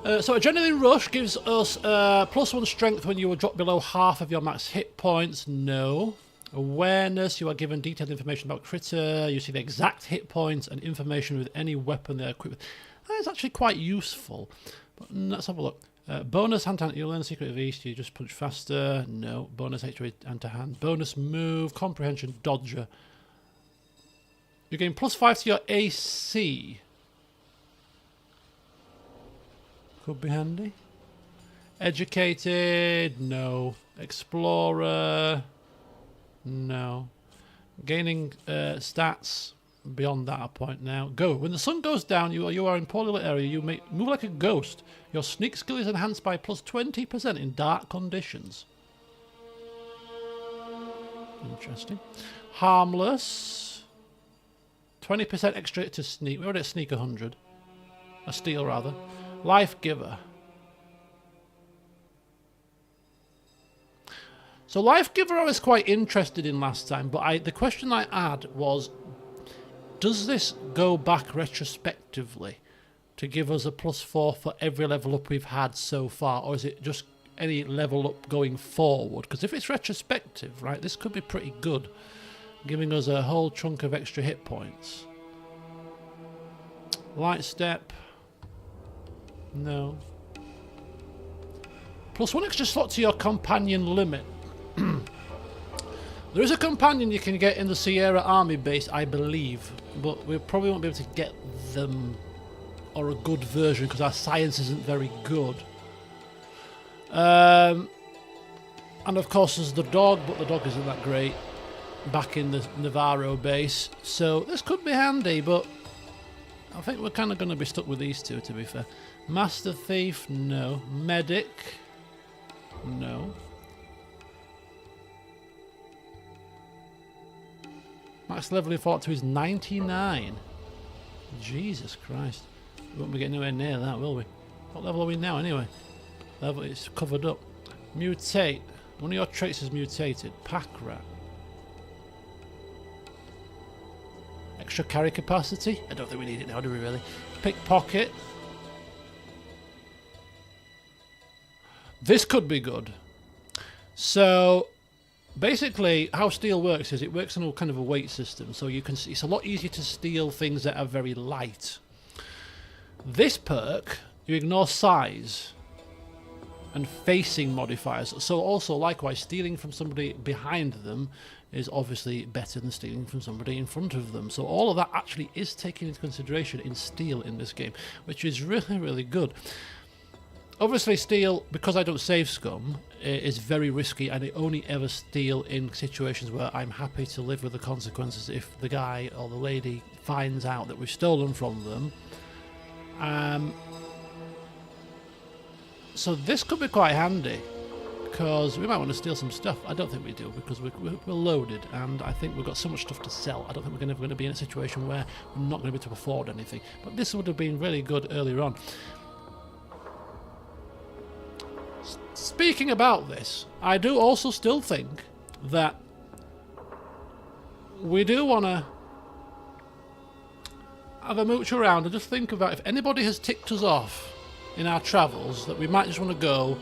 So Adrenaline Rush gives us +1 strength when you are dropped below half of your max hit points. No. Awareness, you are given detailed information about critter. You see the exact hit points and information with any weapon they're equipped with. That is actually quite useful. But let's have a look. Bonus hand-to-hand, you learn the secret of East, you just punch faster. No. Bonus HP hand-to-hand. Bonus move, comprehension, dodger. You gain +5 to your AC. Could be handy. Educated, no. Explorer, no. Gaining stats beyond that point now. Go. When the sun goes down, you are in poorly lit area. You may move like a ghost. Your sneak skill is enhanced by +20% in dark conditions. Interesting. Harmless. 20% extra to sneak. We already at sneak 100. A steal rather. Life Giver. So Life Giver I was quite interested in last time, but the question I had was, does this go back retrospectively to give us a +4 for every level up we've had so far, or is it just any level up going forward? Because if it's retrospective, right, this could be pretty good, giving us a whole chunk of extra hit points. Light Step. No. +1 extra slot to your companion limit. There is a companion you can get in the Sierra Army base, I believe, but we probably won't be able to get them, or a good version, because our science isn't very good. And of course there's the dog, but the dog isn't that great back in the Navarro base, so this could be handy, but I think we're kind of going to be stuck with these two, to be fair. Master Thief, no. Medic, no. Max level in Fallout 2 is 99. Jesus Christ. We won't be getting anywhere near that, will we? What level are we now, anyway? Level, it's covered up. Mutate. One of your traits is mutated. Pack rat. Extra carry capacity? I don't think we need it now, do we really? Pickpocket. This could be good. So, basically, how steel works is it works on a kind of a weight system. So you can see it's a lot easier to steal things that are very light. This perk, you ignore size and facing modifiers. So also, likewise, stealing from somebody behind them is obviously better than stealing from somebody in front of them. So all of that actually is taken into consideration in steel in this game, which is really, really good. Obviously, steal, because I don't save scum, is very risky, and I only ever steal in situations where I'm happy to live with the consequences if the guy or the lady finds out that we've stolen from them. So this could be quite handy, because we might want to steal some stuff. I don't think we do, because we're loaded, and I think we've got so much stuff to sell. I don't think we're ever going to be in a situation where we're not going to be able to afford anything. But this would have been really good earlier on. Speaking about this, I do also still think that we do want to have a mooch around and just think about if anybody has ticked us off in our travels, that we might just want to go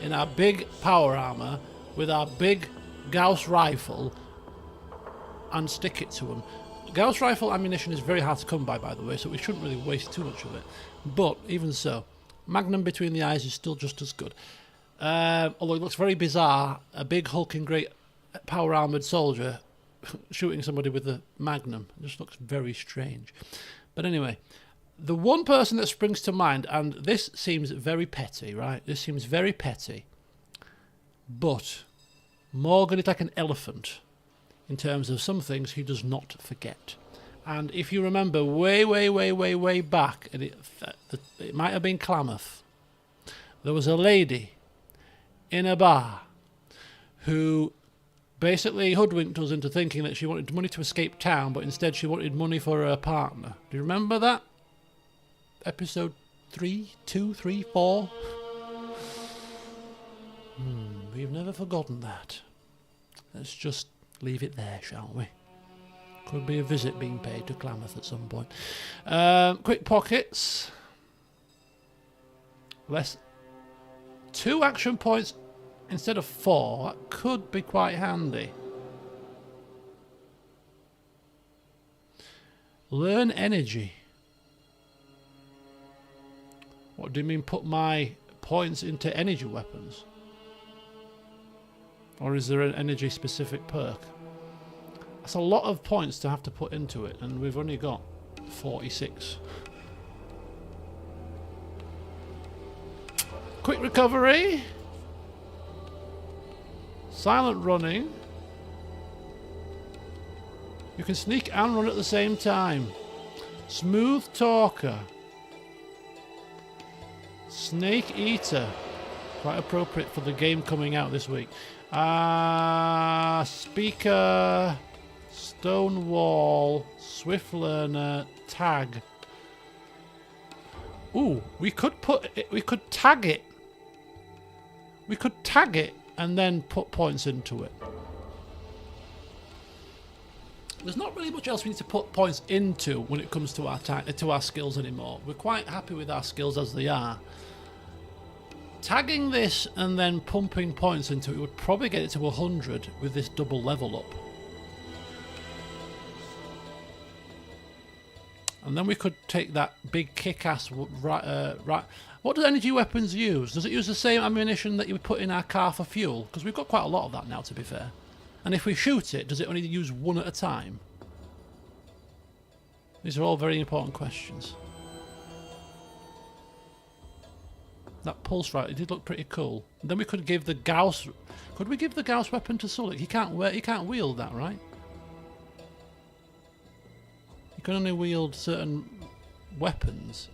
in our big power armor with our big Gauss rifle and stick it to them. Gauss rifle ammunition is very hard to come by the way, so we shouldn't really waste too much of it. But even so, Magnum between the eyes is still just as good. Although it looks very bizarre, a big hulking great power armoured soldier shooting somebody with a Magnum. It just looks very strange. But anyway, the one person that springs to mind, and this seems very petty, right? This seems very petty. But Morgan is like an elephant in terms of some things he does not forget. And if you remember way back, and it might have been Klamath, there was a lady in a bar who basically hoodwinked us into thinking that she wanted money to escape town, but instead she wanted money for her partner. Do you remember that? Episode 3, 2, 3, 4? We've never forgotten that. Let's just leave it there, shall we? Could be a visit being paid to Klamath at some point. Quick pockets. Less 2 action points instead of 4. That could be quite handy. Learn energy. What do you mean put my points into energy weapons? Or is there an energy specific perk? That's a lot of points to have to put into it, and we've only got 46. Quick recovery. Silent running. You can sneak and run at the same time. Smooth talker. Snake eater. Quite appropriate for the game coming out this week. Speaker. Stone wall. Swift learner. Tag. Ooh, we could tag it. We could tag it and then put points into it. There's not really much else we need to put points into when it comes to our skills anymore. We're quite happy with our skills as they are. Tagging this and then pumping points into it would probably get it to 100 with this double level up. And then we could take that big kick-ass right. What do energy weapons use? Does it use the same ammunition that you would put in our car for fuel? Because we've got quite a lot of that now, to be fair. And if we shoot it, does it only use one at a time? These are all very important questions. That pulse rifle, it did look pretty cool. And then we could give the Gauss. Could we give the Gauss weapon to Sulik? He can't wield that, right? You can only wield certain weapons.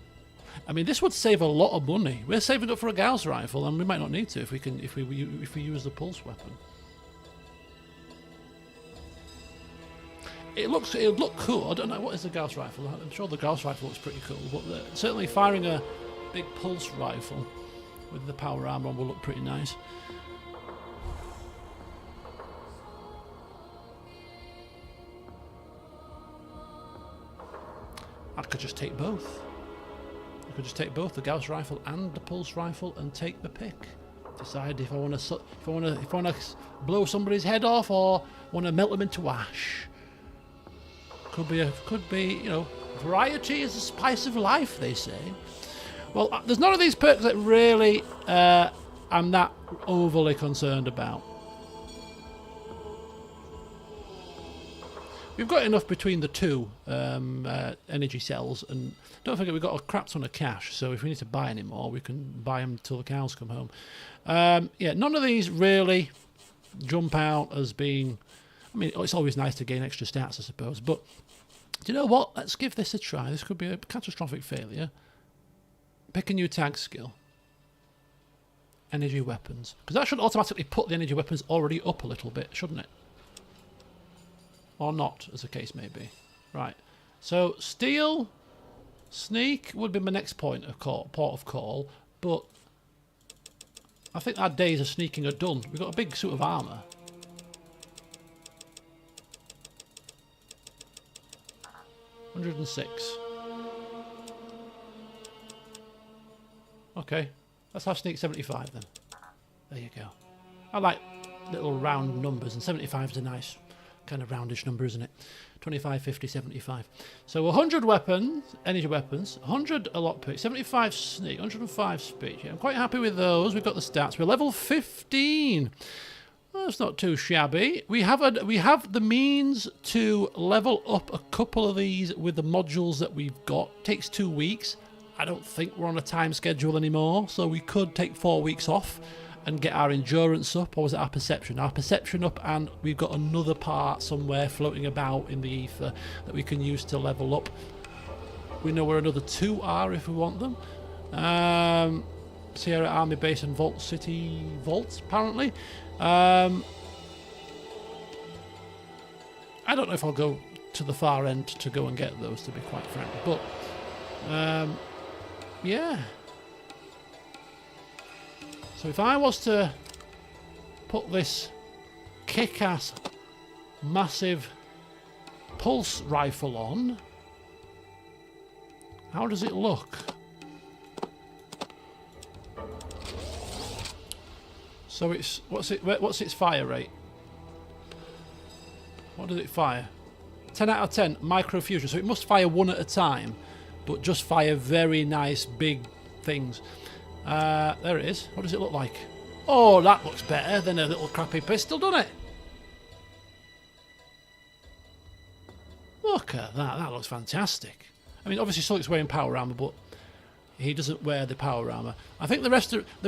I mean, this would save a lot of money. We're saving up for a Gauss rifle, and we might not need to if we use the pulse weapon. it would look cool. I don't know, what is the Gauss rifle? I'm sure the Gauss rifle looks pretty cool, but certainly firing a big pulse rifle with the power armor on will look pretty nice. I could just take both. I could just take both the Gauss rifle and the pulse rifle and take the pick. Decide if I want to blow somebody's head off or want to melt them into ash. Could be, you know, variety is the spice of life, they say. Well, there's none of these perks that really I'm that overly concerned about. We've got enough between the two energy cells, and don't forget we've got a crap ton of cash, so if we need to buy any more, we can buy them till the cows come home. Yeah, none of these really jump out as being... I mean, it's always nice to gain extra stats, I suppose, but do you know what? Let's give this a try. This could be a catastrophic failure. Pick a new tag skill. Energy weapons. Because that should automatically put the energy weapons already up a little bit, shouldn't it? Or not, as the case may be. Right. So, steal, sneak would be my next port of call, but I think our days of sneaking are done. We've got a big suit of armour. $106. Okay, let's have sneak 75 then. There you go. I like little round numbers, and 75 is a nice kind of roundish number, isn't it? 25, 50, 75. So 100 weapons, energy weapons, 100 a lockpick, 75 sneak, 105 speed. Yeah, I'm quite happy with those. We've got the stats. We're level 15. Well, that's not too shabby. We have the means to level up a couple of these with the modules that we've got. Takes 2 weeks. I don't think we're on a time schedule anymore, so we could take 4 weeks off and get our endurance up, or was it our perception? Our perception up, and we've got another part somewhere floating about in the ether that we can use to level up. We know where another 2 are if we want them. Sierra Army Base and Vault City Vaults, apparently. I don't know if I'll go to the far end to go and get those, to be quite frank, but yeah. So if I was to put this kick-ass massive pulse rifle on, how does it look? So it's what's its fire rate? What does it fire? 10 out of 10 microfusion. So it must fire one at a time, but just fire very nice big things. There it is. What does it look like? Oh, that looks better than a little crappy pistol, doesn't it? Look at that. That looks fantastic. I mean, obviously Sonic's wearing power armor, but he doesn't wear the power armor. I think the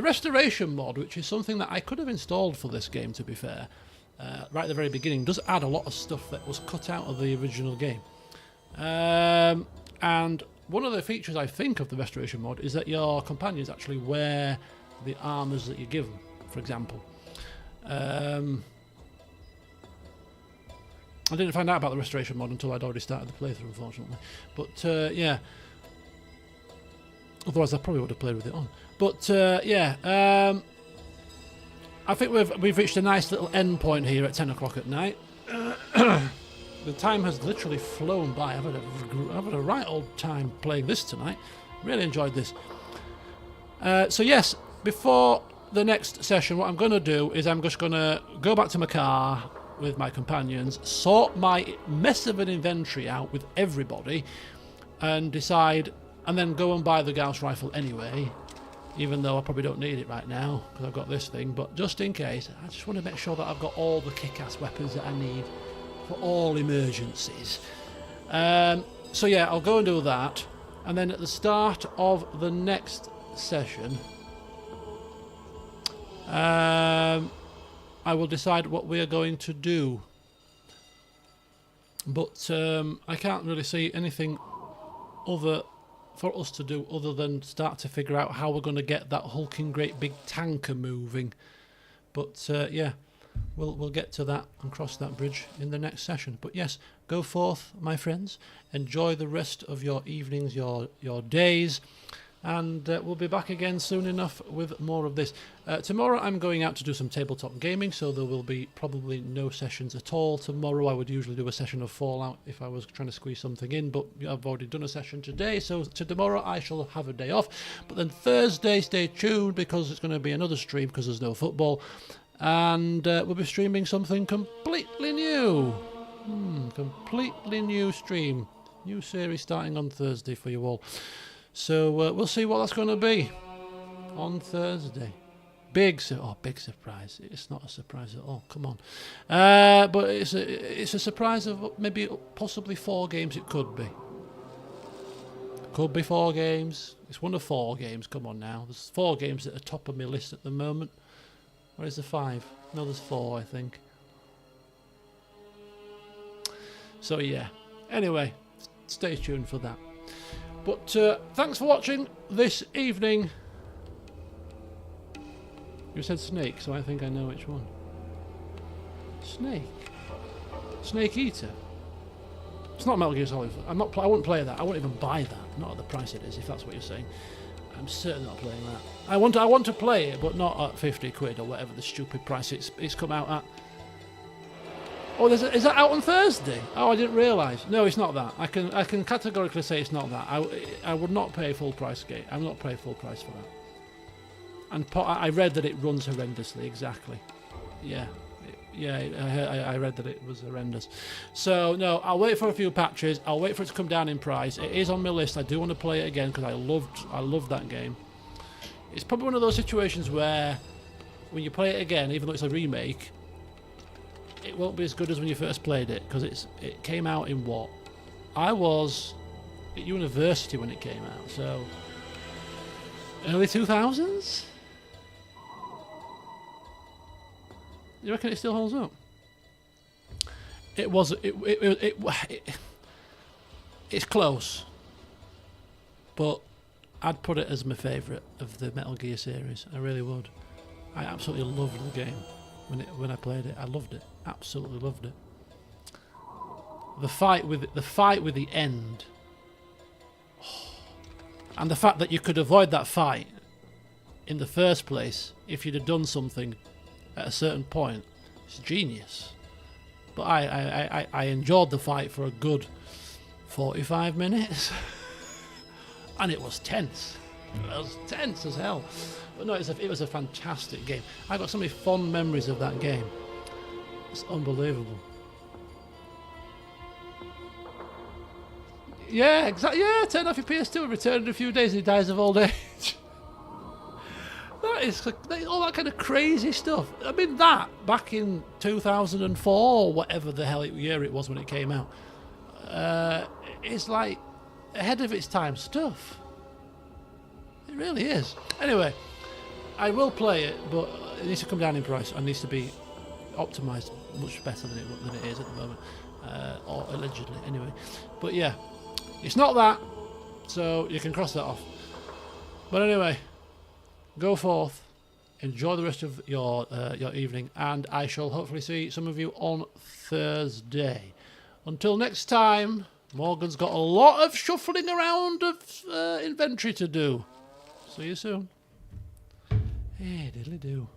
restoration mod, which is something that I could have installed for this game, to be fair, right at the very beginning, does add a lot of stuff that was cut out of the original game. And one of the features, I think, of the restoration mod is that your companions actually wear the armors that you give them, for example. I didn't find out about the restoration mod until I'd already started the playthrough, unfortunately. But, yeah. Otherwise, I probably would have played with it on. But, yeah. I think we've reached a nice little end point here at 10 o'clock at night. The time has literally flown by. I've had a right old time playing this tonight. Really enjoyed this. So yes, before the next session, what I'm going to do is I'm just going to go back to my car with my companions, sort my mess of an inventory out with everybody, and decide, and then go and buy the Gauss rifle anyway, even though I probably don't need it right now because I've got this thing. But just in case, I just want to make sure that I've got all the kick-ass weapons that I need for all emergencies. So yeah, I'll go and do that, and then at the start of the next session, I will decide what we are going to do. But I can't really see anything other for us to do other than start to figure out how we're going to get that hulking great big tanker moving. But yeah, we'll get to that and cross that bridge in the next session. But yes, go forth, my friends. Enjoy the rest of your evenings, your days. And we'll be back again soon enough with more of this. Tomorrow I'm going out to do some tabletop gaming, so there will be probably no sessions at all tomorrow. I would usually do a session of Fallout if I was trying to squeeze something in, but I've already done a session today, so tomorrow I shall have a day off. But then Thursday, stay tuned, because it's going to be another stream because there's no football. And we'll be streaming something completely new. Completely new stream. New series starting on Thursday for you all. So we'll see what that's going to be on Thursday. Big surprise. It's not a surprise at all. Come on. But it's a surprise of maybe possibly 4 games. It could be. Could be 4 games. It's one of 4 games. Come on now. There's 4 games at the top of my list at the moment. Or is there 5? No, there's 4, I think. So yeah. Anyway, stay tuned for that. But thanks for watching this evening. You said Snake, so I think I know which one. Snake. Snake Eater. It's not Metal Gear Solid. I wouldn't play that. I wouldn't even buy that. Not at the price it is, if that's what you're saying. I'm certainly not playing that. I want to play it, but not at 50 quid or whatever the stupid price it's come out at. Oh, is that out on Thursday? Oh, I didn't realise. No, it's not that. I can categorically say it's not that. I would not pay full price game. I would not pay full price for that. And I read that it runs horrendously. Exactly. Yeah. I read that it was horrendous. So no, I'll wait for a few patches. I'll wait for it to come down in price. It is on my list. I do want to play it again because I loved that game. It's probably one of those situations where when you play it again, even though it's a remake, it won't be as good as when you first played it, because it came out in what? I was at university when it came out, so early 2000s? You reckon it still holds up? It's close, but I'd put it as my favourite of the Metal Gear series. I really would. I absolutely loved the game when I played it. I loved it. Absolutely loved it. The fight with the end, and the fact that you could avoid that fight in the first place if you'd have done something at a certain point, it's genius. But I enjoyed the fight for a good 45 minutes, and it was tense. It was tense as hell. But no, it was a fantastic game. I got so many fond memories of that game. It's unbelievable. Yeah, exactly. Yeah, turn off your PS2 and return in a few days and he dies of old age. That is all that kind of crazy stuff. I mean, that back in 2004 or whatever the hell year it was when it came out, it's like ahead of its time stuff. It really is. Anyway, I will play it, but it needs to come down in price and needs to be optimised much better than it is at the moment, or allegedly anyway. But yeah, it's not that, so you can cross that off. But anyway, go forth, enjoy the rest of your evening, and I shall hopefully see some of you on Thursday. Until next time, Morgan's got a lot of shuffling around of inventory to do. See you soon. Hey, diddly do.